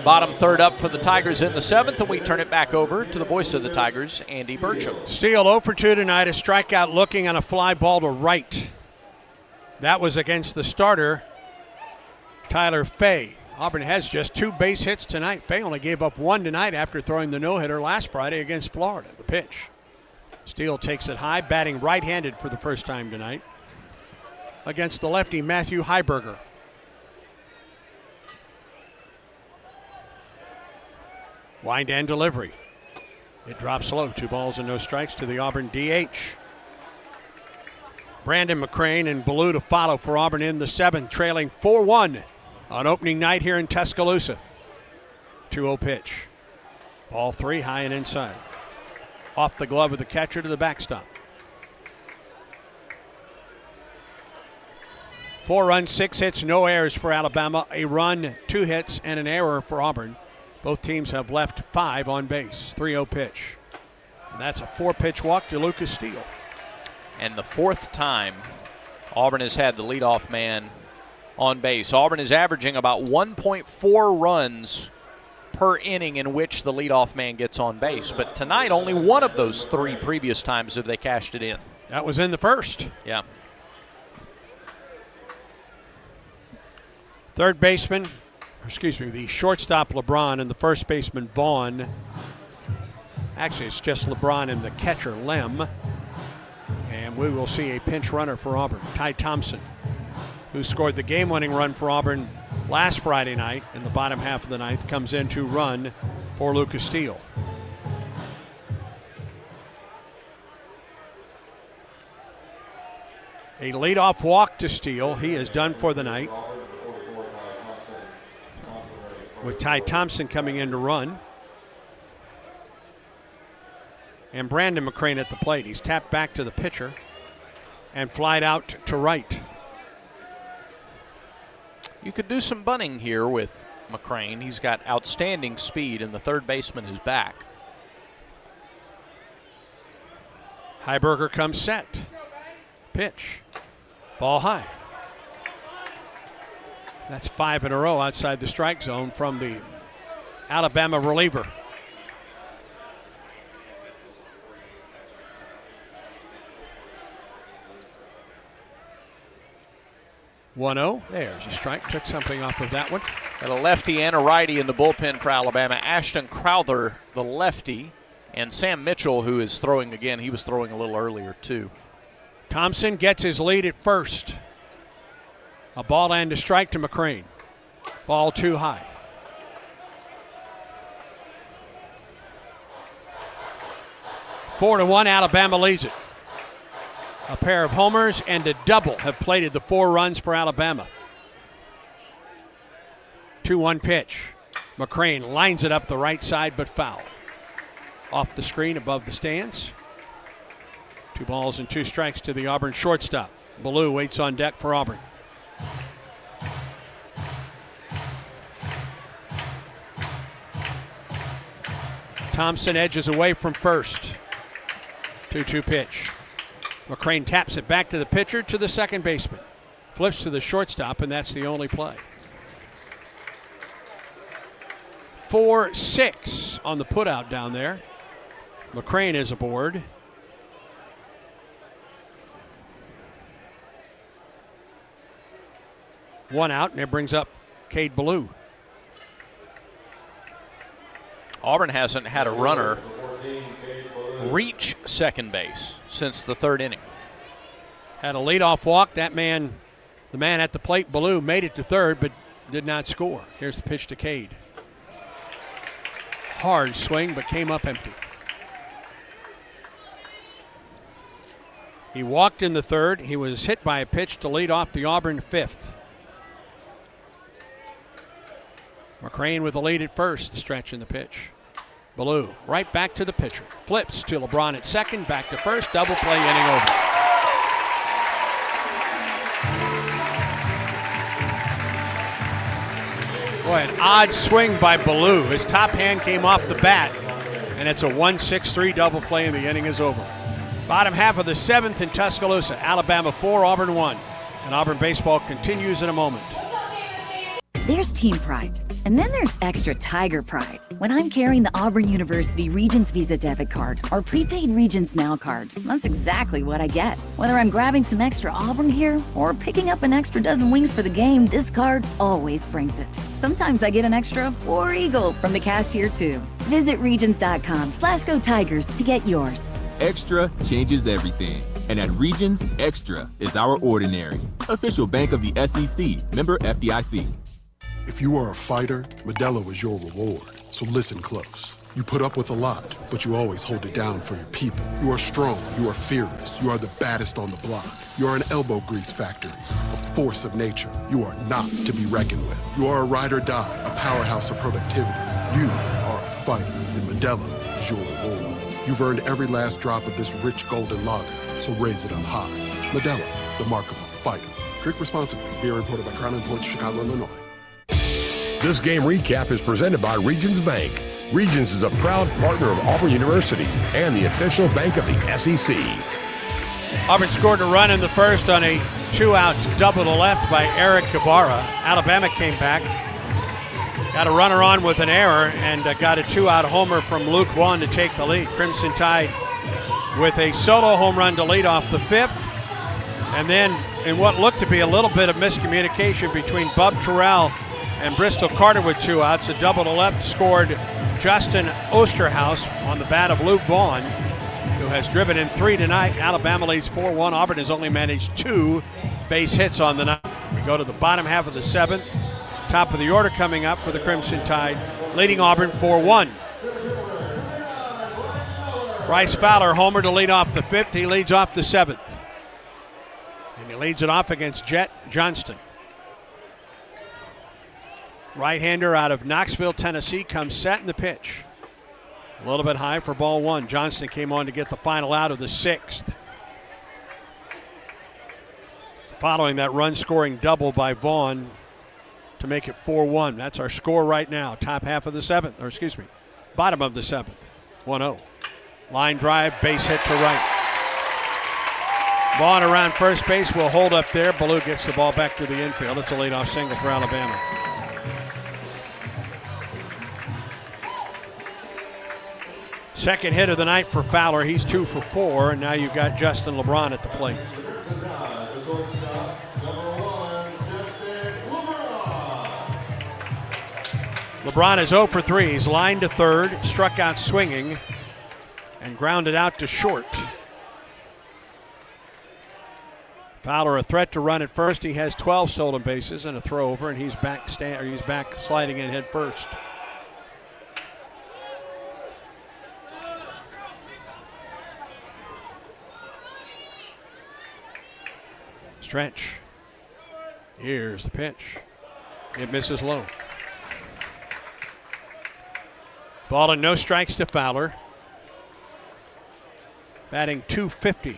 Bottom third up for the Tigers in the 7th, and we turn it back over to the voice of the Tigers, Andy Burcham. Steele 0 for 2 tonight, a strikeout looking on a fly ball to right. That was against the starter, Tyler Fay. Auburn has just 2 base hits tonight. Fay only gave up 1 tonight after throwing the no-hitter last Friday against Florida. The pitch. Steele takes it high, batting right-handed for the first time tonight against the lefty Matthew Heiberger. Wind and delivery. It drops low. 2 balls and no strikes to the Auburn DH. Brandon McCrane and Ballou to follow for Auburn in the 7th, trailing 4-1 on opening night here in Tuscaloosa. 2-0 pitch. Ball 3 high and inside. Off the glove of the catcher to the backstop. 4 runs, 6 hits, no errors for Alabama. A run, 2 hits, and an error for Auburn. Both teams have left 5 on base. 3-0 pitch. And that's a 4-pitch walk to Lucas Steele. And the 4th time Auburn has had the leadoff man on base. Auburn is averaging about 1.4 runs per inning in which the leadoff man gets on base. But tonight, only one of those 3 previous times have they cashed it in. That was in the 1st. Yeah. Third baseman, the shortstop LeBron and the first baseman Vaughn. Actually, it's just LeBron and the catcher Lem. And we will see a pinch runner for Auburn, Ty Thompson, who scored the game-winning run for Auburn last Friday night in the bottom half of the ninth, comes in to run for Lucas Steele. A leadoff walk to Steele. He is done for the night, with Ty Thompson coming in to run. And Brandon McCrane at the plate. He's tapped back to the pitcher and flied out to right. You could do some bunting here with McCrane. He's got outstanding speed, and the third baseman is back. Heiberger comes set. Pitch. Ball high. That's 5 in a row outside the strike zone from the Alabama reliever. There's a strike. Took something off of that one. Got a lefty and a righty in the bullpen for Alabama. Ashton Crowther, the lefty, and Sam Mitchell, who is throwing again. He was throwing a little earlier, too. Thompson gets his lead at first. A ball and a strike to McCrane. Ball 2 high. Four to 1, Alabama leads it. A pair of homers and a double have plated the 4 runs for Alabama. 2-1 pitch. McCrane lines it up the right side, but foul. Off the screen above the stands. 2 balls and 2 strikes to the Auburn shortstop. Ballou waits on deck for Auburn. Thompson edges away from first. 2-2 pitch. McCrane taps it back to the pitcher, to the second baseman. Flips to the shortstop, and that's the only play. 4-6 on the putout down there. McCrane is aboard. One out, and it brings up Cade Ballou. Auburn hasn't had a runner reach second base since the 3rd inning. Had a leadoff walk. That man, the man at the plate, Ballou, made it to 3rd, but did not score. Here's the pitch to Cade. Hard swing, but came up empty. He walked in the 3rd. He was hit by a pitch to lead off the Auburn 5th. McCrane with the lead at first, the stretch in the pitch. Ballou right back to the pitcher. Flips to LeBron at second, back to first, double play, inning over. Boy, an odd swing by Ballou. His top hand came off the bat, and it's a 1-6-3 double play, and the inning is over. Bottom half of the 7th in Tuscaloosa. Alabama 4, Auburn 1. And Auburn baseball continues in a moment. There's team pride. And then there's extra Tiger pride. When I'm carrying the Auburn University Regents Visa debit card or prepaid Regents Now card, that's exactly what I get. Whether I'm grabbing some extra Auburn here or picking up an extra dozen wings for the game, this card always brings it. Sometimes I get an extra War Eagle from the cashier too. Visit Regions.com/Go Tigers to get yours. Extra changes everything. And at Regions, Extra is our ordinary. Official bank of the SEC, member FDIC. If you are a fighter, Modelo is your reward. So listen close. You put up with a lot, but you always hold it down for your people. You are strong, you are fearless, you are the baddest on the block. You are an elbow grease factory, a force of nature. You are not to be reckoned with. You are a ride or die, a powerhouse of productivity. You are a fighter, and Modelo is your reward. You've earned every last drop of this rich golden lager, so raise it up high. Modelo, the mark of a fighter. Drink responsibly. Beer imported by Crown Imports, Chicago, Illinois. This game recap is presented by Regions Bank. Regions is a proud partner of Auburn University and the official bank of the SEC. Auburn scored a run in the first on a 2-out double to left by Eric Guevara. Alabama came back, got a runner on with an error, and got a 2-out homer from Luke Vaughn to take the lead. Crimson Tide with a solo home run to lead off the fifth. And then in what looked to be a little bit of miscommunication between Bub Terrell and Bristol Carter with 2 outs, a double to left scored Justin Osterhaus on the bat of Luke Vaughn, who has driven in 3 tonight. Alabama leads 4-1. Auburn has only managed 2 base hits on the night. We go to the bottom half of the 7th. Top of the order coming up for the Crimson Tide, leading Auburn 4-1. Bryce Fowler homer to lead off the 5th. He leads off the 7th. And he leads it off against Jet Johnston. Right-hander out of Knoxville, Tennessee, comes set in the pitch. A little bit high for ball 1. Johnston came on to get the final out of the 6th. Following that run-scoring double by Vaughn to make it 4-1. That's our score right now. Top half of the 7th, or excuse me, bottom of the 7th. 1-0. Line drive, base hit to right. Vaughn around first base will hold up there. Ballou gets the ball back to the infield. It's a leadoff single for Alabama. Second hit of the night for Fowler. He's 2 for 4, and now you've got Justin LeBron at the plate. LeBron is 0 for 3. He's lined to third, struck out swinging, and grounded out to short. Fowler a threat to run at first. He has 12 stolen bases and a throw over, and he's back sliding in head first. Stretch. Here's the pitch. It misses low. Ball and no strikes to Fowler. Batting .250.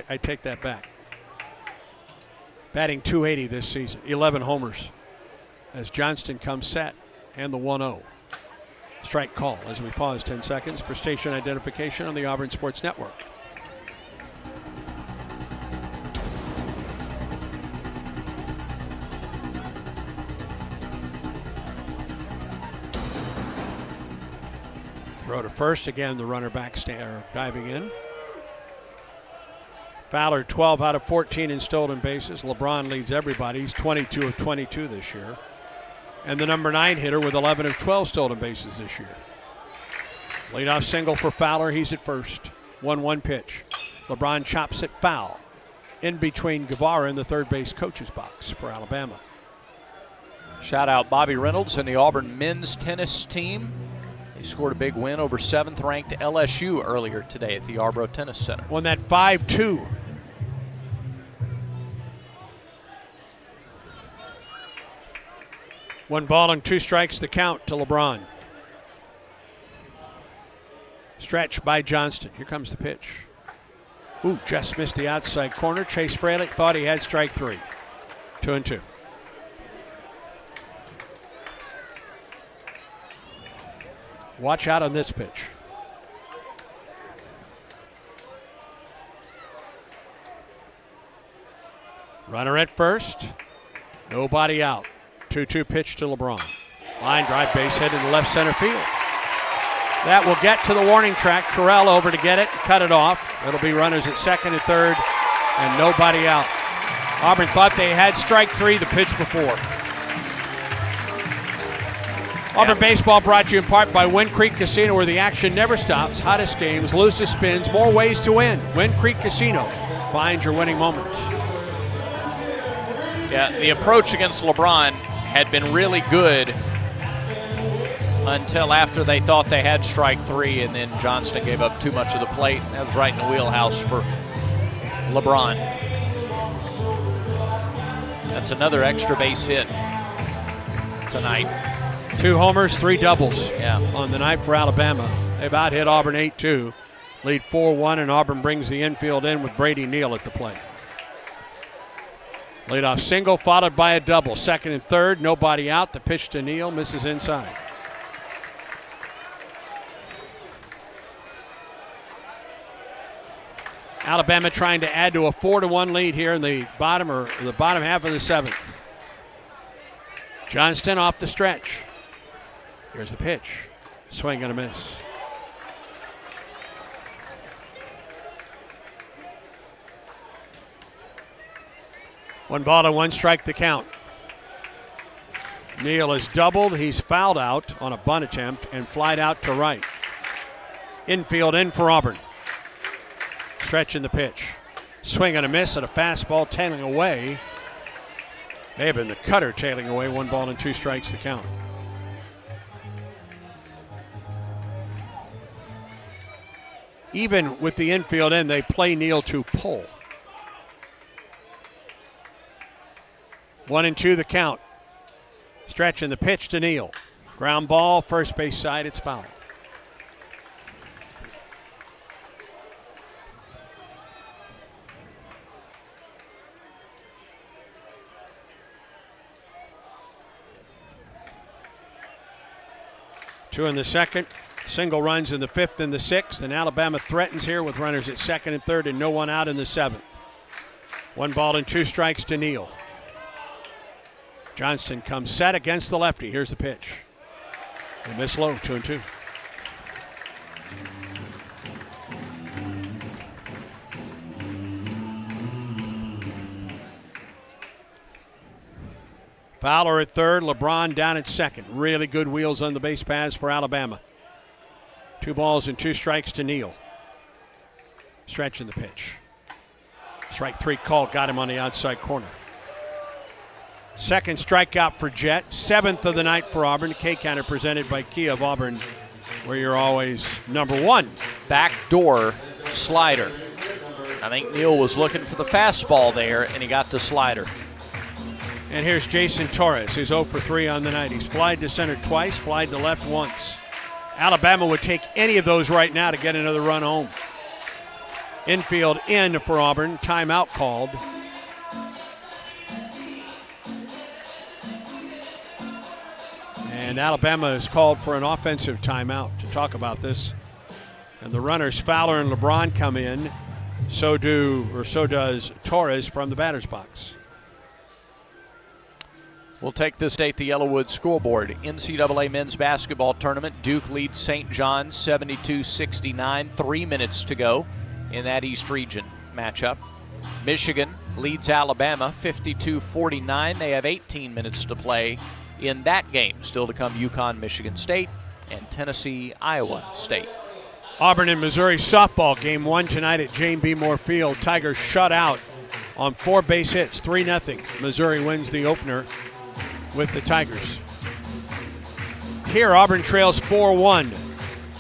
I take that back. Batting .280 this season. 11 homers as Johnston comes set and the 1-0. Strike call as we pause 10 seconds for station identification on the Auburn Sports Network. Throw to first. Again, the runner back diving in. Fowler 12 out of 14 in stolen bases. LeBron leads everybody. He's 22 of 22 this year. And the number 9 hitter with 11 of 12 stolen bases this year. Leadoff single for Fowler. He's at first. 1-1 pitch. LeBron chops it foul. In between Guevara and the third base coach's box for Alabama. Shout out Bobby Reynolds and the Auburn men's tennis team. They scored a big win over 7th-ranked LSU earlier today at the Arboro Tennis Center. Won that 5-2. One ball and 2 strikes to count to LeBron. Stretch by Johnston. Here comes the pitch. Ooh, just missed the outside corner. Chase Fralick thought he had strike 3. 2-2. Watch out on this pitch. Runner at first. Nobody out. 2-2 pitch to LeBron. Line drive, base hit into left center field. That will get to the warning track. Terrell over to get it, cut it off. It'll be runners at second and third, and nobody out. Auburn thought they had strike three the pitch before. Auburn baseball brought to you in part by Wind Creek Casino, where the action never stops. Hottest games, loosest spins, more ways to win. Wind Creek Casino. Find your winning moment. Yeah, the approach against LeBron had been really good until after they thought they had strike three, and then Johnston gave up too much of the plate. That was right in the wheelhouse for LeBron. That's another extra base hit tonight. 2 homers, 3 doubles yeah. on the night for Alabama. They about hit Auburn 8-2. Lead 4-1, and Auburn brings the infield in with Brady Neal at the plate. Leadoff single followed by a double. Second and third, nobody out. The pitch to Neal misses inside. Alabama trying to add to a 4-1 lead here in the bottom half of the 7th. Johnston off the stretch. Here's the pitch. Swing and a miss. One ball and 1 strike the count. Neal is doubled. He's fouled out on a bunt attempt and flied out to right. Infield in for Auburn. Stretch in the pitch. Swing and a miss at a fastball tailing away. May have been the cutter tailing away. 1 ball and 2 strikes to count. Even with the infield in, they play Neal to pull. 1-2 the count. Stretch in the pitch to Neal. Ground ball, first base side, it's foul. Two in the second, single runs in the 5th and the 6th, and Alabama threatens here with runners at second and third and no one out in the 7th. 1 ball and 2 strikes to Neal. Johnston comes set against the lefty. Here's the pitch. They miss low, 2-2. Fowler at third, LeBron down at second. Really good wheels on the base paths for Alabama. 2 balls and 2 strikes to Neal. Stretch in the pitch. Strike 3 call, got him on the outside corner. Second strikeout for Jet. 7th of the night for Auburn. K-Counter presented by Kia of Auburn, where you're always number 1. Backdoor slider. I think Neal was looking for the fastball there, and he got the slider. And here's Jason Torres, who's 0 for 3 on the night. He's flied to center twice, flied to left once. Alabama would take any of those right now to get another run home. Infield in for Auburn. Timeout called. And Alabama has called for an offensive timeout to talk about this. And the runners Fowler and LeBron come in. So does Torres from the batter's box. We'll take this date, the Yellowwood scoreboard. NCAA men's basketball tournament. Duke leads St. John's 72-69. 3 minutes to go in that East Region matchup. Michigan leads Alabama 52-49. They have 18 minutes to play in that game. Still to come, UConn, Michigan State, and Tennessee, Iowa State. Auburn and Missouri softball game 1 tonight at Jane B. Moore Field. Tigers shut out on 4 base hits, 3-0. Missouri wins the opener with the Tigers. Here, Auburn trails 4-1.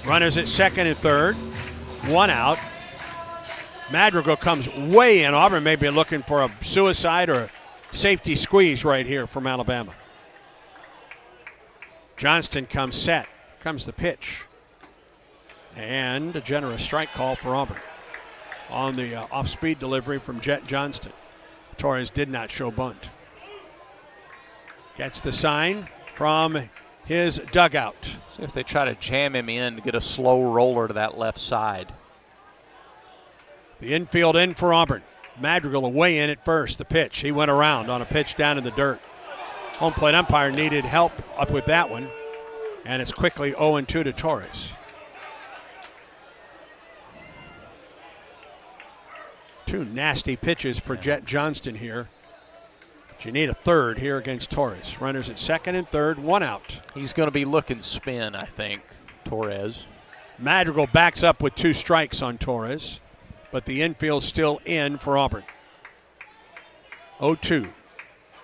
Runners at second and third. 1 out. Madrigal comes way in. Auburn may be looking for a suicide or a safety squeeze right here from Alabama. Johnston comes set. Comes the pitch. And a generous strike call for Auburn on the off-speed delivery from Jet Johnston. Torres did not show bunt. Gets the sign from his dugout. See if they try to jam him in to get a slow roller to that left side. The infield in for Auburn. Madrigal away in at first. The pitch. He went around on a pitch down in the dirt. Home plate umpire needed help up with that one, and it's quickly 0-2 to Torres. Two nasty pitches for Jet Johnston here. But you need a third here against Torres. Runners at second and third, one out. He's going to be looking spin, I think, Torres. Madrigal backs up with 2 strikes on Torres, but the infield's still in for Auburn. 0-2.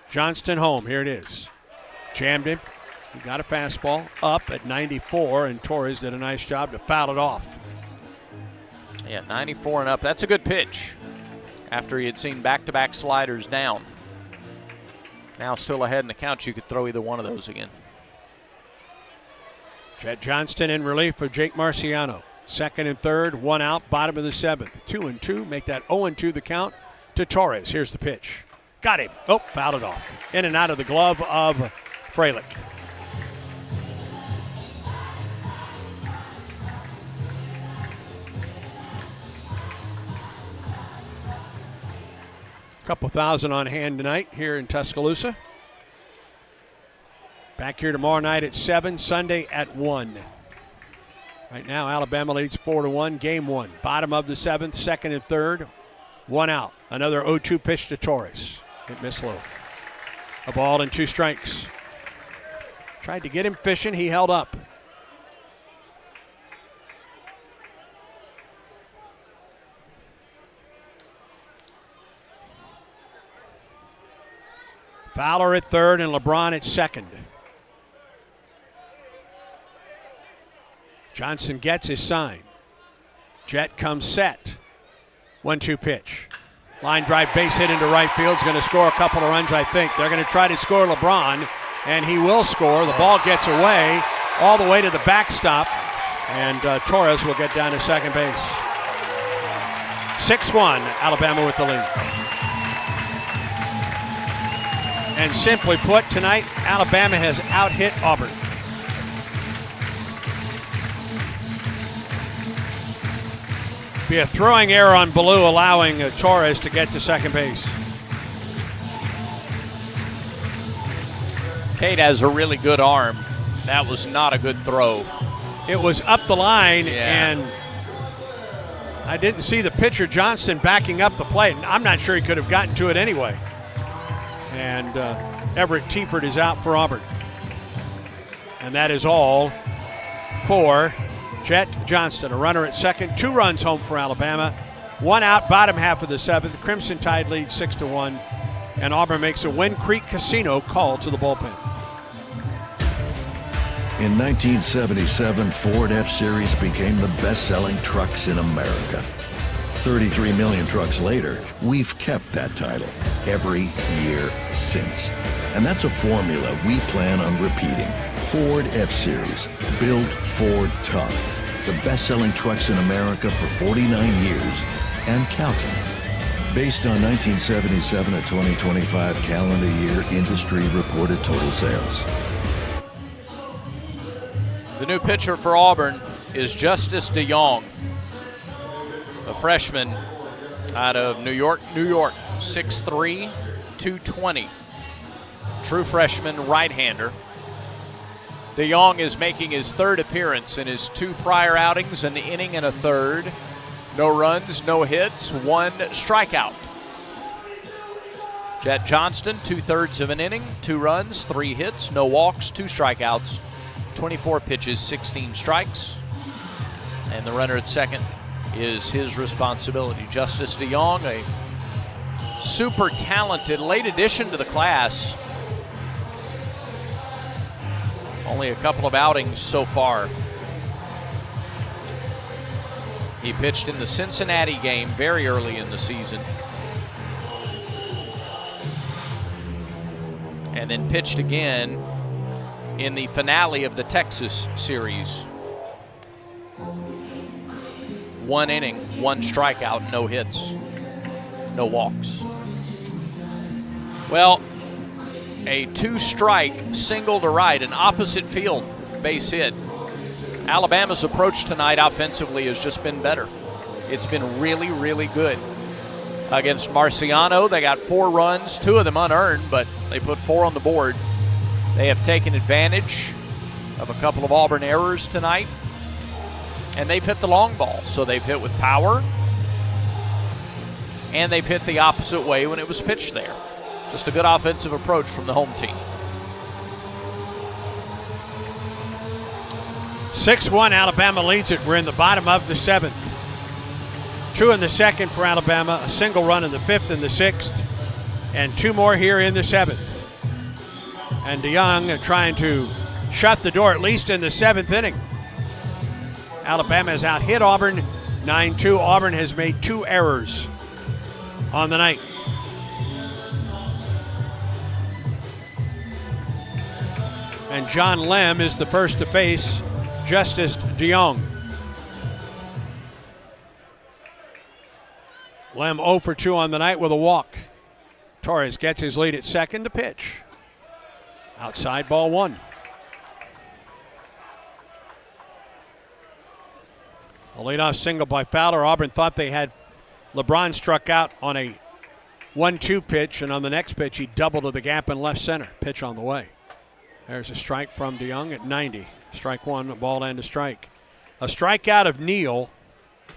Johnston home, here it is. Jammed him. He got a fastball up at 94, and Torres did a nice job to foul it off. Yeah, 94 and up. That's a good pitch after he had seen back-to-back sliders down. Now still ahead in the count. You could throw either one of those again. Jet Johnston in relief of Jake Marciano. Second and third, one out, bottom of the 7th. 2-2, make that 0-2 the count to Torres. Here's the pitch. Got him. Oh, fouled it off. In and out of the glove of Frelick. Couple thousand on hand tonight here in Tuscaloosa. Back here tomorrow night at 7, Sunday at 1. Right now, Alabama leads 4-1, game 1. Bottom of the 7th, second and third, one out. Another 0-2 pitch to Torres. It missed low. A ball and 2 strikes. Tried to get him fishing, he held up. Fowler at third and LeBron at second. Johnson gets his sign. Jet comes set. 1-2 pitch. Line drive base hit into right field. Is going to score a couple of runs, I think. They're going to try to score LeBron, and he will score. The ball gets away all the way to the backstop, and Torres will get down to second base. 6-1, Alabama with the lead. And simply put, tonight, Alabama has out-hit Auburn. Be a throwing error on Ballou, allowing Torres to get to second base. Cade has a really good arm. That was not a good throw. It was up the line, yeah. And I didn't see the pitcher, Johnston, backing up the plate. I'm not sure he could have gotten to it anyway. And Everett Tiefert is out for Auburn. And that is all for Jet Johnston. A runner at second, 2 runs home for Alabama. One out, bottom half of the 7th. The Crimson Tide leads 6-1. And Auburn makes a Wind Creek Casino call to the bullpen. In 1977, Ford F-Series became the best-selling trucks in America. 33 million trucks later, we've kept that title every year since. And that's a formula we plan on repeating. Ford F-Series, built Ford tough. The best-selling trucks in America for 49 years and counting. Based on 1977 to 2025 calendar year industry reported total sales. The new pitcher for Auburn is Justice DeYoung, a freshman out of New York, 6'3", 220. True freshman right-hander. DeYoung is making his 3rd appearance in his 2 prior outings, an inning and a third. No runs, no hits, 1 strikeout. Jet Johnston, 2/3 of an inning, 2 runs, 3 hits, no walks, 2 strikeouts, 24 pitches, 16 strikes. And the runner at second is his responsibility. Justice DeYoung, a super talented late addition to the class. Only a couple of outings so far. He pitched in the Cincinnati game very early in the season. And then pitched again in the finale of the Texas series. 1 inning, 1 strikeout, no hits, no walks. Well, a 2-strike single to right, an opposite field base hit. Alabama's approach tonight offensively has just been better. It's been really, really good. Against Marciano, they got 4 runs, 2 of them unearned, but they put 4 on the board. They have taken advantage of a couple of Auburn errors tonight, and they've hit the long ball. So they've hit with power, and they've hit the opposite way when it was pitched there. Just a good offensive approach from the home team. 6-1, Alabama leads it. We're in the bottom of the 7th. 2 in the 2nd for Alabama, a single run in the 5th and the 6th, and 2 more here in the 7th. And DeYoung trying to shut the door, at least in the 7th inning. Alabama has out-hit Auburn 9-2. Auburn has made 2 errors on the night. And John Lem is the first to face Justice DeYoung. Lem 0 for 2 on the night with a walk. Torres gets his lead at second. The pitch. Outside, ball 1. A leadoff single by Fowler. Auburn thought they had LeBron struck out on a 1-2 pitch, and on the next pitch he doubled to the gap in left center. Pitch on the way. There's a strike from DeYoung at 90. Strike 1, a ball and a strike. A strikeout of Neal,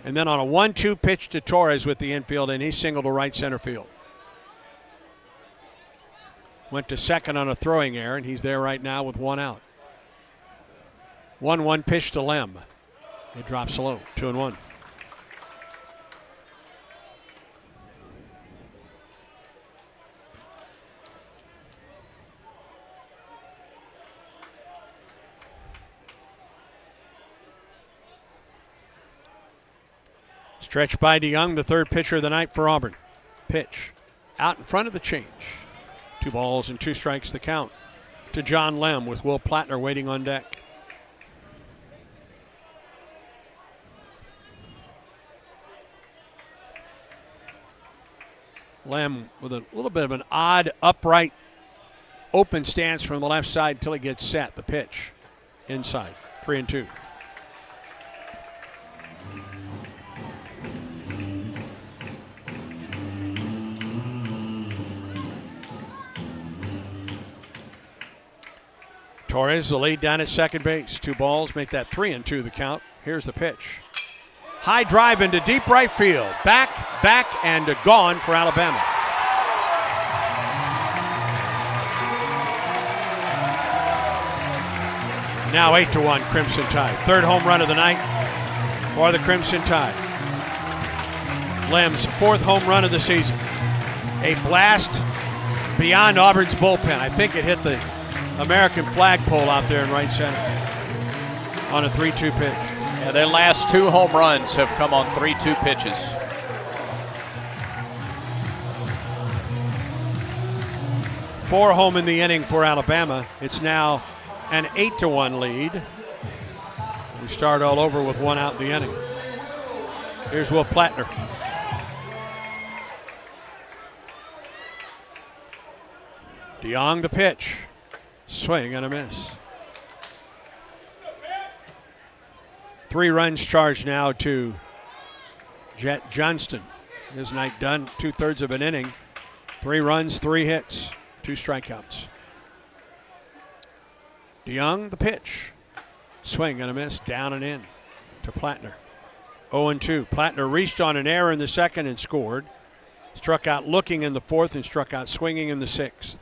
and then on a 1-2 pitch to Torres with the infield, and he singled to right center field. Went to second on a throwing error, and he's there right now with 1 out. 1-1 pitch to Lem. It drops low, 2-1. Stretched by DeYoung, the third pitcher of the night for Auburn. Pitch out in front of the change. 2 balls and 2 strikes the count to John Lem with Will Plattner waiting on deck. Lem with a little bit of an odd upright open stance from the left side until he gets set. The pitch inside, 3-2. Torres, the lead down at second base. 2 balls, make that 3-2 the count. Here's the pitch. High drive into deep right field. Back, and gone for Alabama. Now 8-1 Crimson Tide. Third home run of the night for the Crimson Tide. Lem's 4th home run of the season. A blast beyond Auburn's bullpen. I think it hit the American flagpole out there in right center on a 3-2 pitch. Yeah, their last 2 home runs have come on 3-2 pitches. Four home in the inning for Alabama. It's now an 8-1 lead. We start all over with 1 out in the inning. Here's Will Plattner. DeYoung the pitch. Swing and a miss. 3 runs charged now to Jet Johnston. His night done, 2/3 of an inning. 3 runs, 3 hits, 2 strikeouts. DeYoung the pitch. Swing and a miss, down and in to Plattner. 0-2. Plattner reached on an error in the 2nd and scored. Struck out looking in the 4th and struck out swinging in the 6th.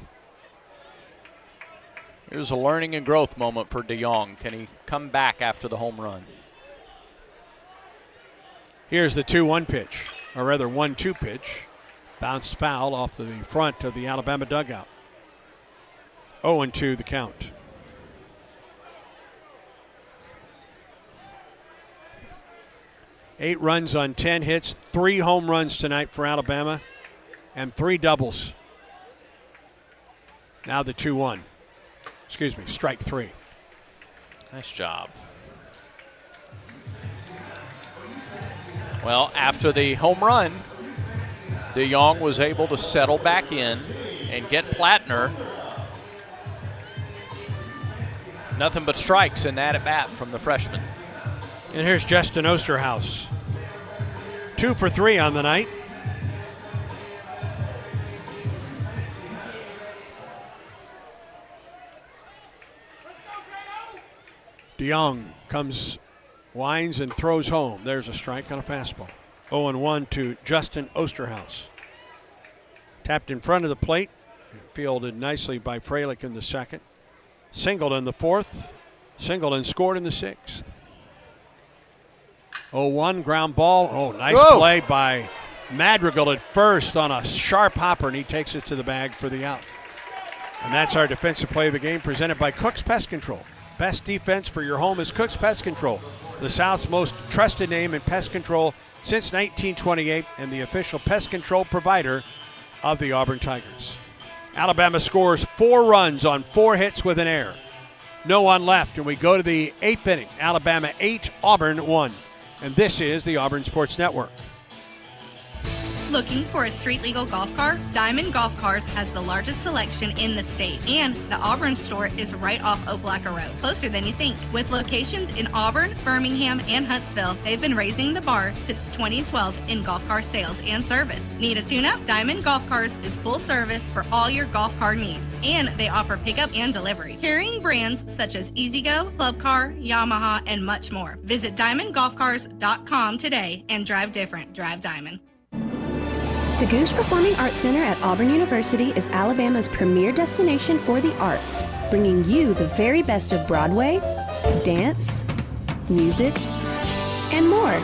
Here's a learning and growth moment for DeYoung. Can he come back after the home run? Here's the 2-1 pitch, or rather 1-2 pitch. Bounced foul off the front of the Alabama dugout. 0-2 the count. Eight runs on 10 hits, 3 home runs tonight for Alabama, and 3 doubles. Now the 2-1. Excuse me, strike 3. Nice job. Well, after the home run, DeYoung was able to settle back in and get Plattner. Nothing but strikes in that at bat from the freshman. And here's Justin Osterhaus. 2 for 3 on the night. DeYoung winds and throws home. There's a strike on a fastball. 0-1 to Justin Osterhaus. Tapped in front of the plate. Fielded nicely by Frelick in the second. Singled in the fourth. Singled and scored in the sixth. 0-1 ground ball. Oh, nice play by Madrigal at first on a sharp hopper, and he takes it to the bag for the out. And that's our defensive play of the game, presented by Cook's Pest Control. Best defense for your home is Cook's Pest Control, the South's most trusted name in pest control since 1928 and the official pest control provider of the Auburn Tigers. Alabama scores 4 runs on 4 hits with an error. No one left, and we go to the 8th inning. Alabama 8, Auburn 1. And this is the Auburn Sports Network. Looking for a street legal golf car? Diamond Golf Cars has the largest selection in the state, and the Auburn store is right off Oplaca Road, closer than you think. With locations in Auburn, Birmingham, and Huntsville, they've been raising the bar since 2012 in golf car sales and service. Need a tune-up? Diamond Golf Cars is full service for all your golf car needs, and they offer pickup and delivery, carrying brands such as EasyGo, Club Car, Yamaha, and much more. Visit DiamondGolfCars.com today and drive different. Drive Diamond. The Goose Performing Arts Center at Auburn University is Alabama's premier destination for the arts, bringing you the very best of Broadway, dance, music, and more.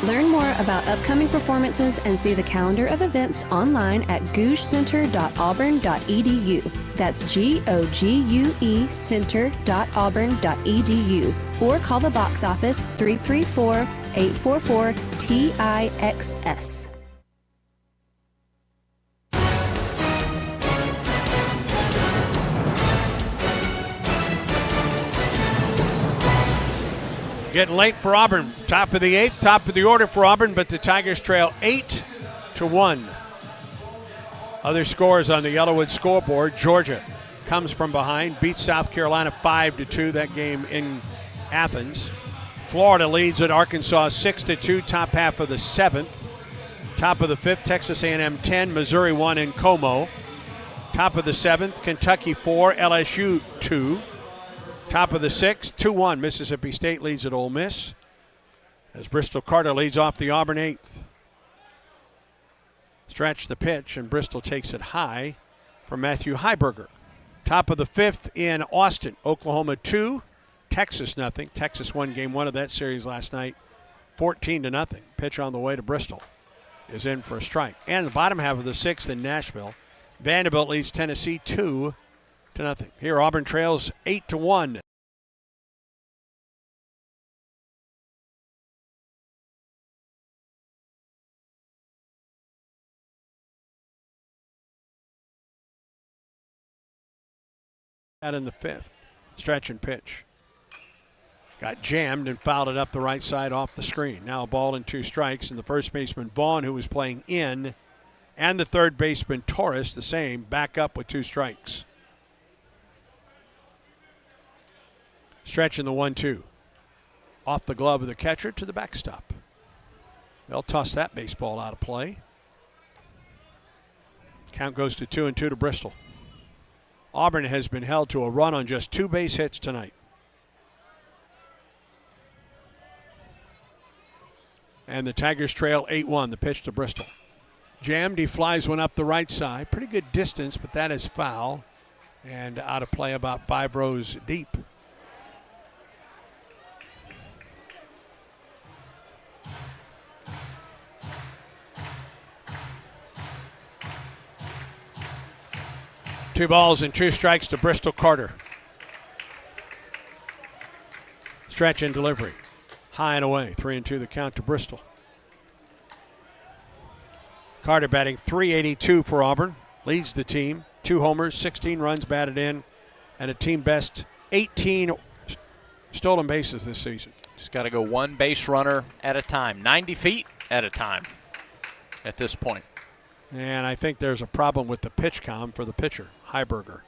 Learn more about upcoming performances and see the calendar of events online at gougecenter.auburn.edu. That's GOGUE center.auburn.edu. Or call the box office 334-844-TIXS. Getting late for Auburn. Top of the 8th, top of the order for Auburn, but the Tigers trail 8-1. Other scores on the Yellowwood scoreboard. Georgia comes from behind, beats South Carolina 5-2, that game in Athens. Florida leads at Arkansas 6-2, top half of the 7th. Top of the 5th, Texas A&M 10, Missouri 1 in Como. Top of the 7th, Kentucky 4, LSU 2. Top of the 6th, 2-1. Mississippi State leads at Ole Miss as Bristol Carter leads off the Auburn 8th. Stretch the pitch, and Bristol takes it high from Matthew Heiberger. Top of the 5th in Austin, Oklahoma 2, Texas 0. Texas won game 1 of that series last night, 14-0. Pitch on the way to Bristol is in for a strike. And the bottom half of the 6th in Nashville, Vanderbilt leads Tennessee 2-0. Here Auburn trails 8-1. Out in the 5th. Stretch and pitch. Got jammed and fouled it up the right side off the screen. Now a ball and 2 strikes, and the first baseman Vaughn, who was playing in, and the third baseman Torres, the same, back up with 2 strikes. Stretch in the 1-2. Off the glove of the catcher to the backstop. They'll toss that baseball out of play. Count goes to 2-2 to Bristol. Auburn has been held to a run on just 2 base hits tonight. And the Tigers trail 8-1. The pitch to Bristol. Jammed, he flies one up the right side. Pretty good distance, but that is foul. And out of play about 5 rows deep. Two balls and 2 strikes to Bristol Carter. Stretch and delivery. High and away. 3-2 the count to Bristol. Carter batting .382 for Auburn. Leads the team. 2 homers, 16 runs batted in, and a team best 18 stolen bases this season. Just got to go 1 base runner at a time. 90 feet at a time at this point. And I think there's a problem with the pitch count for the pitcher, Heiberger.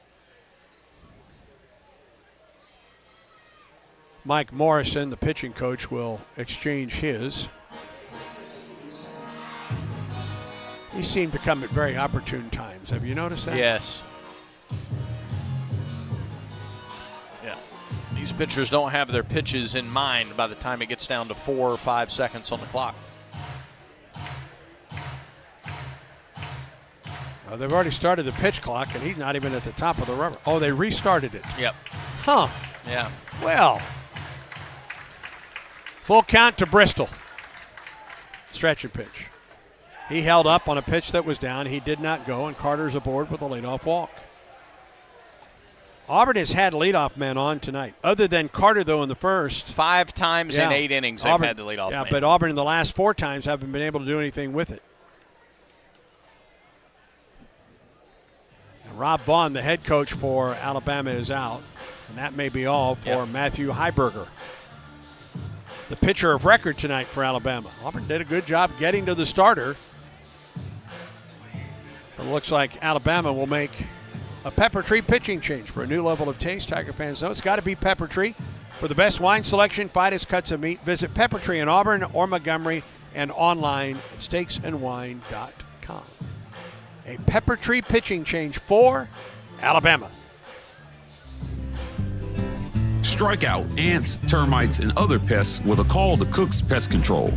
Mike Morrison, the pitching coach, will exchange his. He seemed to come at very opportune times. Have you noticed that? Yes. Yeah. These pitchers don't have their pitches in mind by the time it gets down to 4 or 5 seconds on the clock. They've already started the pitch clock, and he's not even at the top of the rubber. Oh, they restarted it. Yep. Huh. Yeah. Well, full count to Bristol. Stretch and pitch. He held up on a pitch that was down. He did not go, and Carter's aboard with a leadoff walk. Auburn has had leadoff men on tonight, other than Carter, though, in the first. 5 times in 8 innings they've had the leadoff man. But Auburn in the last 4 times haven't been able to do anything with it. And Rob Vaughn, the head coach for Alabama, is out, and that may be all for Matthew Heiberger, the pitcher of record tonight for Alabama. Auburn did a good job getting to the starter. It looks like Alabama will make a Pepper Tree pitching change for a new level of taste. Tiger fans know it's got to be Pepper Tree. For the best wine selection, finest cuts of meat, visit Pepper Tree in Auburn or Montgomery and online at steaksandwine.com. A Pepper Tree pitching change for Alabama. Strike out ants, termites, and other pests with a call to Cook's Pest Control.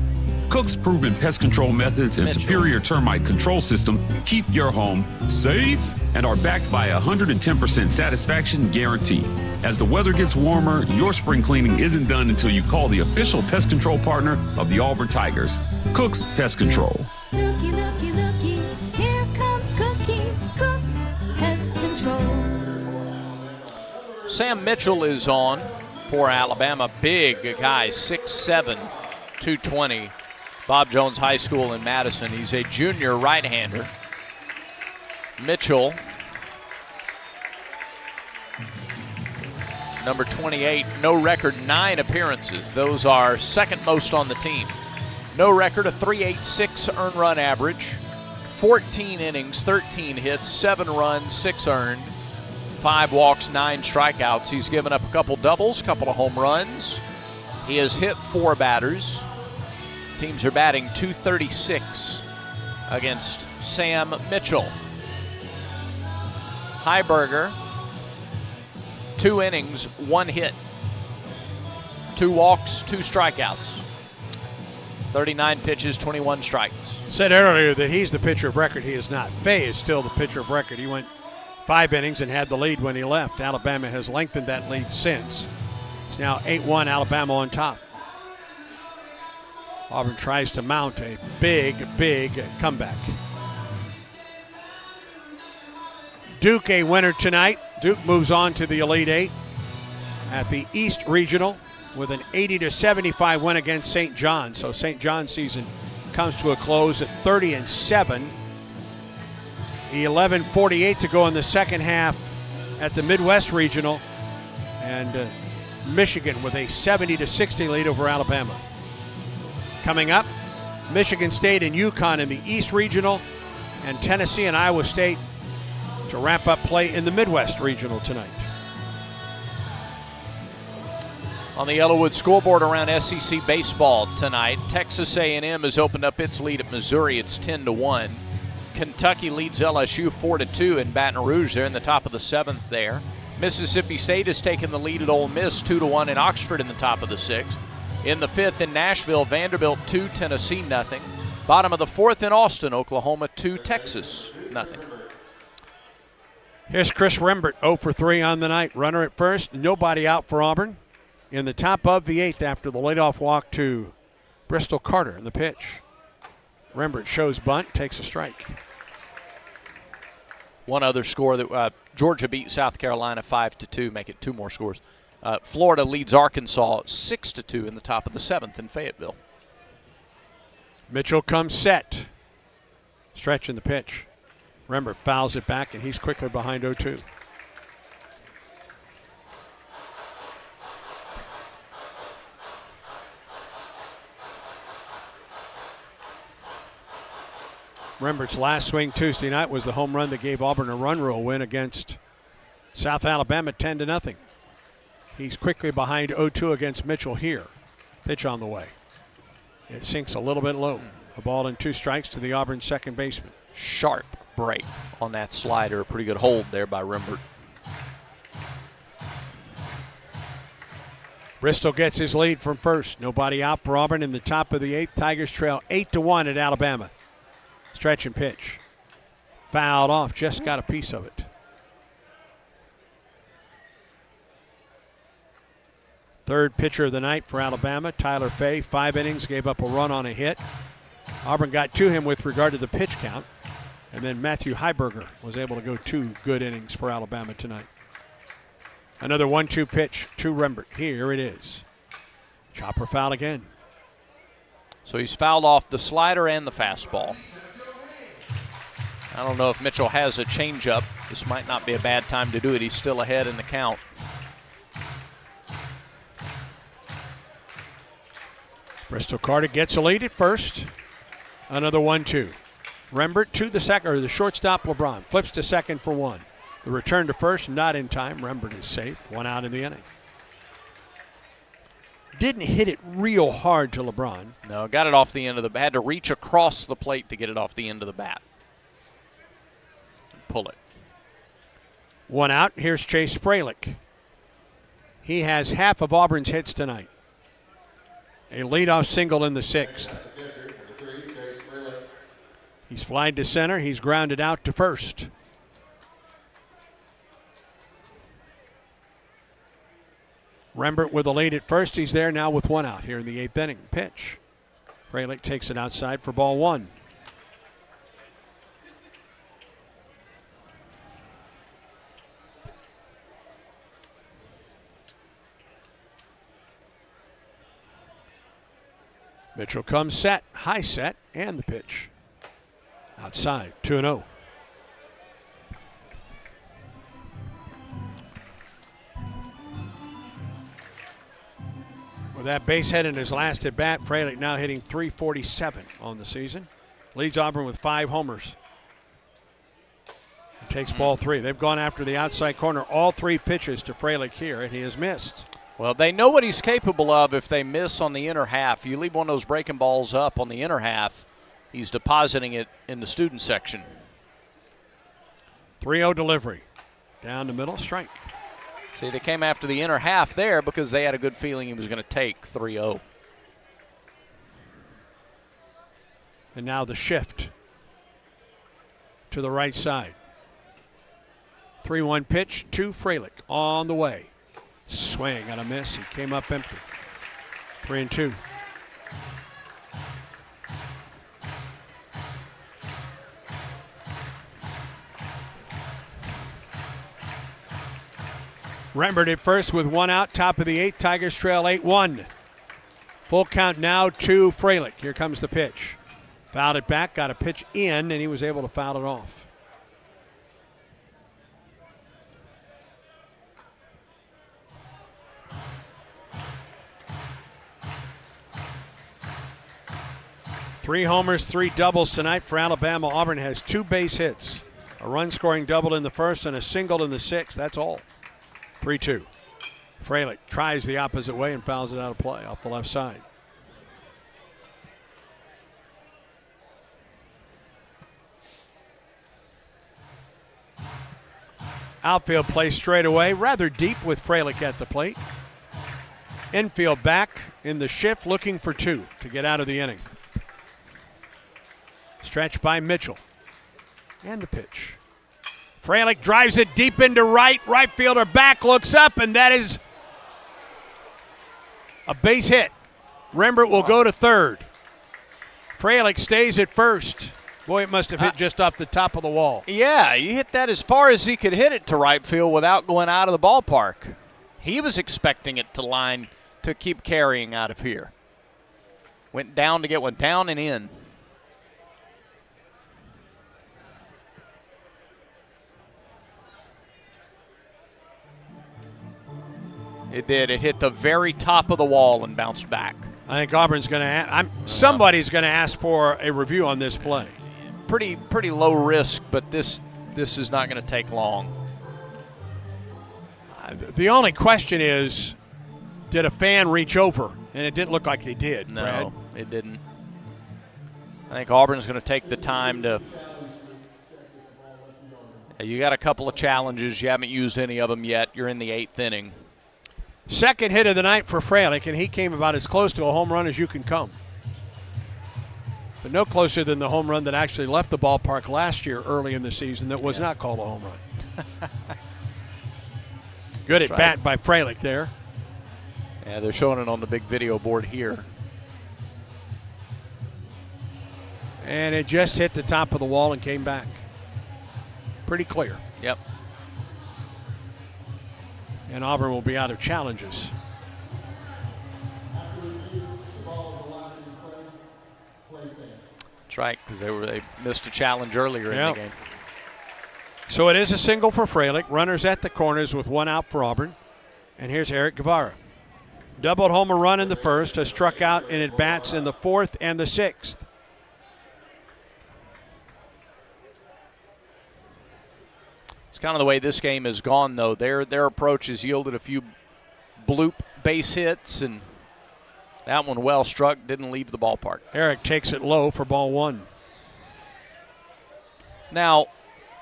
Cook's proven pest control methods and superior termite control system keep your home safe and are backed by a 110% satisfaction guarantee. As the weather gets warmer, your spring cleaning isn't done until you call the official pest control partner of the Auburn Tigers, Cook's Pest Control. Looky, looky, looky, here comes Cookie, Cook's Pest Control. Sam Mitchell is on for Alabama. Big guy, 6'7", 220. Bob Jones High School in Madison. He's a junior right-hander. Mitchell, number 28, no record, 9 appearances. Those are second most on the team. No record, a 3.86 earned run average, 14 innings, 13 hits, 7 runs, 6 earned, 5 walks, 9 strikeouts. He's given up a couple doubles, a couple of home runs. He has hit 4 batters. Teams are batting .236 against Sam Mitchell. Heiberger, 2 innings, 1 hit, 2 walks, 2 strikeouts. 39 pitches, 21 strikes. Said earlier that he's the pitcher of record. He is not. Fay is still the pitcher of record. He went 5 innings and had the lead when he left. Alabama has lengthened that lead since. It's now 8-1, Alabama on top. Auburn tries to mount a big, big comeback. Duke a winner tonight. Duke moves on to the Elite Eight at the East Regional with an 80-75 win against St. John's. So St. John's season comes to a close at 30-7. 11:48 to go in the second half at the Midwest Regional, and Michigan with a 70-60 lead over Alabama. Coming up, Michigan State and UConn in the East Regional, and Tennessee and Iowa State to wrap up play in the Midwest Regional tonight. On the Yellowwood scoreboard around SEC baseball tonight, Texas A&M has opened up its lead at Missouri. It's 10-1. Kentucky leads LSU 4-2 in Baton Rouge. They're in the top of the 7th there. Mississippi State has taken the lead at Ole Miss 2-1 in Oxford in the top of the 6th. In the 5th in Nashville, Vanderbilt 2, Tennessee nothing. Bottom of the 4th in Austin, Oklahoma 2, Texas nothing. Here's Chris Rembert, 0 for 3 on the night. Runner at first, nobody out for Auburn. In the top of the 8th after the leadoff walk to Bristol Carter in the pitch. Rembert shows bunt, takes a strike. One other score that Georgia beat South Carolina 5-2, make it 2 more scores. Florida leads Arkansas 6-2 in the top of the 7th in Fayetteville. Mitchell comes set. Stretch in the pitch. Rembert fouls it back, and he's quickly behind 0-2. Rembert's last swing Tuesday night was the home run that gave Auburn a run rule win against South Alabama 10-0. He's quickly behind 0-2 against Mitchell here. Pitch on the way. It sinks a little bit low. A ball and 2 strikes to the Auburn second baseman. Sharp break on that slider. A pretty good hold there by Rembert. Bristol gets his lead from first. Nobody out for Auburn in the top of the 8th. Tigers trail 8-1 at Alabama. Stretch and pitch. Fouled off. Just got a piece of it. Third pitcher of the night for Alabama, Tyler Fay. 5 innings, gave up a run on a hit. Auburn got to him with regard to the pitch count. And then Matthew Heiberger was able to go 2 good innings for Alabama tonight. Another 1-2 pitch to Rembert. Here it is. Chopper foul again. So he's fouled off the slider and the fastball. I don't know if Mitchell has a changeup. This might not be a bad time to do it. He's still ahead in the count. Bristol Carter gets a lead at first. Another 1-2. Rembert to the second, or the shortstop LeBron. Flips to second for 1. The return to first, not in time. Rembert is safe. 1 out in the inning. Didn't hit it real hard to LeBron. No, got it off the end of the bat. Had to reach across the plate to get it off the end of the bat. Pull it. 1 out. Here's Chase Fralick. He has half of Auburn's hits tonight. A leadoff single in the 6th. He's flied to center. He's grounded out to first. Rembert with a lead at first. He's there now with 1 out here in the 8th inning. Pitch. Fralick takes it outside for ball 1. Mitchell comes set, high set, and the pitch. Outside, 2-0. With that base hit in his last at bat, Fralick now hitting .347 on the season. Leads Auburn with 5 homers. He takes ball 3. They've gone after the outside corner. All 3 pitches to Fralick here, and he has missed. Well, they know what he's capable of if they miss on the inner half. You leave one of those breaking balls up on the inner half, he's depositing it in the student section. 3-0 delivery. Down the middle, strike. See, they came after the inner half there because they had a good feeling he was going to take 3-0. And now the shift to the right side. 3-1 pitch to Fralick on the way. Swing and a miss. He came up empty. 3-2. Rembert at first with 1 out. Top of the 8th. Tigers trail 8-1. Full count now to Fralick. Here comes the pitch. Fouled it back. Got a pitch in, and he was able to foul it off. Three homers, 3 doubles tonight for Alabama. Auburn has 2 base hits. A run-scoring double in the first and a single in the 6th. That's all. 3-2. Fralick tries the opposite way and fouls it out of play off the left side. Outfield play straight away, rather deep with Fralick at the plate. Infield back in the shift, looking for 2 to get out of the inning. Stretch by Mitchell. And the pitch. Fralick drives it deep into right. Right fielder back, looks up, and that is a base hit. Rembert will go to third. Fralick stays at first. Boy, it must have hit just off the top of the wall. Yeah, he hit that as far as he could hit it to right field without going out of the ballpark. He was expecting it to line to keep carrying out of here. Went down to get one, down and in. It did. It hit the very top of the wall and bounced back. I think Auburn's going to somebody's going to ask for a review on this play. Pretty low risk, but this is not going to take long. The only question is, did a fan reach over? And it didn't look like they did, No, Brad. It didn't. I think Auburn's going to take the time to. You got a couple of challenges. You haven't used any of them yet. You're in the 8th inning. Second hit of the night for Frelick, and he came about as close to a home run as you can come. But no closer than the home run that actually left the ballpark last year early in the season that was not called a home run. Good at bat by Frelick there. Yeah, they're showing it on the big video board here. And it just hit the top of the wall and came back. Pretty clear. Yep. And Auburn will be out of challenges. That's right, because they missed a challenge earlier in the game. So it is a single for Frelick. Runners at the corners with one out for Auburn. And here's Eric Guevara. Doubled home a run in the first, has struck out in at-bats in the fourth and the sixth. It's kind of the way this game has gone, though. Their approach has yielded a few bloop base hits, and that one well struck, didn't leave the ballpark. Eric takes it low for ball one. Now,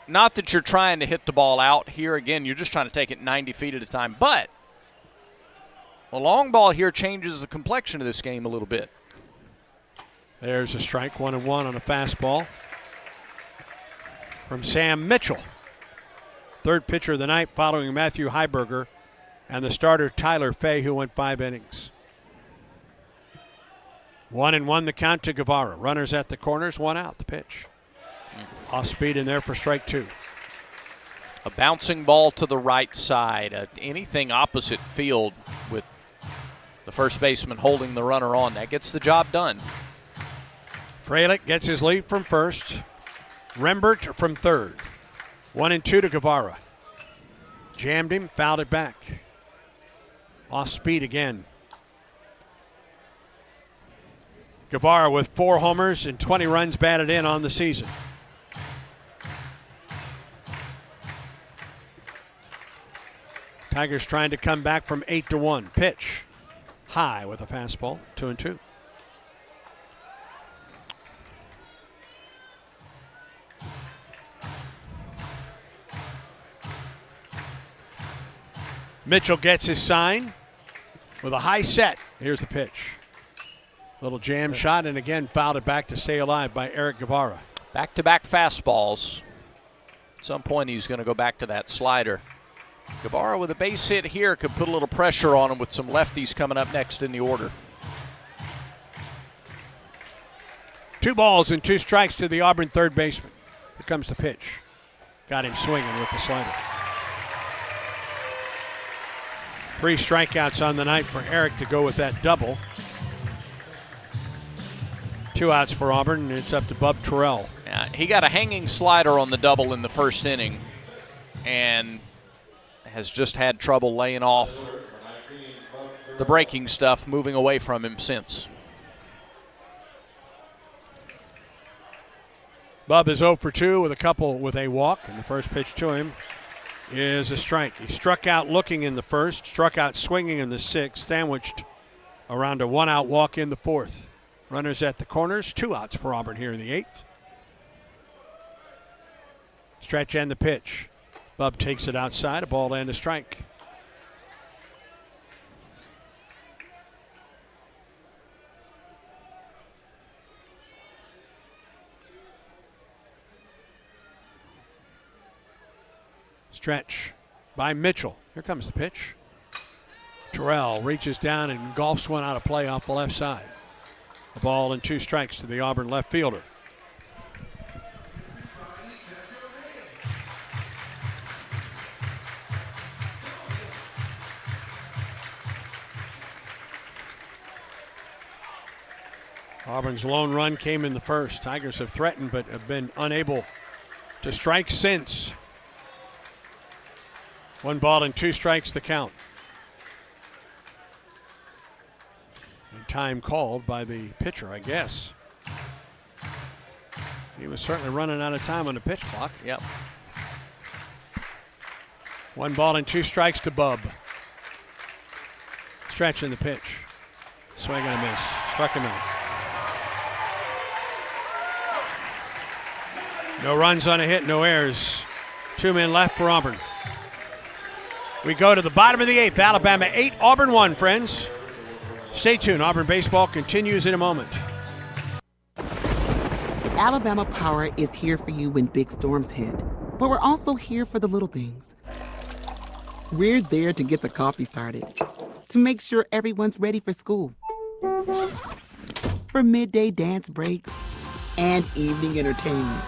not that you're trying to hit the ball out here. Again, you're just trying to take it 90 feet at a time. But a long ball here changes the complexion of this game a little bit. There's a strike, 1-1 on a fastball from Sam Mitchell. Third pitcher of the night following Matthew Heiberger and the starter Tyler Fay, who went 5 innings. 1-1 the count to Guevara. Runners at the corners, one out. The pitch. Off speed in there for strike 2. A bouncing ball to the right side. Anything opposite field with the first baseman holding the runner on. That gets the job done. Frelick gets his lead from first. Rembert from third. 1-2 to Guevara. Jammed him, fouled it back. Off speed again. Guevara with 4 homers and 20 runs batted in on the season. Tigers trying to come back from 8-1. Pitch. High with a fastball. 2-2. Mitchell gets his sign with a high set. Here's the pitch. Little jam shot, and again fouled it back to stay alive by Eric Guevara. Back-to-back fastballs. At some point he's going to go back to that slider. Guevara with a base hit here could put a little pressure on him with some lefties coming up next in the order. 2 balls and 2 strikes to the Auburn third baseman. Here comes the pitch. Got him swinging with the slider. 3 strikeouts on the night for Eric to go with that double. 2 outs for Auburn, and it's up to Bub Terrell. Yeah, he got a hanging slider on the double in the first inning and has just had trouble laying off the breaking stuff, moving away from him since. Bub is 0 for 2 with a walk, and the first pitch to him is a strike. He struck out looking in the first, struck out swinging in the sixth, sandwiched around a 1-out walk in the fourth. Runners at the corners, 2 outs for Auburn here in the 8th. Stretch and the pitch. Bub takes it outside, a ball and a strike. Stretch by Mitchell. Here comes the pitch. Terrell reaches down and golfs one out of play off the left side. A ball and 2 strikes to the Auburn left fielder. Auburn's lone run came in the first. Tigers have threatened but have been unable to strike since. 1 ball and 2 strikes the count. And time called by the pitcher, I guess. He was certainly running out of time on the pitch clock. Yep. 1 ball and 2 strikes to Bub. Stretch in the pitch. Swing and a miss. Struck him out. No runs on a hit, no errors. 2 men left for Auburn. We go to the bottom of the 8th. Alabama 8, Auburn 1, friends. Stay tuned. Auburn baseball continues in a moment. Alabama Power is here for you when big storms hit. But we're also here for the little things. We're there to get the coffee started, to make sure everyone's ready for school, for midday dance breaks, and evening entertainment.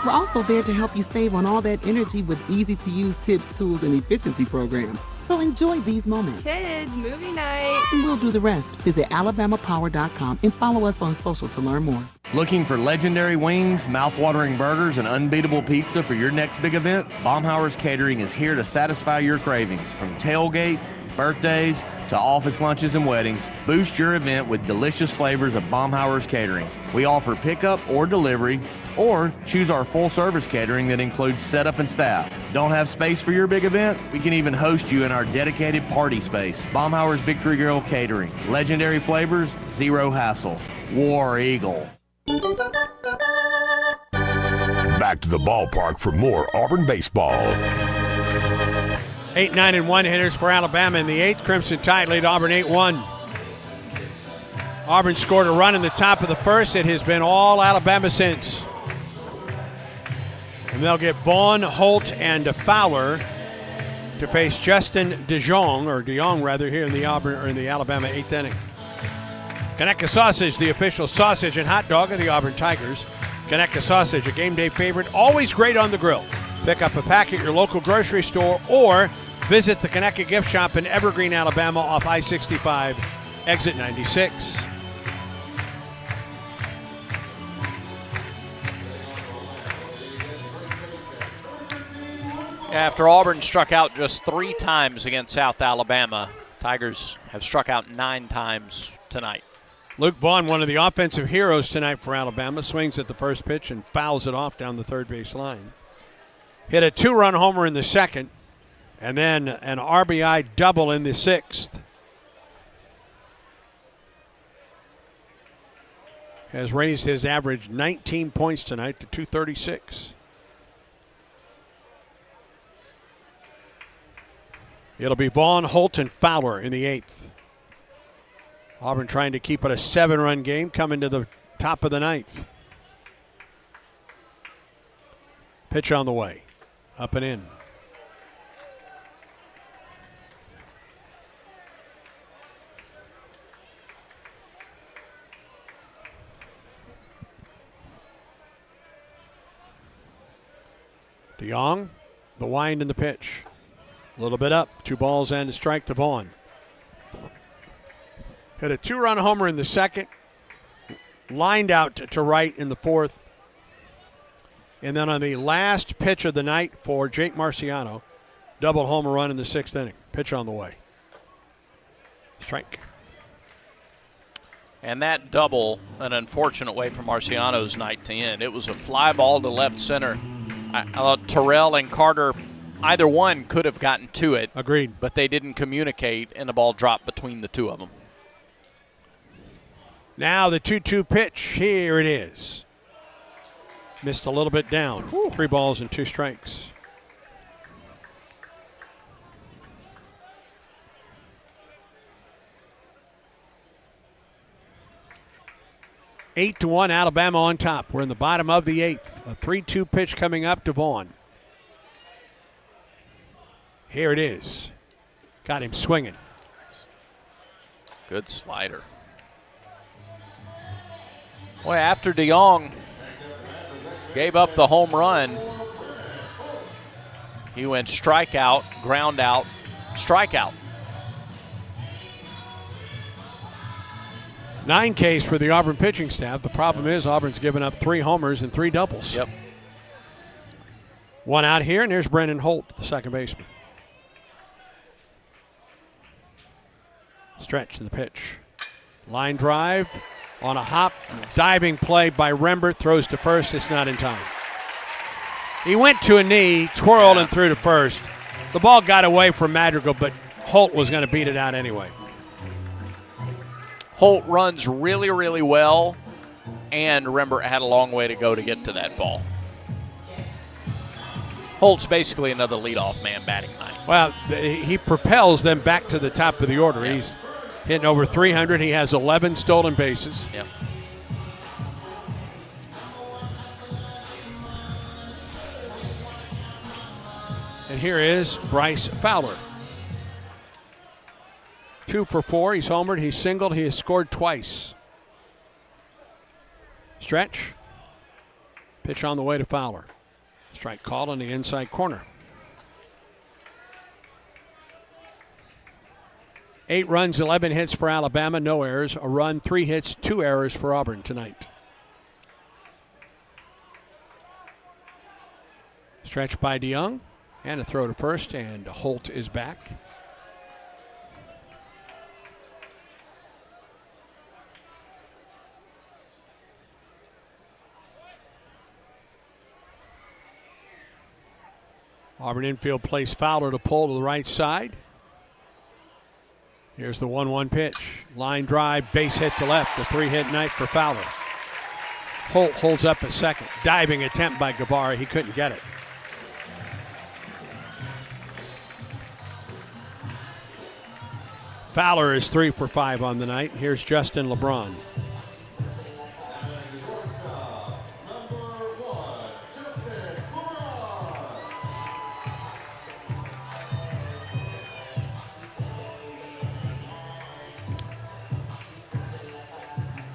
We're also there to help you save on all that energy with easy-to-use tips, tools, and efficiency programs. So enjoy these moments. Kids, movie night. And we'll do the rest. Visit alabamapower.com and follow us on social to learn more. Looking for legendary wings, mouth-watering burgers, and unbeatable pizza for your next big event? Baumhauer's Catering is here to satisfy your cravings. From tailgates, birthdays, to office lunches and weddings, boost your event with delicious flavors of Baumhauer's Catering. We offer pickup or delivery, or choose our full-service catering that includes setup and staff. Don't have space for your big event? We can even host you in our dedicated party space. Baumhauer's Victory Grill Catering. Legendary flavors, zero hassle. War Eagle. Back to the ballpark for more Auburn baseball. 8, 9, and 1 hitters for Alabama in the 8th. Crimson Tide lead Auburn 8-1. Auburn scored a run in the top of the first. It has been all Alabama since. And they'll get Vaughn, Holt, and Fowler to face Justin DeJong rather, here in the Alabama 8th inning. Conecuh Sausage, the official sausage and hot dog of the Auburn Tigers. Conecuh Sausage, a game day favorite, always great on the grill. Pick up a pack at your local grocery store or visit the Conecuh Gift Shop in Evergreen, Alabama off I-65, exit 96. After Auburn struck out just 3 times against South Alabama, Tigers have struck out 9 times tonight. Luke Vaughn, one of the offensive heroes tonight for Alabama, swings at the first pitch and fouls it off down the third base line. Hit a 2-run homer in the 2nd, and then an RBI double in the 6th. Has raised his average 19 points tonight to 236. It'll be Vaughn, Holt, and Fowler in the 8th. Auburn trying to keep it a 7-run game coming to the top of the 9th. Pitch on the way. Up and in. DeJong, the wind and the pitch. A little bit up, 2 balls and a strike to Vaughn. Hit a 2-run homer in the 2nd, lined out to right in the 4th. And then on the last pitch of the night for Jake Marciano, double homer run in the 6th inning. Pitch on the way. Strike. And that double, an unfortunate way for Marciano's night to end. It was a fly ball to left center. I thought Terrell and Carter, either one could have gotten to it. Agreed. But they didn't communicate, and the ball dropped between the two of them. Now the 2-2 pitch. Here it is. Missed a little bit down. 3 balls and 2 strikes. Eight to 1, Alabama on top. We're in the bottom of the 8th. A 3-2 pitch coming up to Vaughn. Here it is. Got him swinging. Good slider. Boy, after DeJong gave up the home run, he went strikeout, ground out, strikeout. 9 Ks for the Auburn pitching staff. The problem is Auburn's given up 3 homers and 3 doubles. Yep. 1 out here, and there's Brendan Holt, the second baseman. Stretch in the pitch. Line drive on a hop. Diving play by Rembert. Throws to first. It's not in time. He went to a knee, twirled, and threw to first. The ball got away from Madrigal, but Holt was going to beat it out anyway. Holt runs really, really well, and Rembert had a long way to go to get to that ball. Holt's basically another leadoff man batting ninth. Well, he propels them back to the top of the order. Yeah. He's hitting over 300. He has 11 stolen bases. Yep. And here is Bryce Fowler. 2 for 4. He's homered. He's singled. He has scored twice. Stretch. Pitch on the way to Fowler. Strike called in the inside corner. 8 runs, 11 hits for Alabama. No errors. A run, 3 hits, 2 errors for Auburn tonight. Stretch by DeYoung. And a throw to first, and Holt is back. Auburn infield plays Fowler to pull to the right side. Here's the 1-1 pitch. Line drive, base hit to left. A 3-hit night for Fowler. Holt holds up a second. Diving attempt by Guevara. He couldn't get it. Fowler is 3 for 5 on the night. Here's Justin LeBron.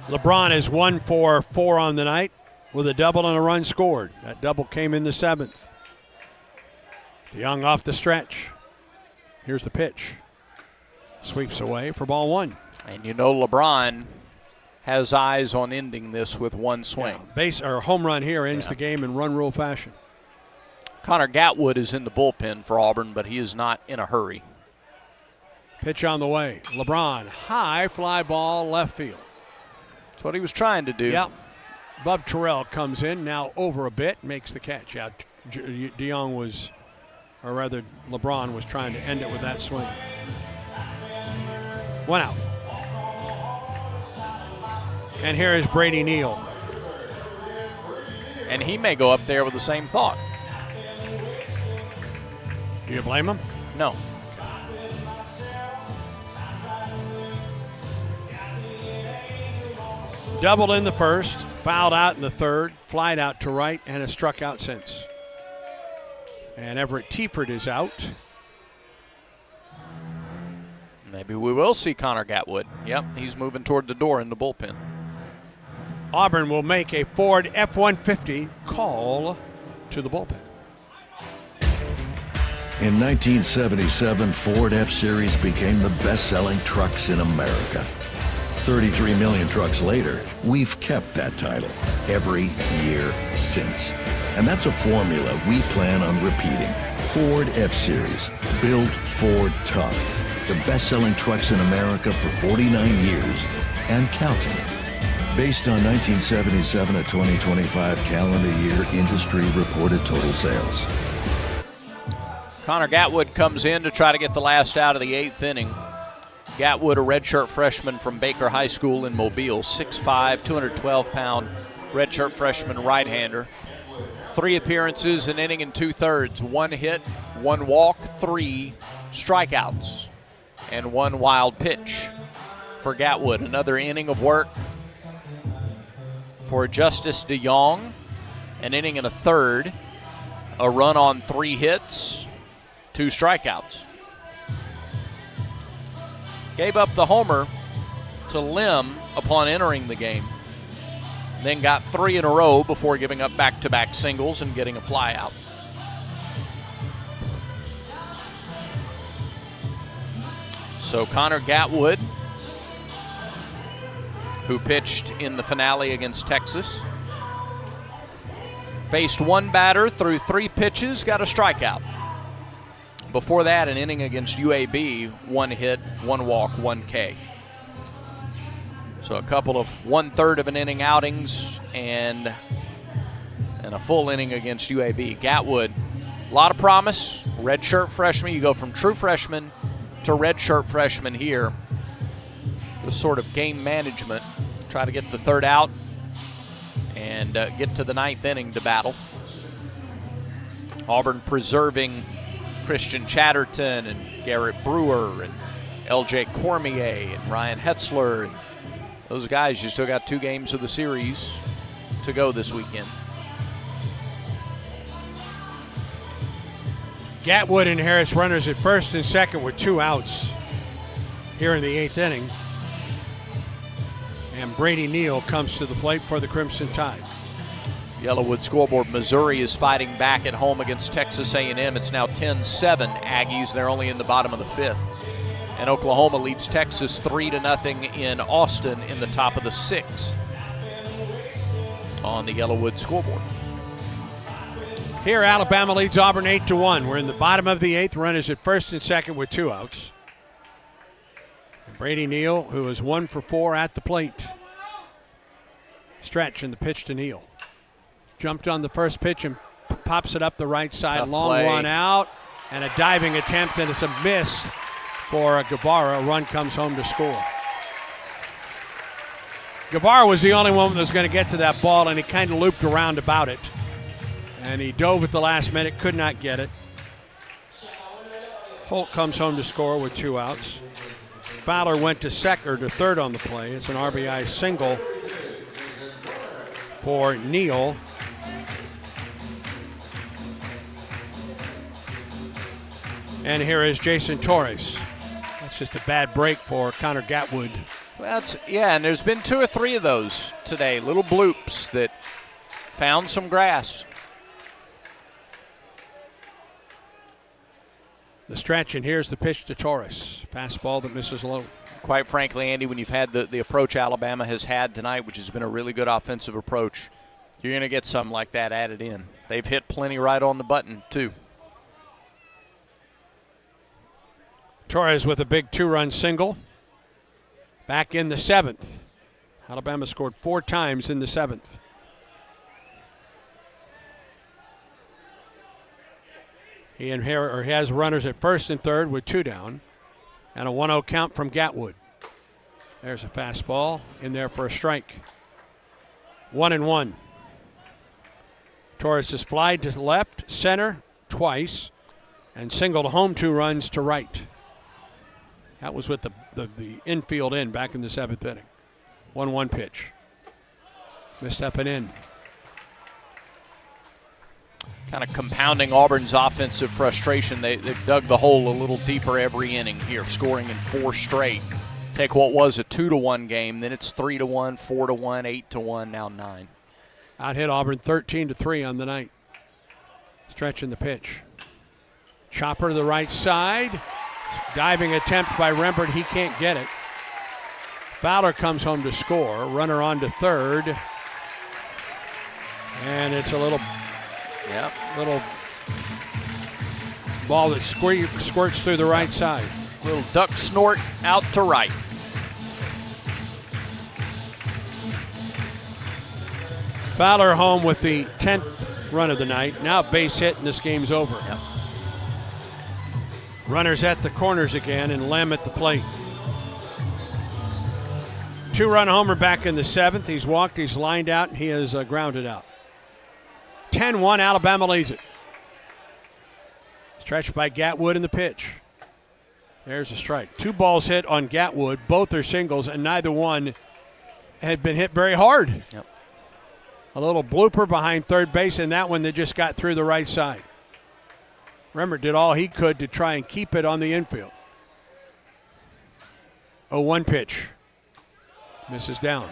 LeBron is 1 for 4 on the night with a double and a run scored. That double came in the 7th. DeYoung off the stretch. Here's the pitch. Sweeps away for ball 1. And you know LeBron has eyes on ending this with one swing. Yeah, base or home run here ends the game in run rule fashion. Connor Gatwood is in the bullpen for Auburn, but he is not in a hurry. Pitch on the way. LeBron, high fly ball left field. That's what he was trying to do. Yep. Bub Terrell comes in, now over a bit, makes the catch. Yeah, DeYoung was, or rather LeBron was trying to end it with that swing. 1 out. And here is Brady Neal. And he may go up there with the same thought. Do you blame him? No. Doubled in the first, fouled out in the third, flied out to right, and has struck out since. And Everett Tiefert is out. Maybe we will see Connor Gatwood. Yep, he's moving toward the door in the bullpen. Auburn will make a Ford F-150 call to the bullpen. In 1977, Ford F-Series became the best-selling trucks in America. 33 million trucks later, we've kept that title every year since. And that's a formula we plan on repeating. Ford F-Series, built Ford tough. The best-selling trucks in America for 49 years and counting. Based on 1977 to 2025 calendar year industry reported total sales. Connor Gatwood comes in to try to get the last out of the 8th inning. Gatwood, a redshirt freshman from Baker High School in Mobile, 6'5", 212-pound redshirt freshman right-hander. 3 appearances, an inning and 2/3. 1 hit, 1 walk, 3 strikeouts, and 1 wild pitch for Gatwood. Another inning of work for Justice DeYoung. An inning and a third. A run on 3 hits, 2 strikeouts. Gave up the homer to Lim upon entering the game. Then got 3 in a row before giving up back-to-back singles and getting a fly out. So Connor Gatwood, who pitched in the finale against Texas, faced 1 batter through 3 pitches, got a strikeout. Before that, an inning against UAB, 1 hit, 1 walk, 1 K. So a couple of 1/3 of an inning outings and a full inning against UAB. Gatwood, a lot of promise. Redshirt freshman. You go from true freshman to redshirt freshman here. The sort of game management. Try to get the 3rd out and get to the 9th inning to battle. Auburn preserving Christian Chatterton and Garrett Brewer and L.J. Cormier and Ryan Hetzler. And those guys, you still got 2 games of the series to go this weekend. Gatwood and Harris runners at first and second with 2 outs here in the 8th inning. And Brady Neal comes to the plate for the Crimson Tide. Yellowwood scoreboard, Missouri is fighting back at home against Texas A&M. It's now 10-7 Aggies. They're only in the bottom of the 5th. And Oklahoma leads Texas 3-0 in Austin in the top of the 6th on the Yellowwood scoreboard. Here, Alabama leads Auburn 8-1. We're in the bottom of the 8th. Runners at first and second with 2 outs. And Brady Neal, who is 1 for 4 at the plate. Stretch and the pitch to Neal. Jumped on the first pitch and pops it up the right side. Tough Long play. run out and a diving attempt, and it's a miss for Guevara. A run comes home to score. Guevara was the only one that was going to get to that ball, and he kind of looped around about it. And he dove at the last minute, could not get it. Holt comes home to score with 2 outs. Fowler went to third on the play. It's an RBI single for Neal. And here is Jason Torres. That's just a bad break for Connor Gatwood. Well, and there's been 2 or 3 of those today, little bloops that found some grass. The stretch, and here's the pitch to Torres. Fastball that misses low. Quite frankly, Andy, when you've had the approach Alabama has had tonight, which has been a really good offensive approach, you're going to get something like that added in. They've hit plenty right on the button, too. Torres with a big 2-run single. Back in the 7th. Alabama scored 4 times in the 7th. He has runners at first and third with 2 down. And a 1-0 count from Gatwood. There's a fastball in there for a strike. 1-1. Torres has flied to left, center twice, and singled home 2 runs to right. That was with the infield in back in the 7th inning. 1-1 pitch. Missed up and in. Kind of compounding Auburn's offensive frustration. They've dug the hole a little deeper every inning here, scoring in 4 straight. Take what was a 2-1 game, then it's 3-1, 4-1, 8-1, now 9. Out hit Auburn 13-3 on the night. Stretching the pitch. Chopper to the right side. Diving attempt by Rembert. He can't get it. Fowler comes home to score. Runner on to third. And it's a little ball that squirts through the right side. Little duck snort out to right. Fowler home with the 10th run of the night. Now base hit, and this game's over. Yep. Runners at the corners again, and Lem at the plate. 2-run homer back in the 7th. He's walked, he's lined out, and he is grounded out. 10-1, Alabama leads it. Stretched by Gatwood in the pitch. There's a strike. 2 balls hit on Gatwood. Both are singles, and neither one had been hit very hard. Yep. A little blooper behind third base, and that one that just got through the right side. Rembert did all he could to try and keep it on the infield. 0-1 pitch. Misses down.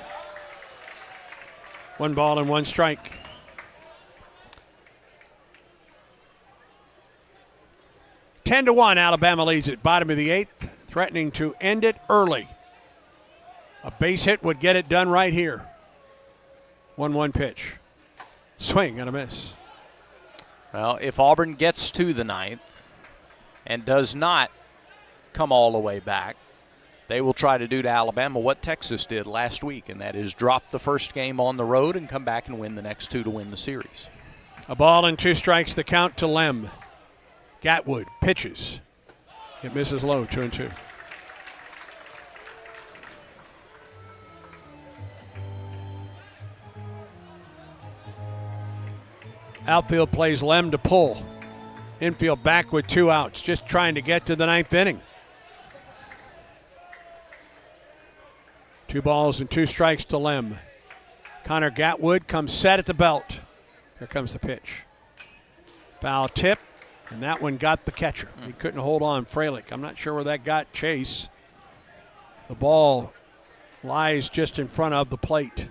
1 ball and 1 strike. Ten to 1, Alabama leads it. Bottom of the 8th, threatening to end it early. A base hit would get it done right here. 1-1 pitch. Swing and a miss. Well, if Auburn gets to the 9th and does not come all the way back, they will try to do to Alabama what Texas did last week, and that is drop the first game on the road and come back and win the next 2 to win the series. A ball and 2 strikes, the count to Lem. Gatwood pitches. It misses low, 2-2. Outfield plays Lem to pull. Infield back with 2 outs, just trying to get to the 9th inning. 2 balls and 2 strikes to Lim. Connor Gatwood comes set at the belt. Here comes the pitch. Foul tip, and that one got the catcher. He couldn't hold on Fralick. I'm not sure where that got Chase. The ball lies just in front of the plate.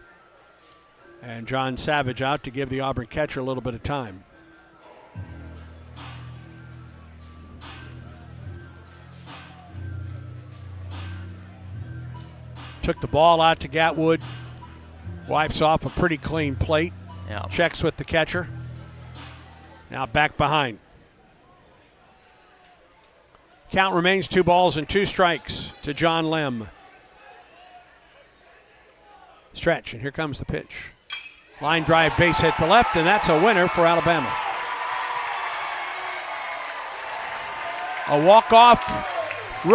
And John Savage out to give the Auburn catcher a little bit of time. Took the ball out to Gatwood. Wipes off a pretty clean plate. Yeah. Checks with the catcher. Now back behind. Count remains 2 balls and 2 strikes to John Lim. Stretch, and here comes the pitch. Line drive, base hit to left, and that's a winner for Alabama. A walk-off